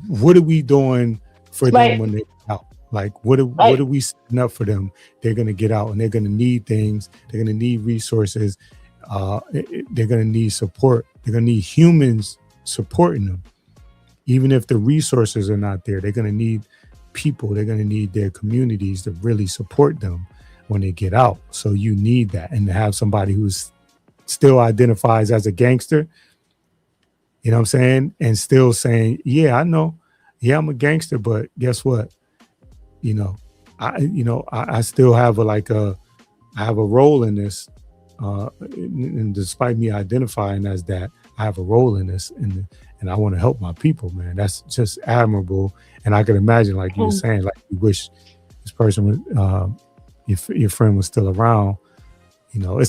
what are we doing for them when they get out? Like what are we setting up for them? They're gonna get out and they're gonna need things. They're gonna need resources. They're gonna need support. They're gonna need humans supporting them. Even if the resources are not there, they're gonna need people. They're gonna need their communities to really support them when they get out. So you need that, and to have somebody who's still identifies as a gangster, you know what I'm saying, and still saying, yeah, I know, yeah, I'm a gangster, but guess what? I still have I have a role in this, and despite me identifying as that, I have a role in this, and I want to help my people, man. That's just admirable. And I can imagine, like you were saying, like you wish this person would, your friend was still around. It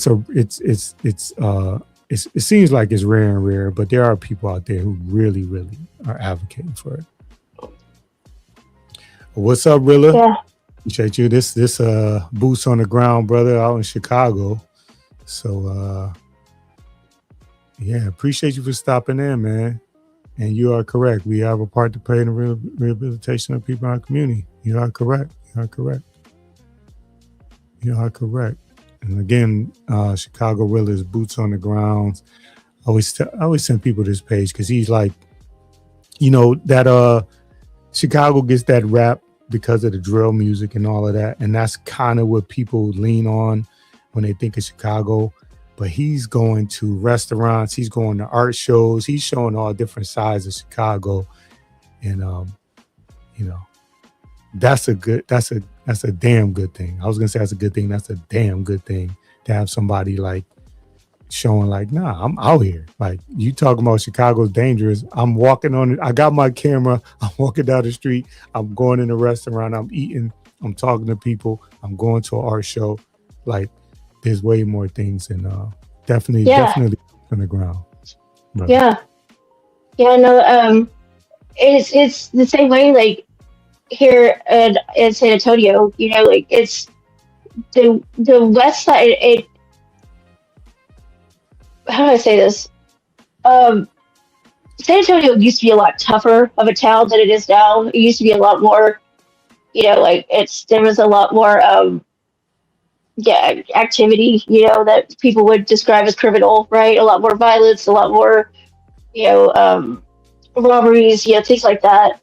seems like it's rare and rare, but there are people out there who really, really are advocating for it. What's up, Rilla? Yeah. Appreciate you. This boots on the ground, brother, out in Chicago. So appreciate you for stopping in, man. And you are correct. We have a part to play in the rehabilitation of people in our community. You are correct. And again, Chicago Rilla is boots on the ground. I always send people this page because he's like, that Chicago gets that rap because of the drill music and all of that. And that's kind of what people lean on when they think of Chicago. But he's going to restaurants, he's going to art shows, he's showing all different sides of Chicago. And that's a damn good thing. I was gonna say that's a good thing. That's a damn good thing to have somebody like showing like, nah, I'm out here. Like you talking about Chicago's dangerous. I'm walking on it. I got my camera. I'm walking down the street. I'm going in a restaurant. I'm eating. I'm talking to people. I'm going to an art show. Like there's way more things, and definitely on the ground. Right. Yeah. No. It's the same way. Like here in San Antonio, like it's the west side. How do I say this? San Antonio used to be a lot tougher of a town than it is now. It used to be a lot more, there was a lot more activity, that people would describe as criminal, right? A lot more violence, a lot more, robberies, things like that.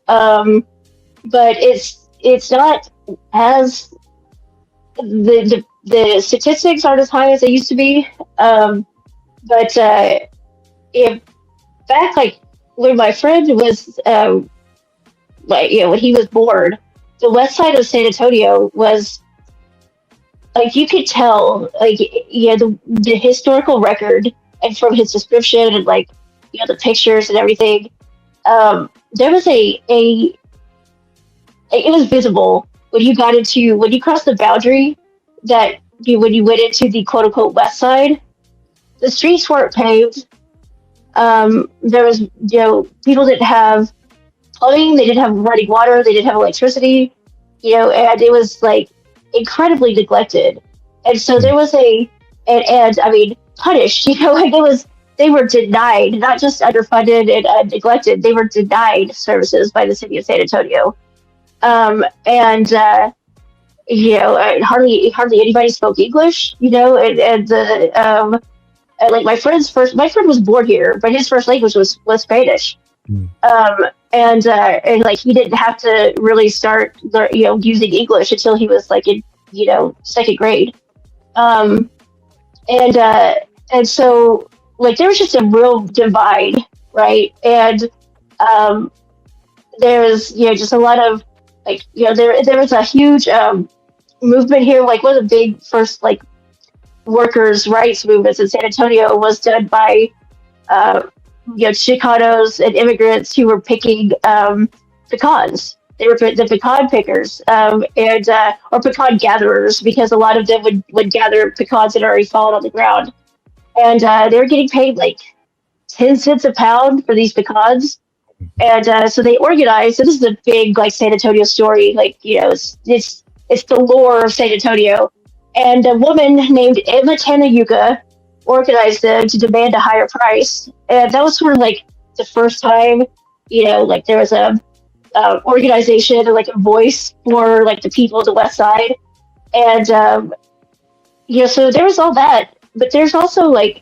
But it's not as the statistics aren't as high as they used to be. But if back like when my friend was when he was born, the west side of San Antonio was like you could tell the historical record, and from his description and the pictures and everything, there was it was visible when you crossed the boundary that when you went into the quote unquote west side. The streets weren't paved. There was, people didn't have plumbing. They didn't have running water. They didn't have electricity. And it was incredibly neglected. And so there was punished. They were denied, not just underfunded and neglected. They were denied services by the city of San Antonio. Hardly anybody spoke English. My friend was born here, but his first language was Spanish. He didn't have to really start, using English until he was in, second grade. And so there was just a real divide, right? And there was, just a lot of there was a huge movement here. One of the big first workers' rights movements in San Antonio was done by Chicanos and immigrants who were picking pecans. They were the pecan pickers and or pecan gatherers, because a lot of them would gather pecans that had already fallen on the ground, and they were getting paid like 10 cents a pound for these pecans. And so they organized. So this is a big like San Antonio story. Like it's the lore of San Antonio. And a woman named Emma Tanayuka organized them to demand a higher price. And that was sort of like the first time, like there was a organization and like a voice for like the people of the West Side. And so there was all that, but there's also like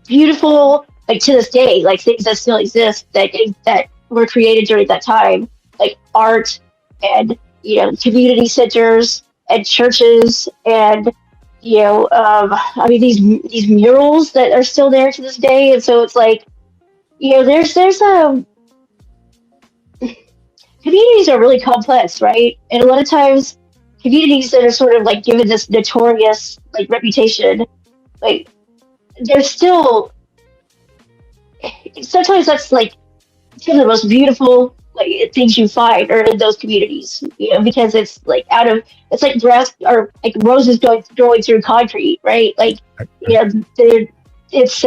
beautiful, like to this day, like things that still exist that were created during that time, like art and community centers and churches and I mean these murals that are still there to this day. And so it's like there's communities are really complex, right? And a lot of times communities that are sort of like given this notorious like reputation, like they're still sometimes that's like some of the most beautiful like things you find are in those communities, because it's like it's like grass or like roses growing through concrete, right? Like it's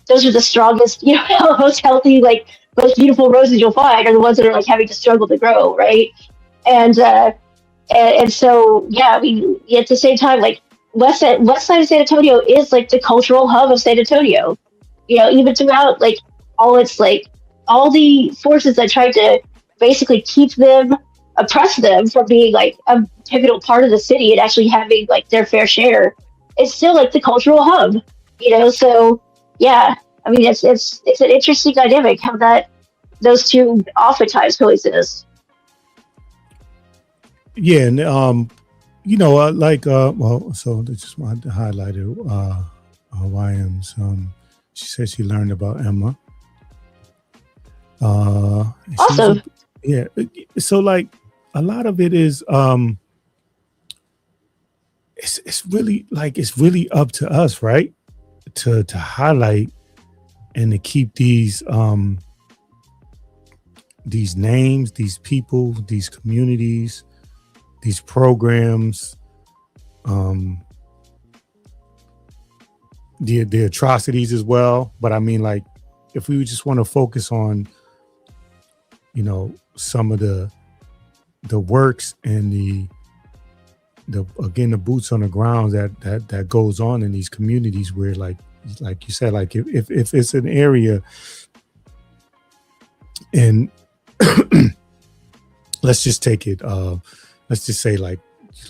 those are the strongest, most healthy, like most beautiful roses you'll find are the ones that are like having to struggle to grow, right? And so I mean at the same time, like west side of San Antonio is like the cultural hub of San Antonio. Even throughout like all the forces that tried to basically oppress them from being like a pivotal part of the city and actually having like their fair share, it's still like the cultural hub. So I mean it's an interesting dynamic how those two oftentimes coexist. Yeah, and well, so I just wanted to highlight it. YM's she said she learned about Emma. Awesome. Yeah. So like a lot of it is it's really up to us, right? To highlight and to keep these names, these people, these communities, these programs, the atrocities as well. But I mean, like, if we just want to focus on, some of the works and the boots on the ground that goes on in these communities where, like you said, like if it's an area and let's just take it, let's just say like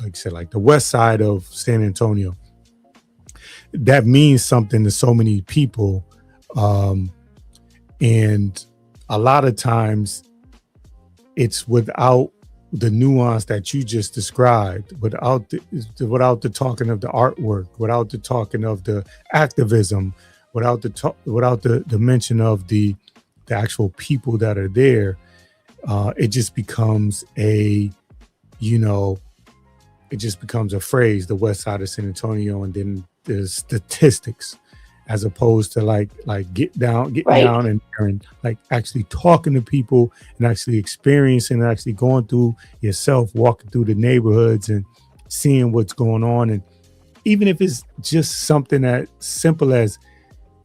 you said, like the west side of San Antonio, that means something to so many people. And a lot of times it's without the nuance that you just described, without the talking of the artwork, without the talking of the activism, without the mention of the actual people that are there. It just becomes a phrase, the west side of San Antonio, and then there's statistics, as opposed to like get down and like actually talking to people and actually experiencing and actually going through yourself, walking through the neighborhoods and seeing what's going on. And even if it's just something as simple as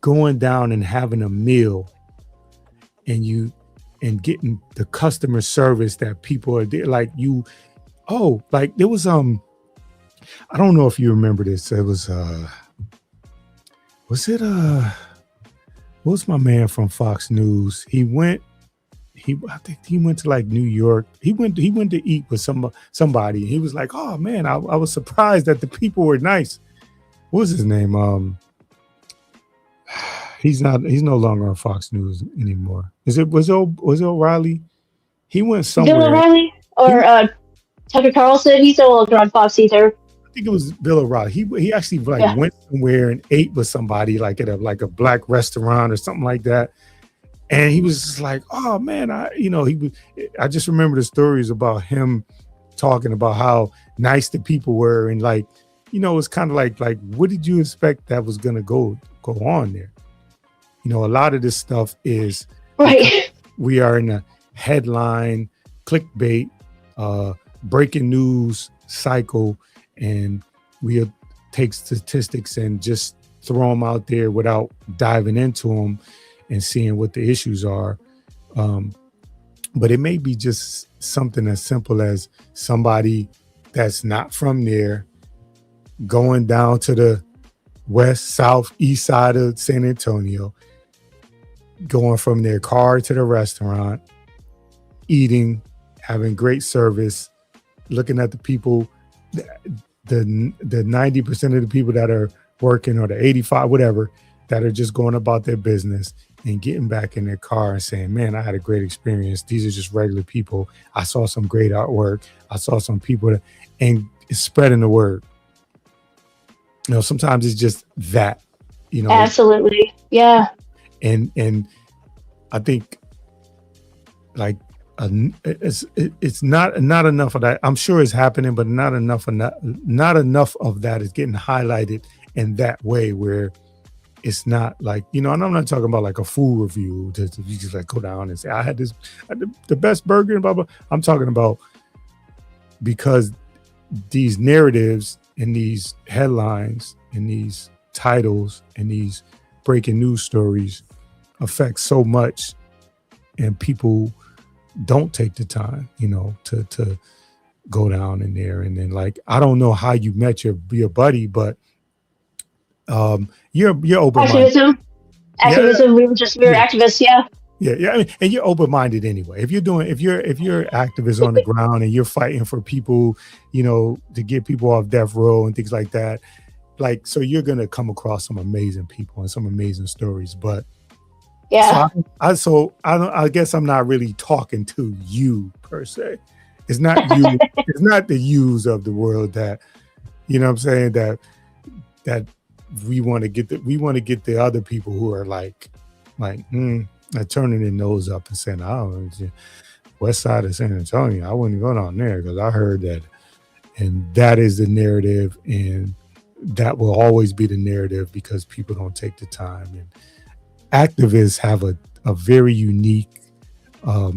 going down and having a meal and getting the customer service that people are there, like there was I don't know if you remember this. It was what's my man from Fox News? I think he went to like New York. He went to eat with somebody. He was like, oh man, I was surprised that the people were nice. What was his name? He's no longer on Fox News anymore. Was it O'Reilly? He went somewhere. Bill O'Reilly or Tucker Carlson? He's no longer on Fox either. I think it was Bill O'Reilly. He actually went somewhere and ate with somebody like at a black restaurant or something like that. And he was just like, oh man, I just remember the stories about him talking about how nice the people were. And like, it's kind of like, what did you expect that was going to go on there? a lot of this stuff is Right. we are in a headline, clickbait, breaking news cycle, and we take statistics and just throw them out there without diving into them and seeing what the issues are. But it may be just something as simple as somebody that's not from there going down to the west, south, east side of San Antonio, going from their car to the restaurant, eating, having great service, looking at the people, the 90% of the people that are working, or the 85, whatever, that are just going about their business and getting back in their car and saying, man, I had a great experience. These are just regular people. I saw some great artwork. I saw some people and it's spreading the word. Sometimes it's just that, Absolutely. Yeah. And I think like it's not enough of that. I'm sure it's happening, but not enough of that is getting highlighted in that way, where it's not like, and I'm not talking about like a food review to you just like go down and say, I had the best burger and blah, blah. I'm talking about because these narratives and these headlines and these titles and these breaking news stories affect so much, and people don't take the time, to go down in there. And then, like, I don't know how you met your buddy, but you're open-minded. Activism. We were activists. Yeah. Yeah. I mean, and you're open-minded anyway. If you're activist on the ground and you're fighting for people, to get people off death row and things like that, like, so you're gonna come across some amazing people and some amazing stories. But yeah, I guess I'm not really talking to you per se. It's not you. It's not the yous of the world that, what I'm saying, that we want to get the other people who are like turning their nose up and saying, oh, west side of San Antonio, I wouldn't go down there because I heard that. And that is the narrative, and that will always be the narrative because people don't take the time. And activists have a very unique, I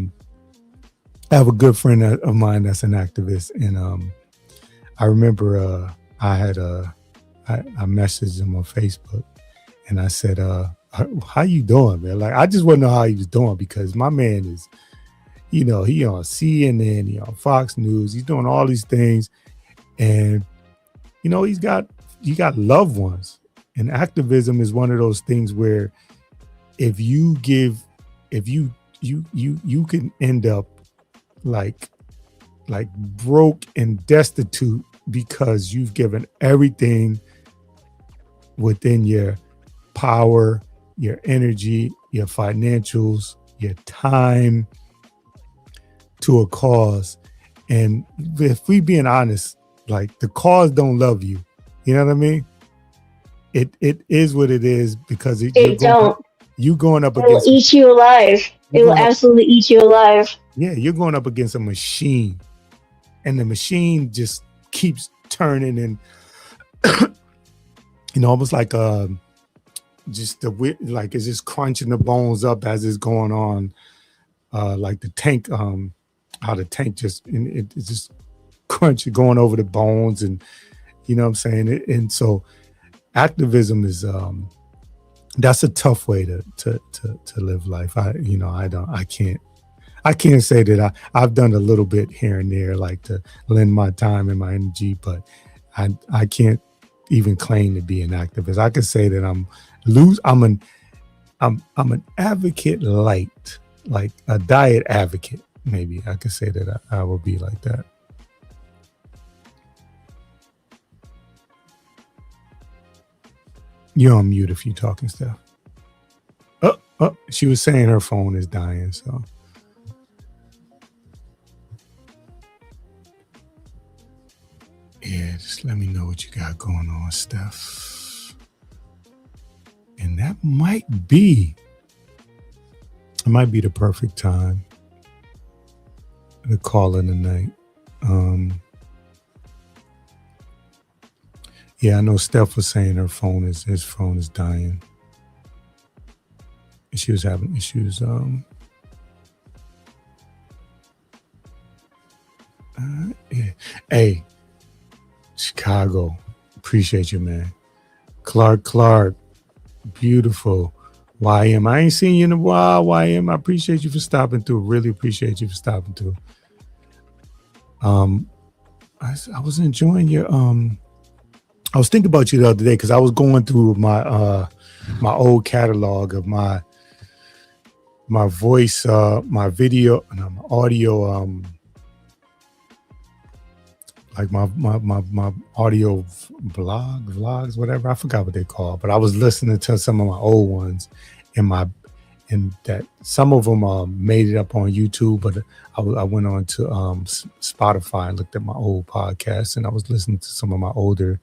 have a good friend of mine that's an activist, and I remember I messaged him on Facebook, and I said, how you doing, man? Like, I just want to know how he was doing, because my man is, he on CNN, he on Fox News, he's doing all these things, and he got loved ones. And activism is one of those things where if you can end up like broke and destitute because you've given everything within your power, your energy, your financials, your time to a cause. And if we being honest, like, the cause don't love you. You know what I mean? It is what it is, because you going up against. It will eat you alive. It will absolutely eat you alive. Yeah, you're going up against a machine, and the machine just keeps turning, and almost like just like it's just crunching the bones up as it's going on, like the tank, how the tank just it's just crunchy going over the bones, and what I'm saying. And so activism is that's a tough way to live life. I can't say that I've done a little bit here and there, like, to lend my time and my energy, but I can't even claim to be an activist. I can say that I'm an advocate light, like a diet advocate. Maybe I could say that I will be like that. You're on mute if you're talking, Steph. Oh, she was saying her phone is dying, so. Yeah, just let me know what you got going on, Steph. And that might be the perfect time to call in the night. Yeah, I know Steph was saying his phone is dying. She was having issues. Yeah. Hey, Chicago, appreciate you, man. Clark, beautiful. YM, I ain't seen you in a while. YM, I appreciate you for stopping through. Really appreciate you for stopping through. I was enjoying your I was thinking about you the other day because I was going through my my old catalog of my voice, my video, no, my audio, like my audio vlogs, whatever. I forgot what they call, but I was listening to some of my old ones and that some of them made it up on YouTube, but I went on to Spotify and looked at my old podcasts, and I was listening to some of my older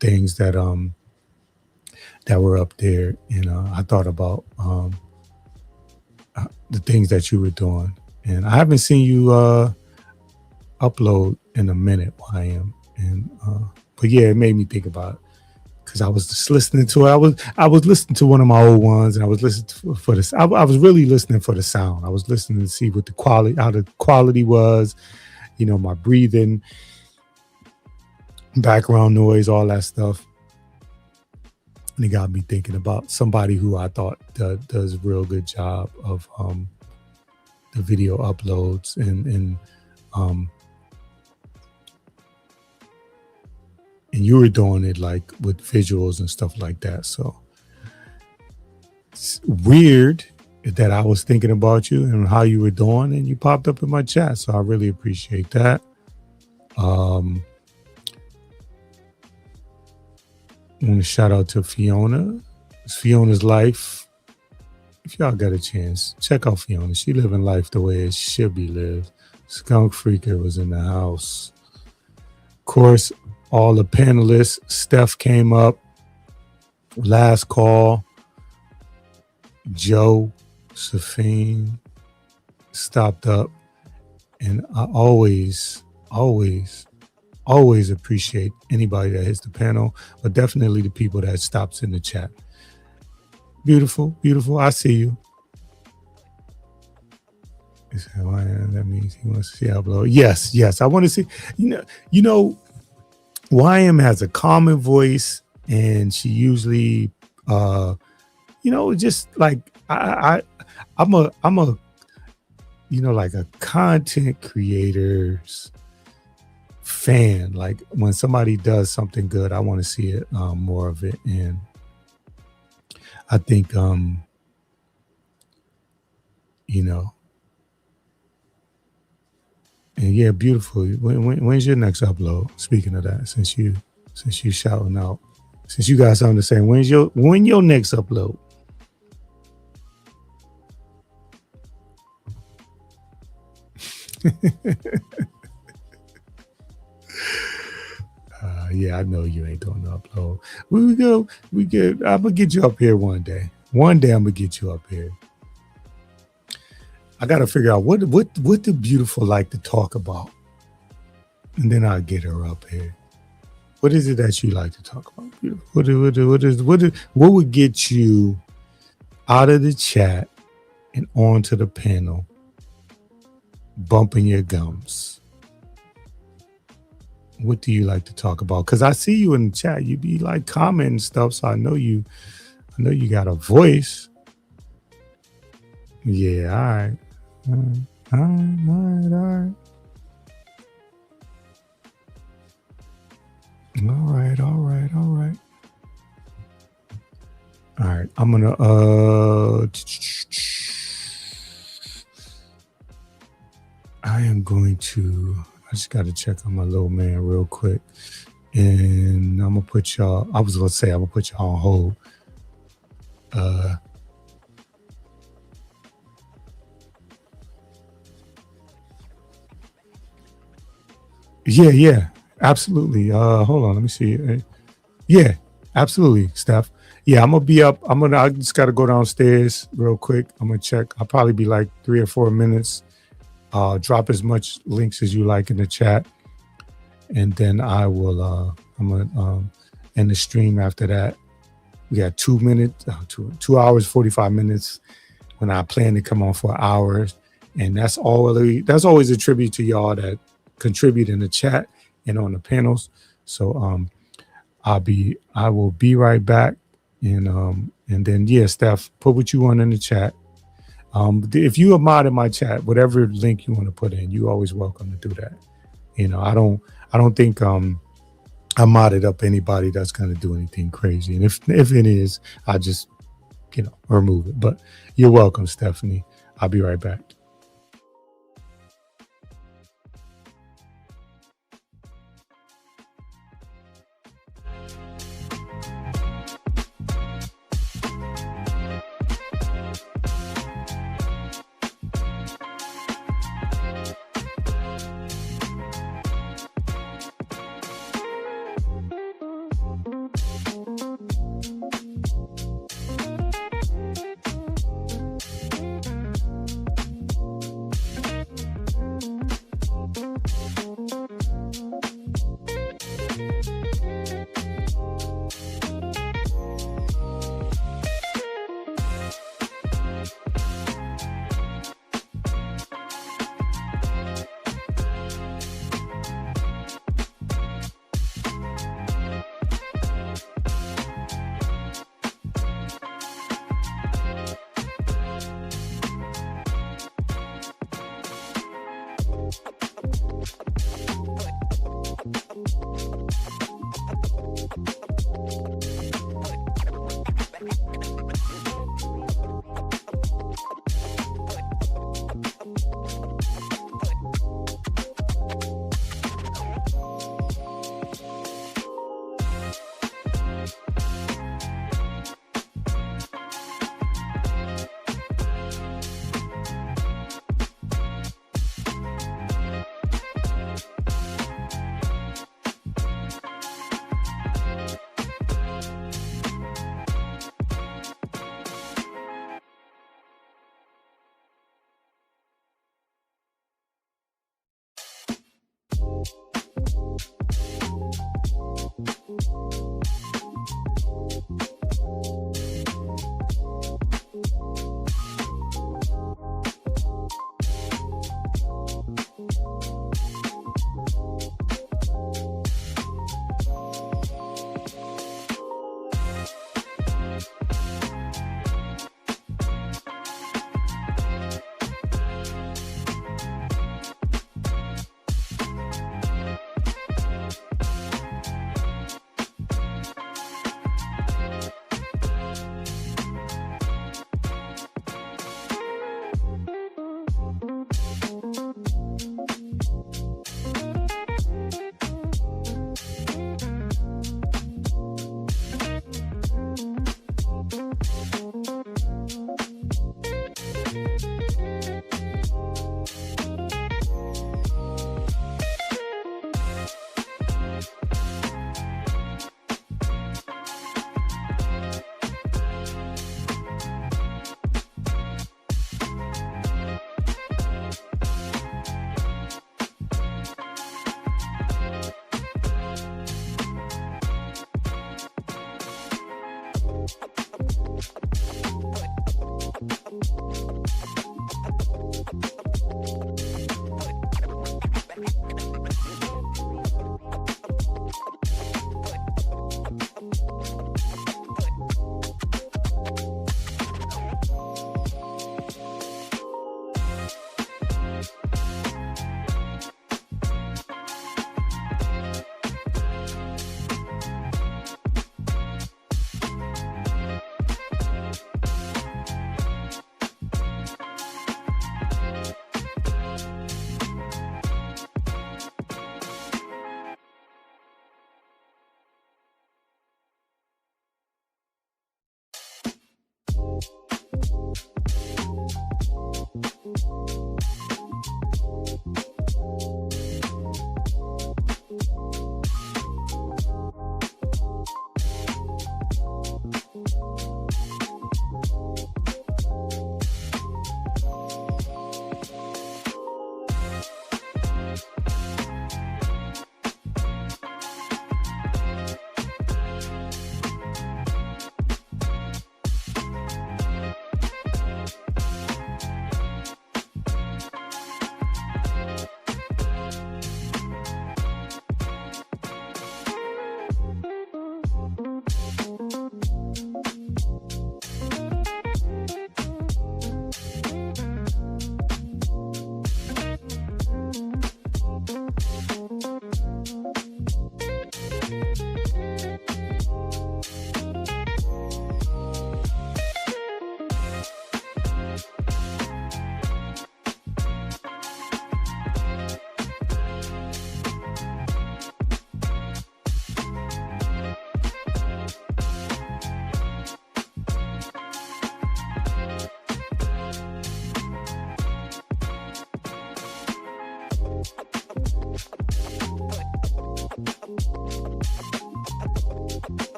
things that were up there, and I thought about the things that you were doing, and I haven't seen you upload in a minute. YM, and but yeah, it made me think about it. Because I was just listening to it. I was listening to one of my old ones, and I was listening for this. I was really listening for the sound. I was listening to see what the quality, how the quality was, my breathing, background noise, all that stuff. And it got me thinking about somebody who I thought does a real good job of the video uploads and you were doing it like with visuals and stuff like that. So it's weird that I was thinking about you and how you were doing, and you popped up in my chat. So I really appreciate that. I want to shout out to Fiona. It's Fiona's Life. If y'all got a chance, check out Fiona. She living life the way it should be lived. Skunk Freaker was in the house. Of course, all the panelists. Steph came up. Last call. Joe, Safine stopped up. And I always appreciate anybody that hits the panel, but definitely the people that stops in the chat. Beautiful. I see you. That means he wants to see upload. Yes. I want to see. YM has a common voice, and she usually, just like I'm a, like a content creator's fan. Like when somebody does something good, I want to see it, more of it, and I think, and yeah, beautiful. When's your next upload? Speaking of that, since you shouting out, since you got something to say, when your next upload? Yeah, I know you ain't doing the upload. I'm gonna get you up here one day. One day I'm gonna get you up here. I gotta figure out what the beautiful like to talk about, and then I'll get her up here. What is it that you like to talk about, beautiful? What would get you out of the chat and onto the panel, bumping your gums? What do you like to talk about? Because I see you in the chat. You be like commenting stuff, so I know you got a voice. Yeah, all right. All right. All right, I'm gonna I just gotta check on my little man real quick, and I'm gonna put y'all. I was gonna say I'm gonna put y'all on hold. Yeah, absolutely. Hold on, let me see. Yeah, absolutely, Steph. Yeah, I'm gonna be up. I just gotta go downstairs real quick. I'm gonna check. I'll probably be like 3 or 4 minutes. Drop as much links as you like in the chat, and then I will. I'm gonna end the stream after that. We got 2 minutes, 2 hours 45 minutes when I plan to come on for hours. And that's always a tribute to y'all that contribute in the chat and on the panels. So I will be right back. And then Steph, put what you want in the chat. If you are mod in my chat, whatever link you want to put in, you always welcome to do that. I don't think I modded up anybody that's going to do anything crazy. And if it is, I just, remove it. But you're welcome, Stephanie. I'll be right back.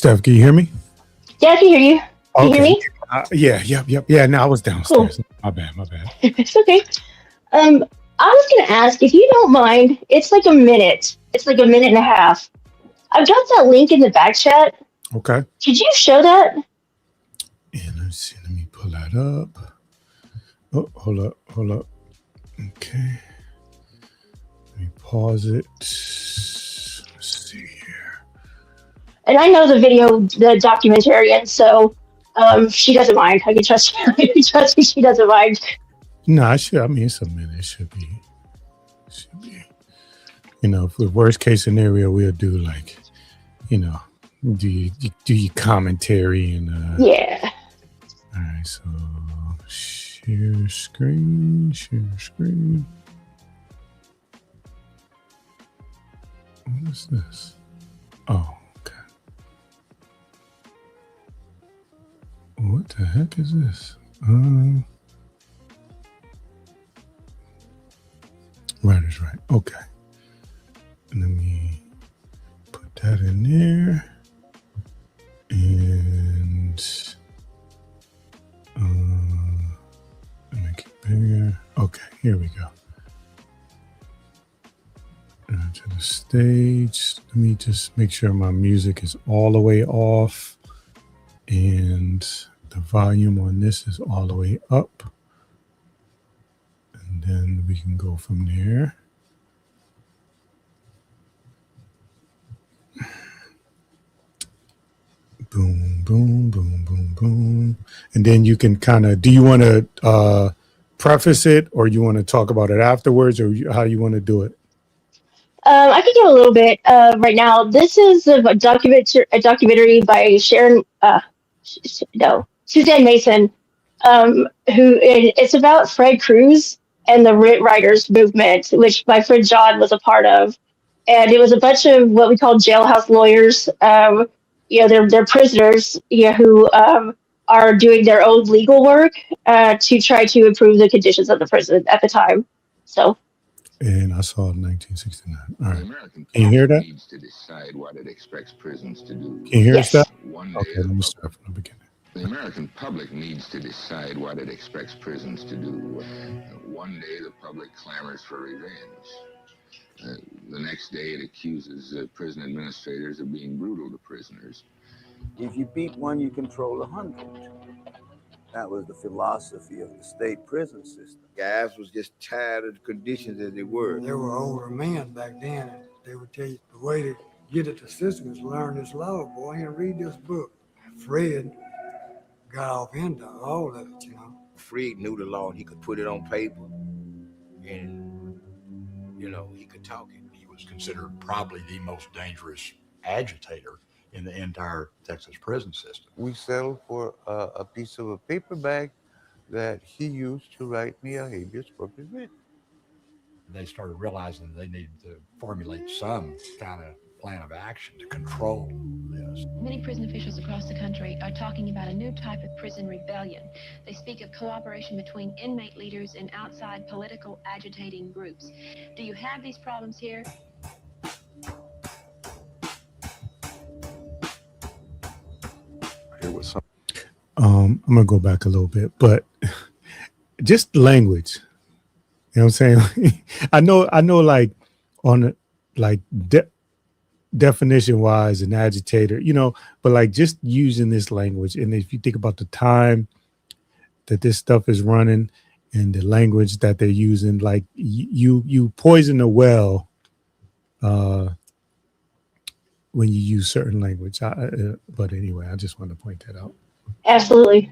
Steph, can you hear me? Yeah, I can hear you. Can you hear me? Yeah. No, I was downstairs. Cool. My bad. It's okay. I was gonna ask if you don't mind. It's like a minute. It's like a minute and a half. I've got that link in the back chat. Okay. Could you show that? Yeah, let's see. Let me pull that up. Oh, hold up. Okay. Let me pause it. Let's see here. And I know the documentarian, so she doesn't mind. I can trust you. Trust me, she doesn't mind. No, it's a minute. It should be. For the worst case scenario, we'll do like, do your commentary and yeah. All right, so share screen. What is this? Oh, okay. What the heck is this? Right is right. Okay. Let me put that in there. And make it bigger. Okay, here we go. To the stage. Let me just make sure my music is all the way off and the volume on this is all the way up. And then we can go from there. Boom, boom, boom, boom, boom. And then you can kind of, do you want to preface it or you want to talk about it afterwards or how you want to do it? I can give a little bit right now. This is a documentary by Suzanne Mason, it's about Fred Cruz and the Writ Writers movement, which my friend John was a part of. And it was a bunch of what we call jailhouse lawyers. They're prisoners, who are doing their own legal work to try to improve the conditions of the prison at the time. So. And I saw 1969. All right. American Can you hear that? Needs to decide what it expects prisons to do. Can you hear us? That? One Okay, day let me start from the beginning. the American public needs to decide what it expects prisons to do. One day the public clamors for revenge. The next day it accuses prison administrators of being brutal to prisoners. If you beat one, you control 100. That was the philosophy of the state prison system. Guys was just tired of the conditions as they were. There were older men back then, and they would tell you the way to get at the system is learn this law, boy, and read this book. Fred got off into all of it, Fred knew the law and he could put it on paper and, he could talk it. He was considered probably the most dangerous agitator in the entire Texas prison system. We settled for a piece of a paper bag that he used to write me a habeas corpus writ. They started realizing they needed to formulate some kind of plan of action to control this. Many prison officials across the country are talking about a new type of prison rebellion. They speak of cooperation between inmate leaders and outside political agitating groups. Do you have these problems here? Here was some. I'm gonna go back a little bit, but just language. You know what I'm saying? I know like on like definition wise an agitator, but like just using this language. And if you think about the time that this stuff is running and the language that they're using, like you poison the well when you use certain language. But anyway, I just wanted to point that out. Absolutely.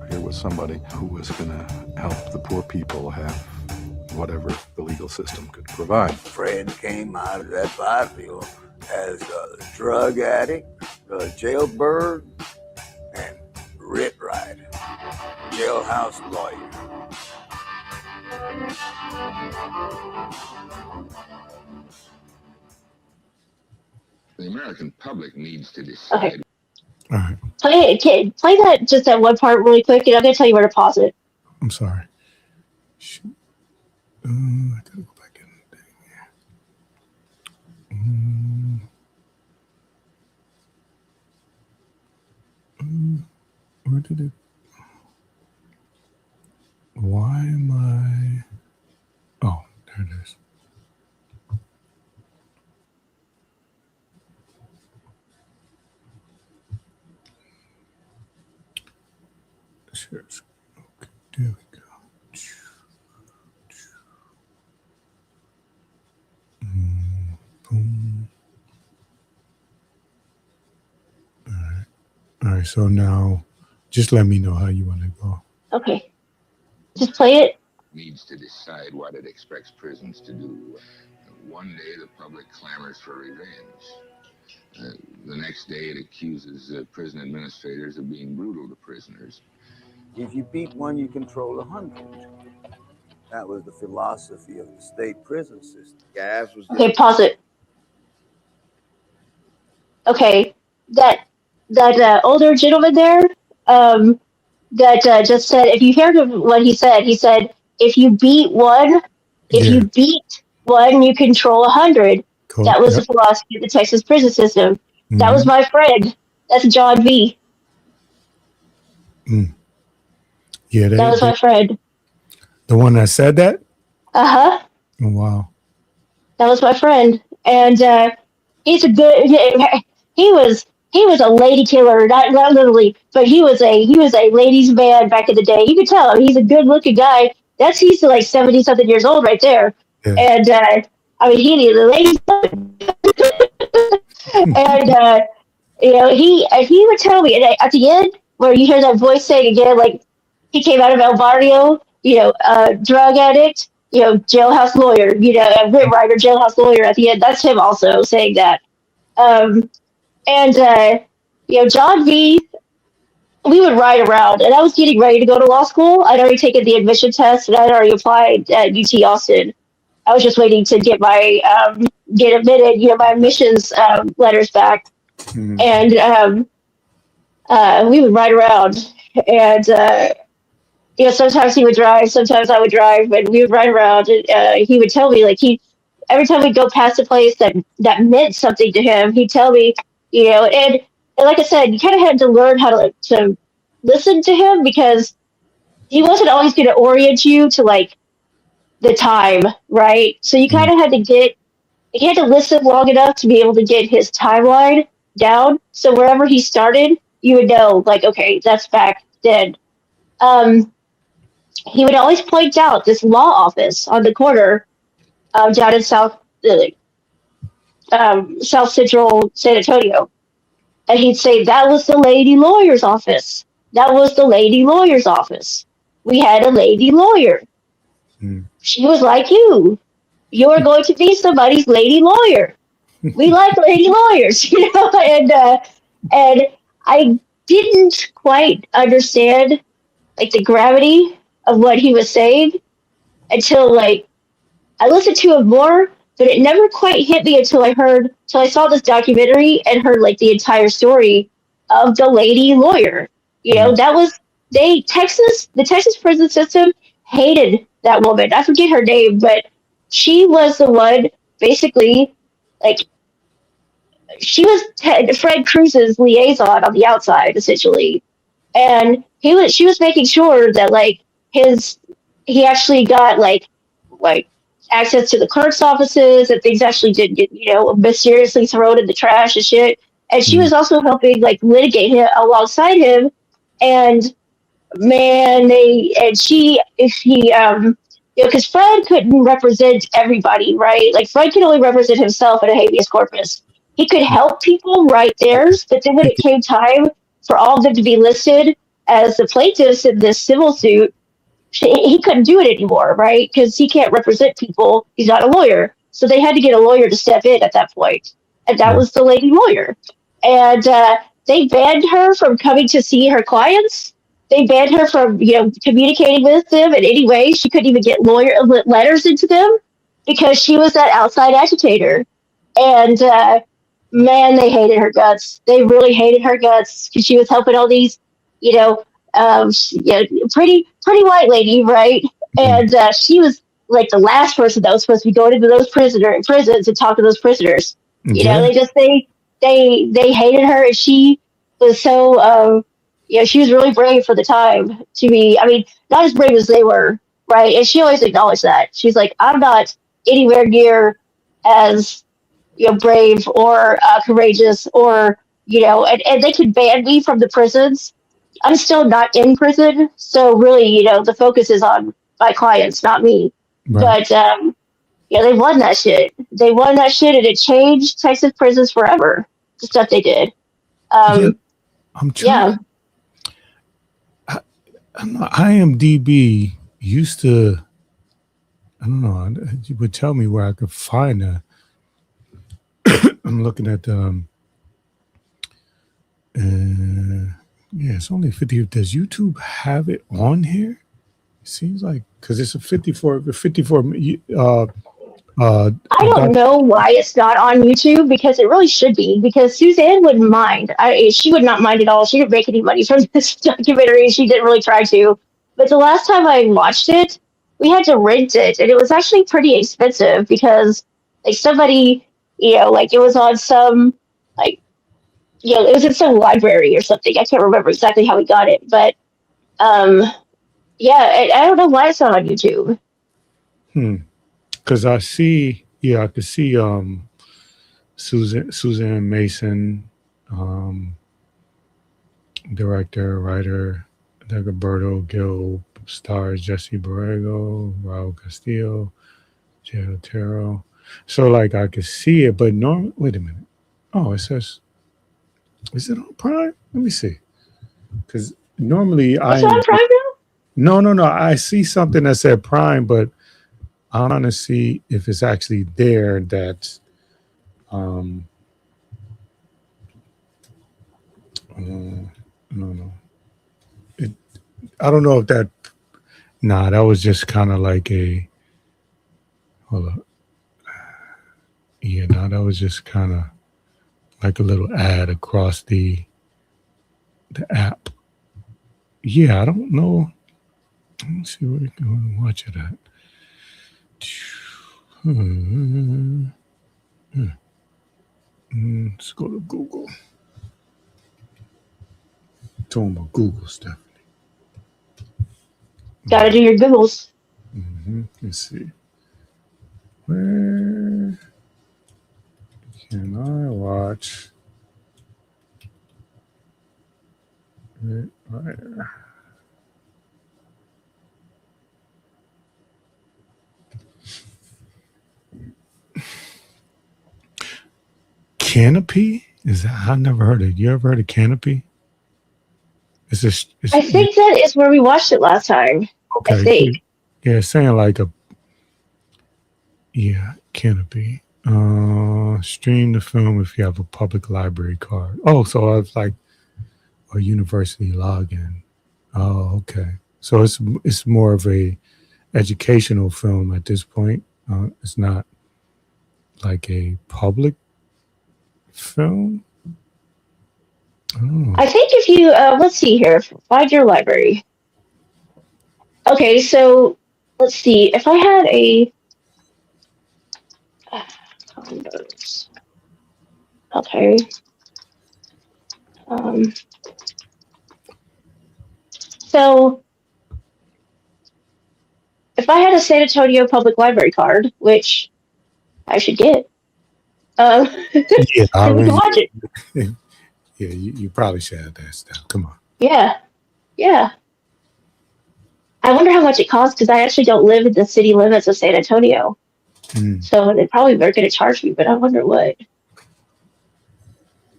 Here was somebody who was going to help the poor people have whatever the legal system could provide. Fred came out of that battlefield as a drug addict, a jailbird, and writ writer, jailhouse lawyer. The American public needs to decide. Okay. All right. Play that just that one part really quick, and I'm gonna tell you where to pause it. I'm sorry. Shoot. I gotta go back in the thing here. Where did it? Why am I? Oh, there it is. Sure. Okay, there we go. Boom. All right. So now, just let me know how you want to go. Okay. Just play it. Needs to decide what it expects prisons to do. One day the public clamors for revenge. The next day it accuses prison administrators of being brutal to prisoners. If you beat one, you control 100. That was the philosophy of the state prison system. Guys was Okay, pause it. Okay, that older gentleman there, that just said, if you heard what he said, if you beat one, you control 100. Cool. That was the philosophy of the Texas prison system. Mm-hmm. That was my friend. That's John V. Yeah, that was my friend. The one that said that? Uh-huh. Oh, wow. That was my friend. And he's a good he was a lady killer, not literally, but he was a ladies' man back in the day. You could tell he's a good looking guy. He's like 70 something years old right there. Yeah. And I mean he needed the ladies. And he would tell me, and at the end where you hear that voice saying again, like he came out of El Barrio, drug addict, jailhouse lawyer, Ritt Ryder, jailhouse lawyer at the end. That's him also saying that. John V, we would ride around, and I was getting ready to go to law school. I'd already taken the admission test, and I'd already applied at UT Austin. I was just waiting to get my get admitted, my admissions letters back. Mm-hmm. And we would ride around, and sometimes he would drive, sometimes I would drive, and we would ride around. And he would tell me, like, every time we'd go past a place that meant something to him, he'd tell me, and like I said, you kind of had to learn how to listen to him, because he wasn't always going to orient you to like the time, right? So you kind of had to listen long enough to be able to get his timeline down. So wherever he started, you would know, like, okay, that's back then. He would always point out this law office on the corner down in South Central San Antonio. And he'd say, that was the lady lawyer's office. That was the lady lawyer's office. We had a lady lawyer. She was like you. You're going to be somebody's lady lawyer. We like lady lawyers, and I didn't quite understand like the gravity of what he was saying until like I listened to him more, but it never quite hit me until I saw this documentary and heard like the entire story of the lady lawyer. That was the Texas prison system hated that woman. I forget her name, but she was the one basically like she was Fred Cruz's liaison on the outside essentially. And she was making sure that like he actually got like access to the clerk's offices, and things actually did get, mysteriously thrown in the trash and shit. And she was also helping like litigate him alongside him. And man, because Fred couldn't represent everybody, right? Like Fred could only represent himself in a habeas corpus. He could help people write theirs, but then when it came time for all of them to be listed as the plaintiffs in this civil suit, he couldn't do it anymore, right? Because he can't represent people. He's not a lawyer. So they had to get a lawyer to step in at that point. And that was the lady lawyer. And they banned her from coming to see her clients. They banned her from, communicating with them in any way. She couldn't even get letters into them because she was that outside agitator. And man, they hated her guts. They really hated her guts because she was helping all these, pretty white lady, right? And she was like the last person that was supposed to be going into those prisons and talk to those prisoners. You know, they hated her, and she was so she was really brave for the time to be. I mean, not as brave as they were, right? And she always acknowledged that. She's like, I'm not anywhere near as brave or courageous, or and they could ban me from the prisons. I'm still not in prison, so really, the focus is on my clients, not me. Right. But they won that shit. They won that shit, and it changed Texas prisons forever. The stuff they did. I'm trying. I don't know, IMDb used to. I don't know. You would tell me where I could find that. I'm looking at it's only 50. Does YouTube have it on here? It seems like, because it's a 54. I don't know why it's not on YouTube, because it really should be, because Suzanne wouldn't mind. She would not mind at all. She didn't make any money from this documentary. She didn't really try to. But the last time I watched it, we had to rent it, and it was actually pretty expensive, because like somebody, it was on some, it was in some library or something. I can't remember exactly how we got it, but I don't know why it's not on YouTube. Because I could see Suzanne Mason, director, writer, Dagoberto Gil stars Jesse Borrego, Raul Castillo, Jay Otero. So like I could see it, but wait a minute. Oh, it says, is it on Prime? Let me see. Because normally it's on Prime now? No. I see something that said Prime, but I want to see if it's actually there. That no. I don't know if that. Nah, that was just kind of like a. Hold up. Yeah, no, that was just kind of like a little ad across the app. Yeah, I don't know. Let me see where you can watch it at. Let's go to Google. Talking about Google stuff. Gotta do your Googles. Let's see. Where can I watch it? Where? Canopy? Is that? I never heard of it. You ever heard of Canopy? I think that is where we watched it last time. Okay. I think. Yeah, it's saying like Canopy. Stream the film if you have a public library card. Oh, so I was like a university login. Oh, okay. So it's more of a educational film at this point. It's not like a public film. I think if you let's see here, find your library. Okay, so let's see. If I had a okay. So if I had a San Antonio Public Library card, which I should get, yeah, then we can watch it. Yeah, you probably should have that stuff. Come on. Yeah. I wonder how much it costs, because I actually don't live in the city limits of San Antonio. So they probably are going to charge me, but I wonder what.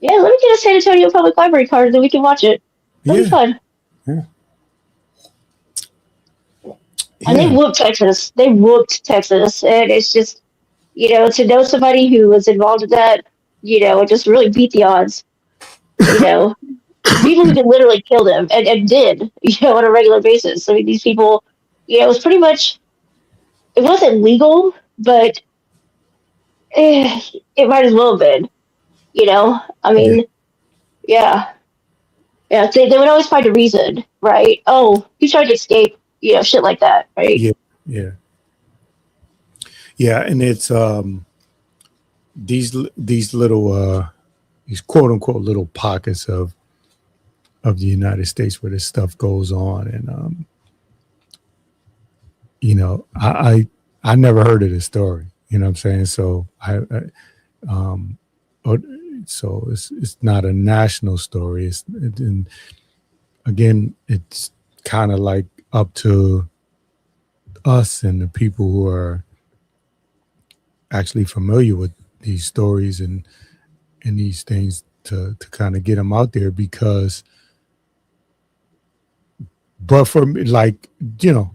Yeah, let me get a San Antonio Public Library card, then we can watch it. That'll be fun. Yeah. And they whooped Texas. And it's just, to know somebody who was involved in that, it just really beat the odds. People who could literally kill them and did, on a regular basis. I mean, these people, it was pretty much, it wasn't legal, but it might as well have been, I mean, yeah, they would always find a reason, right? Oh, he tried to escape, shit like that, right? Yeah, and it's these little these quote unquote little pockets of the United States where this stuff goes on, and you know, I never heard of this story. You know what I'm saying? So so it's not a national story. And again, it's kind of like up to us and the people who are actually familiar with these stories and these things to kind of get them out there, because but for me, like, you know,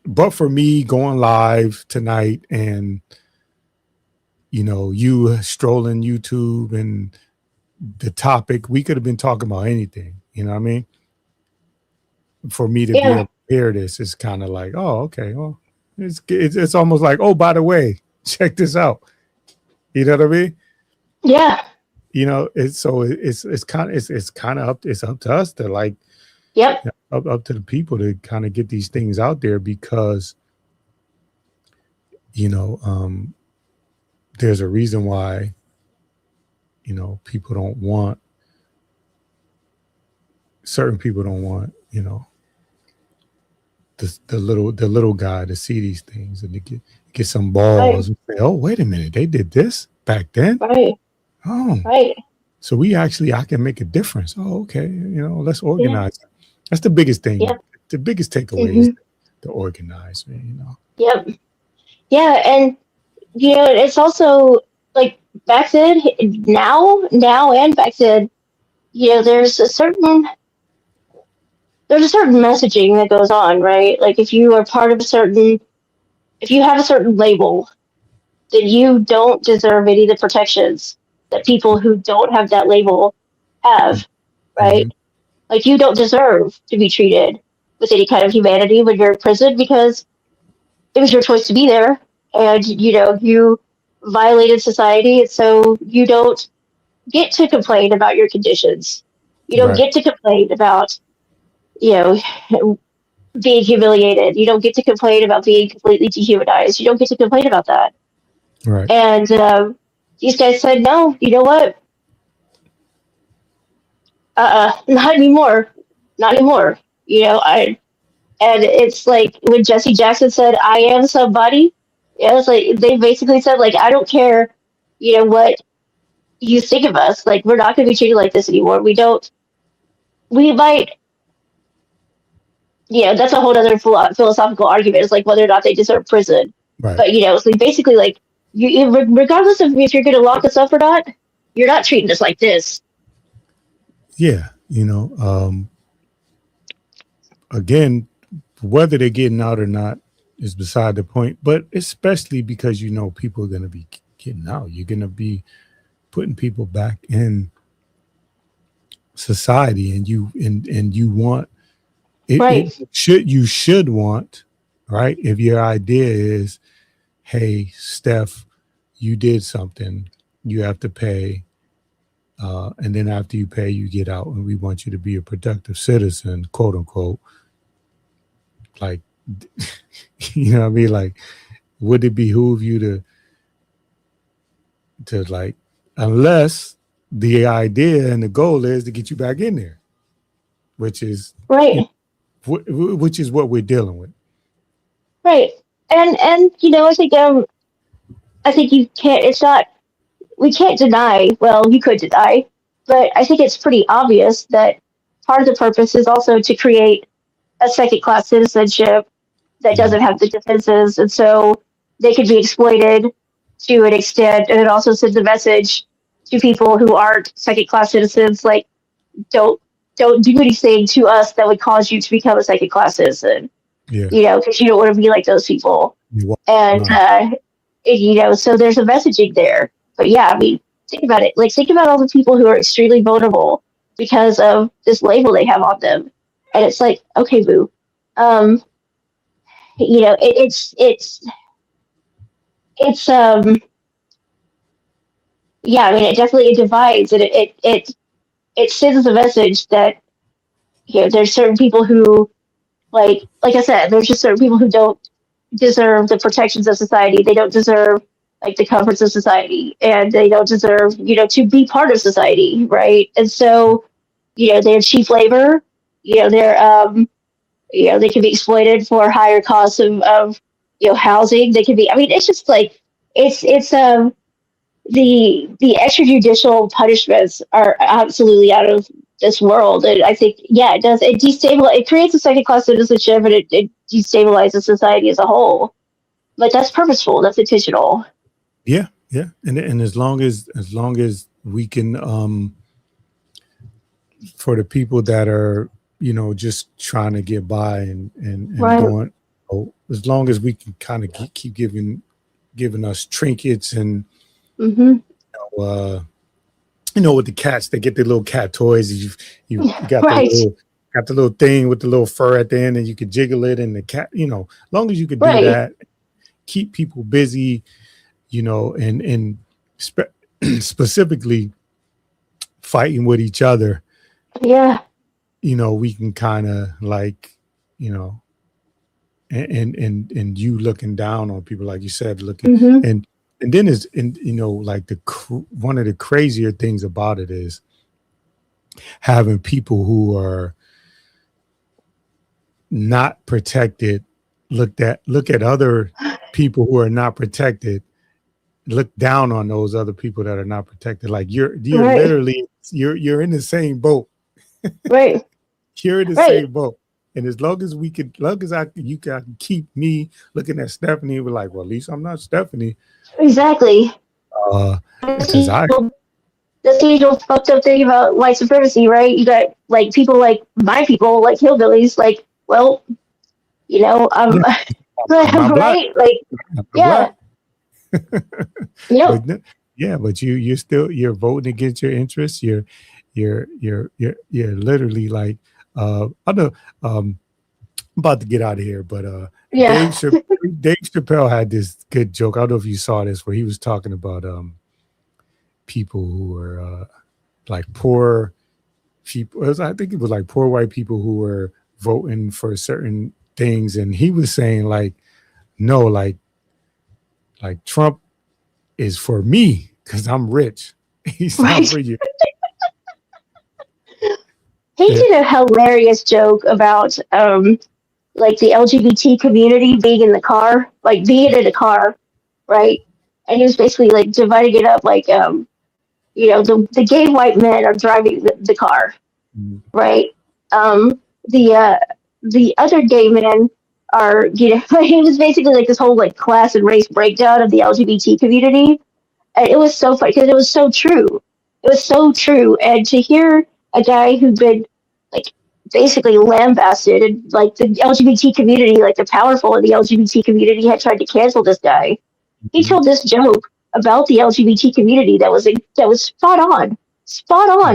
but for me going live tonight and, you know, you strolling YouTube and the topic, we could have been talking about anything, you know what I mean? For me to be able to hear this, it's kind of like, oh, okay, well, it's almost like, oh, by the way, check this out. You know what I mean? Yeah. You know, it's kind of up to us to like, yep, up to the people to kind of get these things out there, because, you know, there's a reason why, you know, certain people don't want, you know, the little guy to see these things and to get some balls and say, oh, wait a minute, they did this back then. Right. Oh, right. So I can make a difference. Oh, okay. You know, let's organize. Yeah. That's the biggest thing. Yep. The biggest takeaway is to organize, man, you know. Yep. Yeah. And, you know, it's also like back then, now and back then, you know, there's a certain messaging that goes on, right? Like if you are part of if you have a certain label, then you don't deserve any of the protections that people who don't have that label have, right? Mm-hmm. Like you don't deserve to be treated with any kind of humanity when you're in prison, because it was your choice to be there, and you know, you violated society, and so you don't get to complain about your conditions. You don't get to complain about, you know, being humiliated. You don't get to complain about being completely dehumanized. You don't get to complain about that. Right. And these guys said, no, you know what? Not anymore. Not anymore. You know, and it's like when Jesse Jackson said, I am somebody. Yeah, it's like they basically said, like, I don't care, you know, what you think of us. Like, we're not going to be treated like this anymore. We might, you know, that's a whole other philosophical argument. It's like whether or not they deserve prison. Right. But, you know, so basically, like, you, regardless of if you're going to lock us up or not, you're not treating us like this. Yeah. You know, again, whether they're getting out or not is beside the point, but especially because, you know, people are going to be getting out. You're going to be putting people back in society, and you want it, you should want, right? If your idea is, hey, Steph, you did something, you have to pay, and then after you pay, you get out, and we want you to be a productive citizen, quote unquote. Like, you know what I mean? Like, would it behoove you to like, unless the idea and the goal is to get you back in there, which is right, which is what we're dealing with, right? And you know, I think you can't. It's not. We can't deny. Well, you could deny, but I think it's pretty obvious that part of the purpose is also to create a second-class citizenship that doesn't have the defenses, and so they could be exploited to an extent, and it also sends a message to people who aren't second-class citizens, like, don't do anything to us that would cause you to become a second-class citizen. Yeah. You know, because you don't want to be like those people. And you know, so there's a messaging there. But yeah, I mean, think about it. Like, think about all the people who are extremely vulnerable because of this label they have on them. And it's like, okay, boo. You know, it's yeah, I mean, it definitely divides, and it sends a message that, you know, there's certain people who, like I said, there's just certain people who don't deserve the protections of society. They don't deserve like the comforts of society, and they don't deserve, to be part of society, right? And so, they're cheap labor. They can be exploited for higher costs of housing. They can be. I mean, it's just like it's the extrajudicial punishments are absolutely out of this world, and I think it does. It creates a second class citizenship, and it destabilizes society as a whole. But that's purposeful. That's intentional. Yeah, and as long as we can, for the people that are just trying to get by and Right. going, as long as we can kind of keep giving us trinkets and Mm-hmm. with the cats, they get their little cat toys. You got Right. the little thing with the little fur at the end, and you could jiggle it, and the cat, as long as you could do Right. that, keep people busy, and specifically fighting with each other, Yeah. we can kind of like, and you looking down on people, like you said, looking, Mm-hmm. and then is, and like one of the crazier things about it is having people who are not protected look at other people who are not protected, look down on those other people that are not protected. Like you're Right. literally you're in the same boat. Right. You're in the Right. same boat. And as long as you can keep me looking at Stephanie, we're like, well, at least I'm not Stephanie. Exactly. Because That's the usual fucked up thing about white supremacy, right? You got like people like my people, like hillbillies, like, well, I'm not black. right? Like, I'm yeah. Yep. But but you're voting against your interests. You're literally like, I know, I'm about to get out of here, but Yeah. Dave Chappelle had this good joke. I don't know if you saw this, where he was talking about people who were like poor people. I think it was like poor white people who were voting for certain things, and he was saying like, no, like Trump is for me because I'm rich. He's Right. not for you. He did a hilarious joke about like the LGBT community being in the car, like being in a car, right? And he was basically like dividing it up, like the gay white men are driving the car, right? The other gay men are, it was basically like this whole like class and race breakdown of the LGBT community, and it was so funny because it was so true. It was so true, and to hear a guy who'd been like basically lambasted, and like the LGBT community, like the powerful in the LGBT community had tried to cancel this guy. He told this joke about the LGBT community that was spot on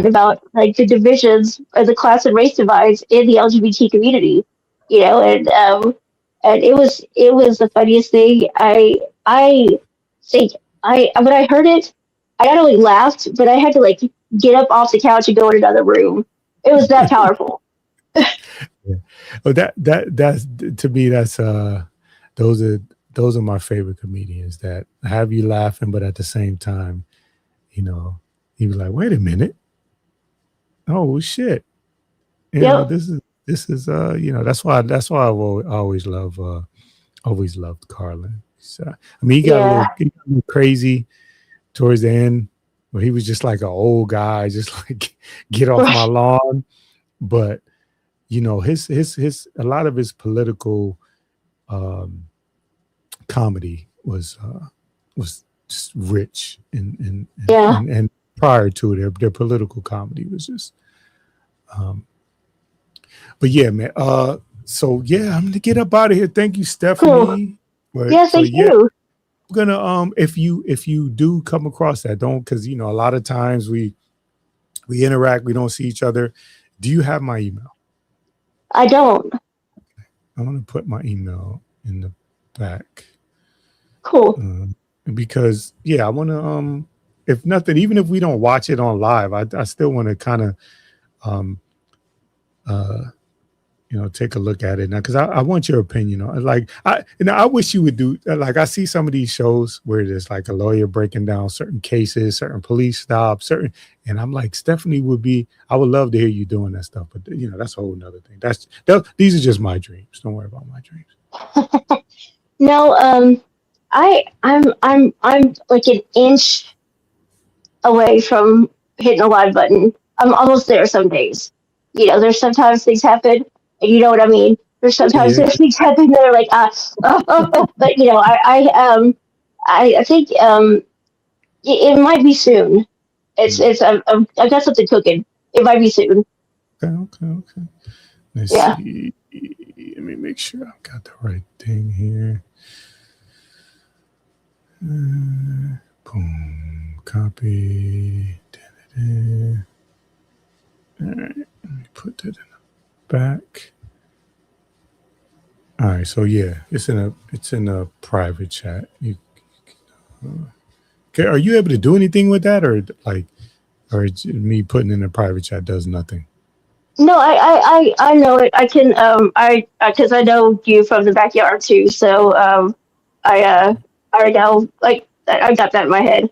about like the divisions or the class and race divides in the LGBT community, and it was the funniest thing. I think when I heard it, I not only laughed, but I had to like get up off the couch and go in another room. It was that powerful. Oh, that's to me, that's those are my favorite comedians that have you laughing, but at the same time, you be like, wait a minute, oh shit, this is that's why I've always loved Carlin. So, I mean, he got a little crazy towards the end, where he was just like an old guy, just like get off my lawn. But his a lot of his political comedy was just rich, and prior to it, their political comedy was just but yeah, man. So yeah, I'm gonna get up out of here. Thank you, Stephanie. Cool. Thank you. I'm gonna if you do come across that, don't, because a lot of times we interact, we don't see each other. Do you have my email? I don't. I'm gonna put my email in the back. Cool. Because I want to if nothing, even if we don't watch it on live, I still want to kind of take a look at it now, because I want your opinion on it. Like, I wish you would do, like, I see some of these shows where there's like a lawyer breaking down certain cases, certain police stops, and I'm like, Stephanie I would love to hear you doing that stuff, but that's a whole nother thing. These are just my dreams. Don't worry about my dreams. No, I'm like an inch away from hitting the live button. I'm almost there some days. There's sometimes things happen, and you know what I mean. There's sometimes there's things happen that are like but I think it might be soon. I've got something cooking. It might be soon. Okay. Let's see. Let me make sure I've got the right thing here. Boom. Copy. Da-da-da. All right. Let me put that in the back. All right. So it's in a private chat. Okay. Are you able to do anything with that, or me putting in a private chat does nothing? No, I know it. I can because I know you from the backyard too. So I already know, like, I got that in my head.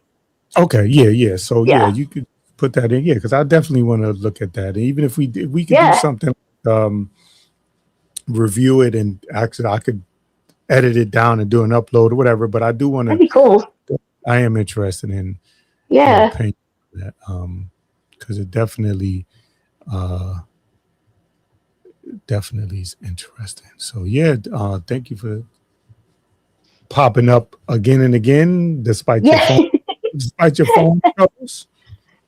Okay, yeah. So you could put that in, because I definitely want to look at that. Even if we could do something, review it, and actually I could edit it down and do an upload or whatever. But I do want to. That'd be cool. I am interested in that, because it definitely is interesting. So thank you for popping up again and again, despite your phone troubles.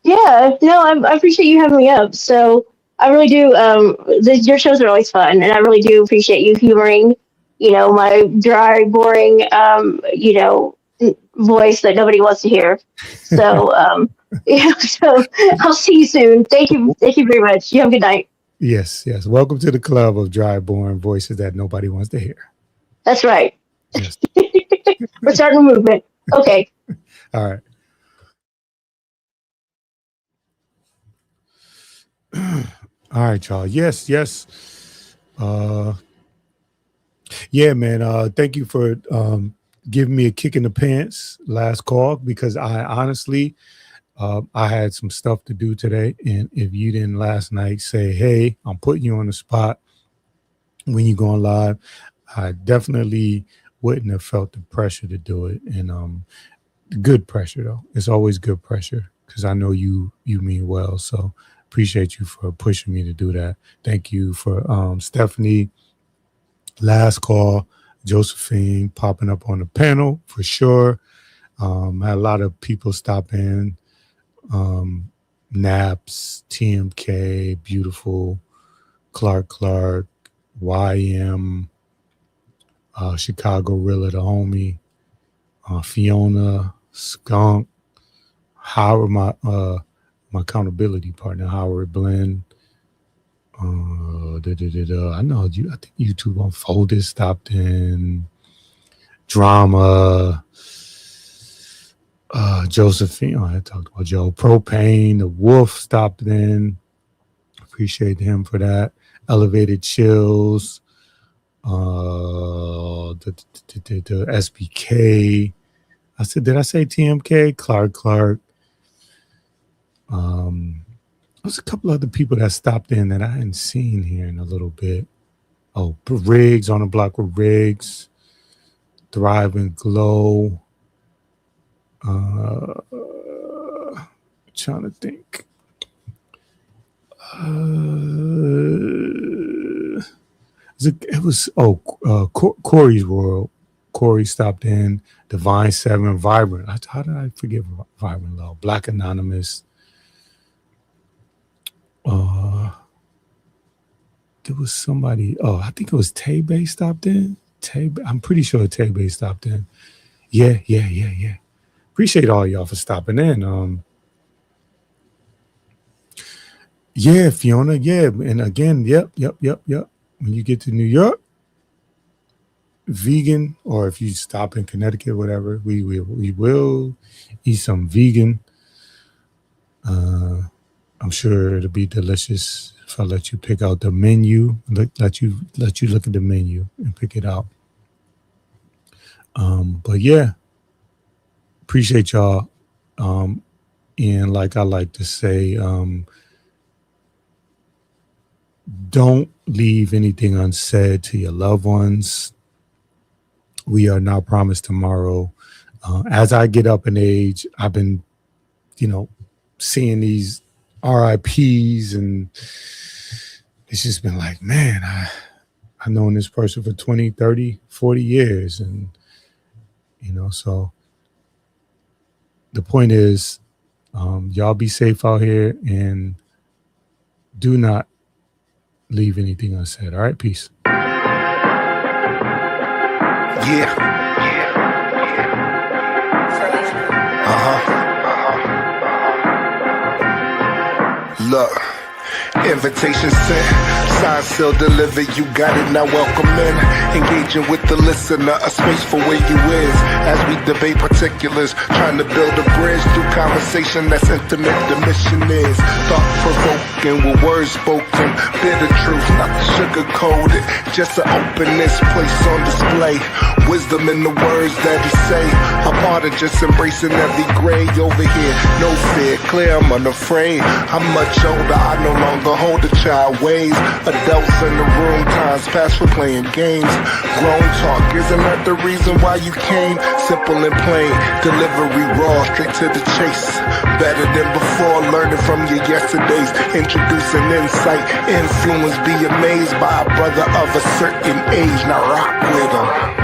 Yeah, no, I appreciate you having me up. So I really do. Your shows are always fun, and I really do appreciate you humoring, my dry, boring, voice that nobody wants to hear. So, so I'll see you soon. Thank you very much. You have a good night. Yes. Welcome to the club of dry, boring voices that nobody wants to hear. That's right. Yes. We're starting a movement. Okay. All right. All right, y'all. Yes. Man. Thank you for giving me a kick in the pants last call, because I honestly, I had some stuff to do today, and if you didn't last night say, "Hey, I'm putting you on the spot when you're going live," I definitely wouldn't have felt the pressure to do it. And good pressure, though. It's always good pressure, because I know you mean well. So appreciate you for pushing me to do that. Thank you for Stephanie, last call, Josephine popping up on the panel for sure. Had a lot of people stop in. Naps, TMK, Beautiful, Clark, YM, Chicago Rilla, the homie, Fiona, Skunk, Howard, my accountability partner, Howard Blend. I know you. I think YouTube Unfolded stopped in. Drama. Josephine. I talked about Joe. Propane. The Wolf stopped in. Appreciate him for that. Elevated Chills. The SBK. Did I say TMK? Clark. There's a couple other people that stopped in that I hadn't seen here in a little bit. Oh, Riggs, on the block with Riggs. Thrive and Glow. Trying to think. It was Corey's World. Corey stopped in. Divine 7, Vibrant. How did I forget Vibrant Love? Black Anonymous. There was somebody. I think it was Tay-Bay stopped in. I'm pretty sure Tay-Bay stopped in. Yeah. Appreciate all y'all for stopping in. Yeah, Fiona. Yeah, and again, yep. When you get to New York, vegan, or if you stop in Connecticut, whatever, we will eat some vegan. I'm sure it'll be delicious So I'll let you pick out the menu. Let you look at the menu and pick it out. But yeah, appreciate y'all. And like I like to say, don't leave anything unsaid to your loved ones. We are not promised tomorrow. As I get up in age, I've been, seeing these RIPs, and it's just been like, man, I've known this person for 20, 30, 40 years. And, so the point is, y'all be safe out here and do not leave anything unsaid. All right, peace. Yeah. Look, invitation sent, sign still delivered, you got it, now welcome in. Engaging with the listener, a space for where you is. As we debate particulars, trying to build a bridge through conversation that's intimate. The mission is thought-provoking with words spoken. Bitter truth, not sugar-coated, just to open this place on display. Wisdom in the words that he say, a part of just embracing every gray over here. No fear, clear, I'm unafraid. I'm much older, I no longer hold a child ways. Adults in the room, times past for playing games. Grown talk, isn't that the reason why you came? Simple and plain, delivery raw, straight to the chase. Better than before, learning from your yesterdays. Introducing insight, influence, be amazed by a brother of a certain age. Now rock with him.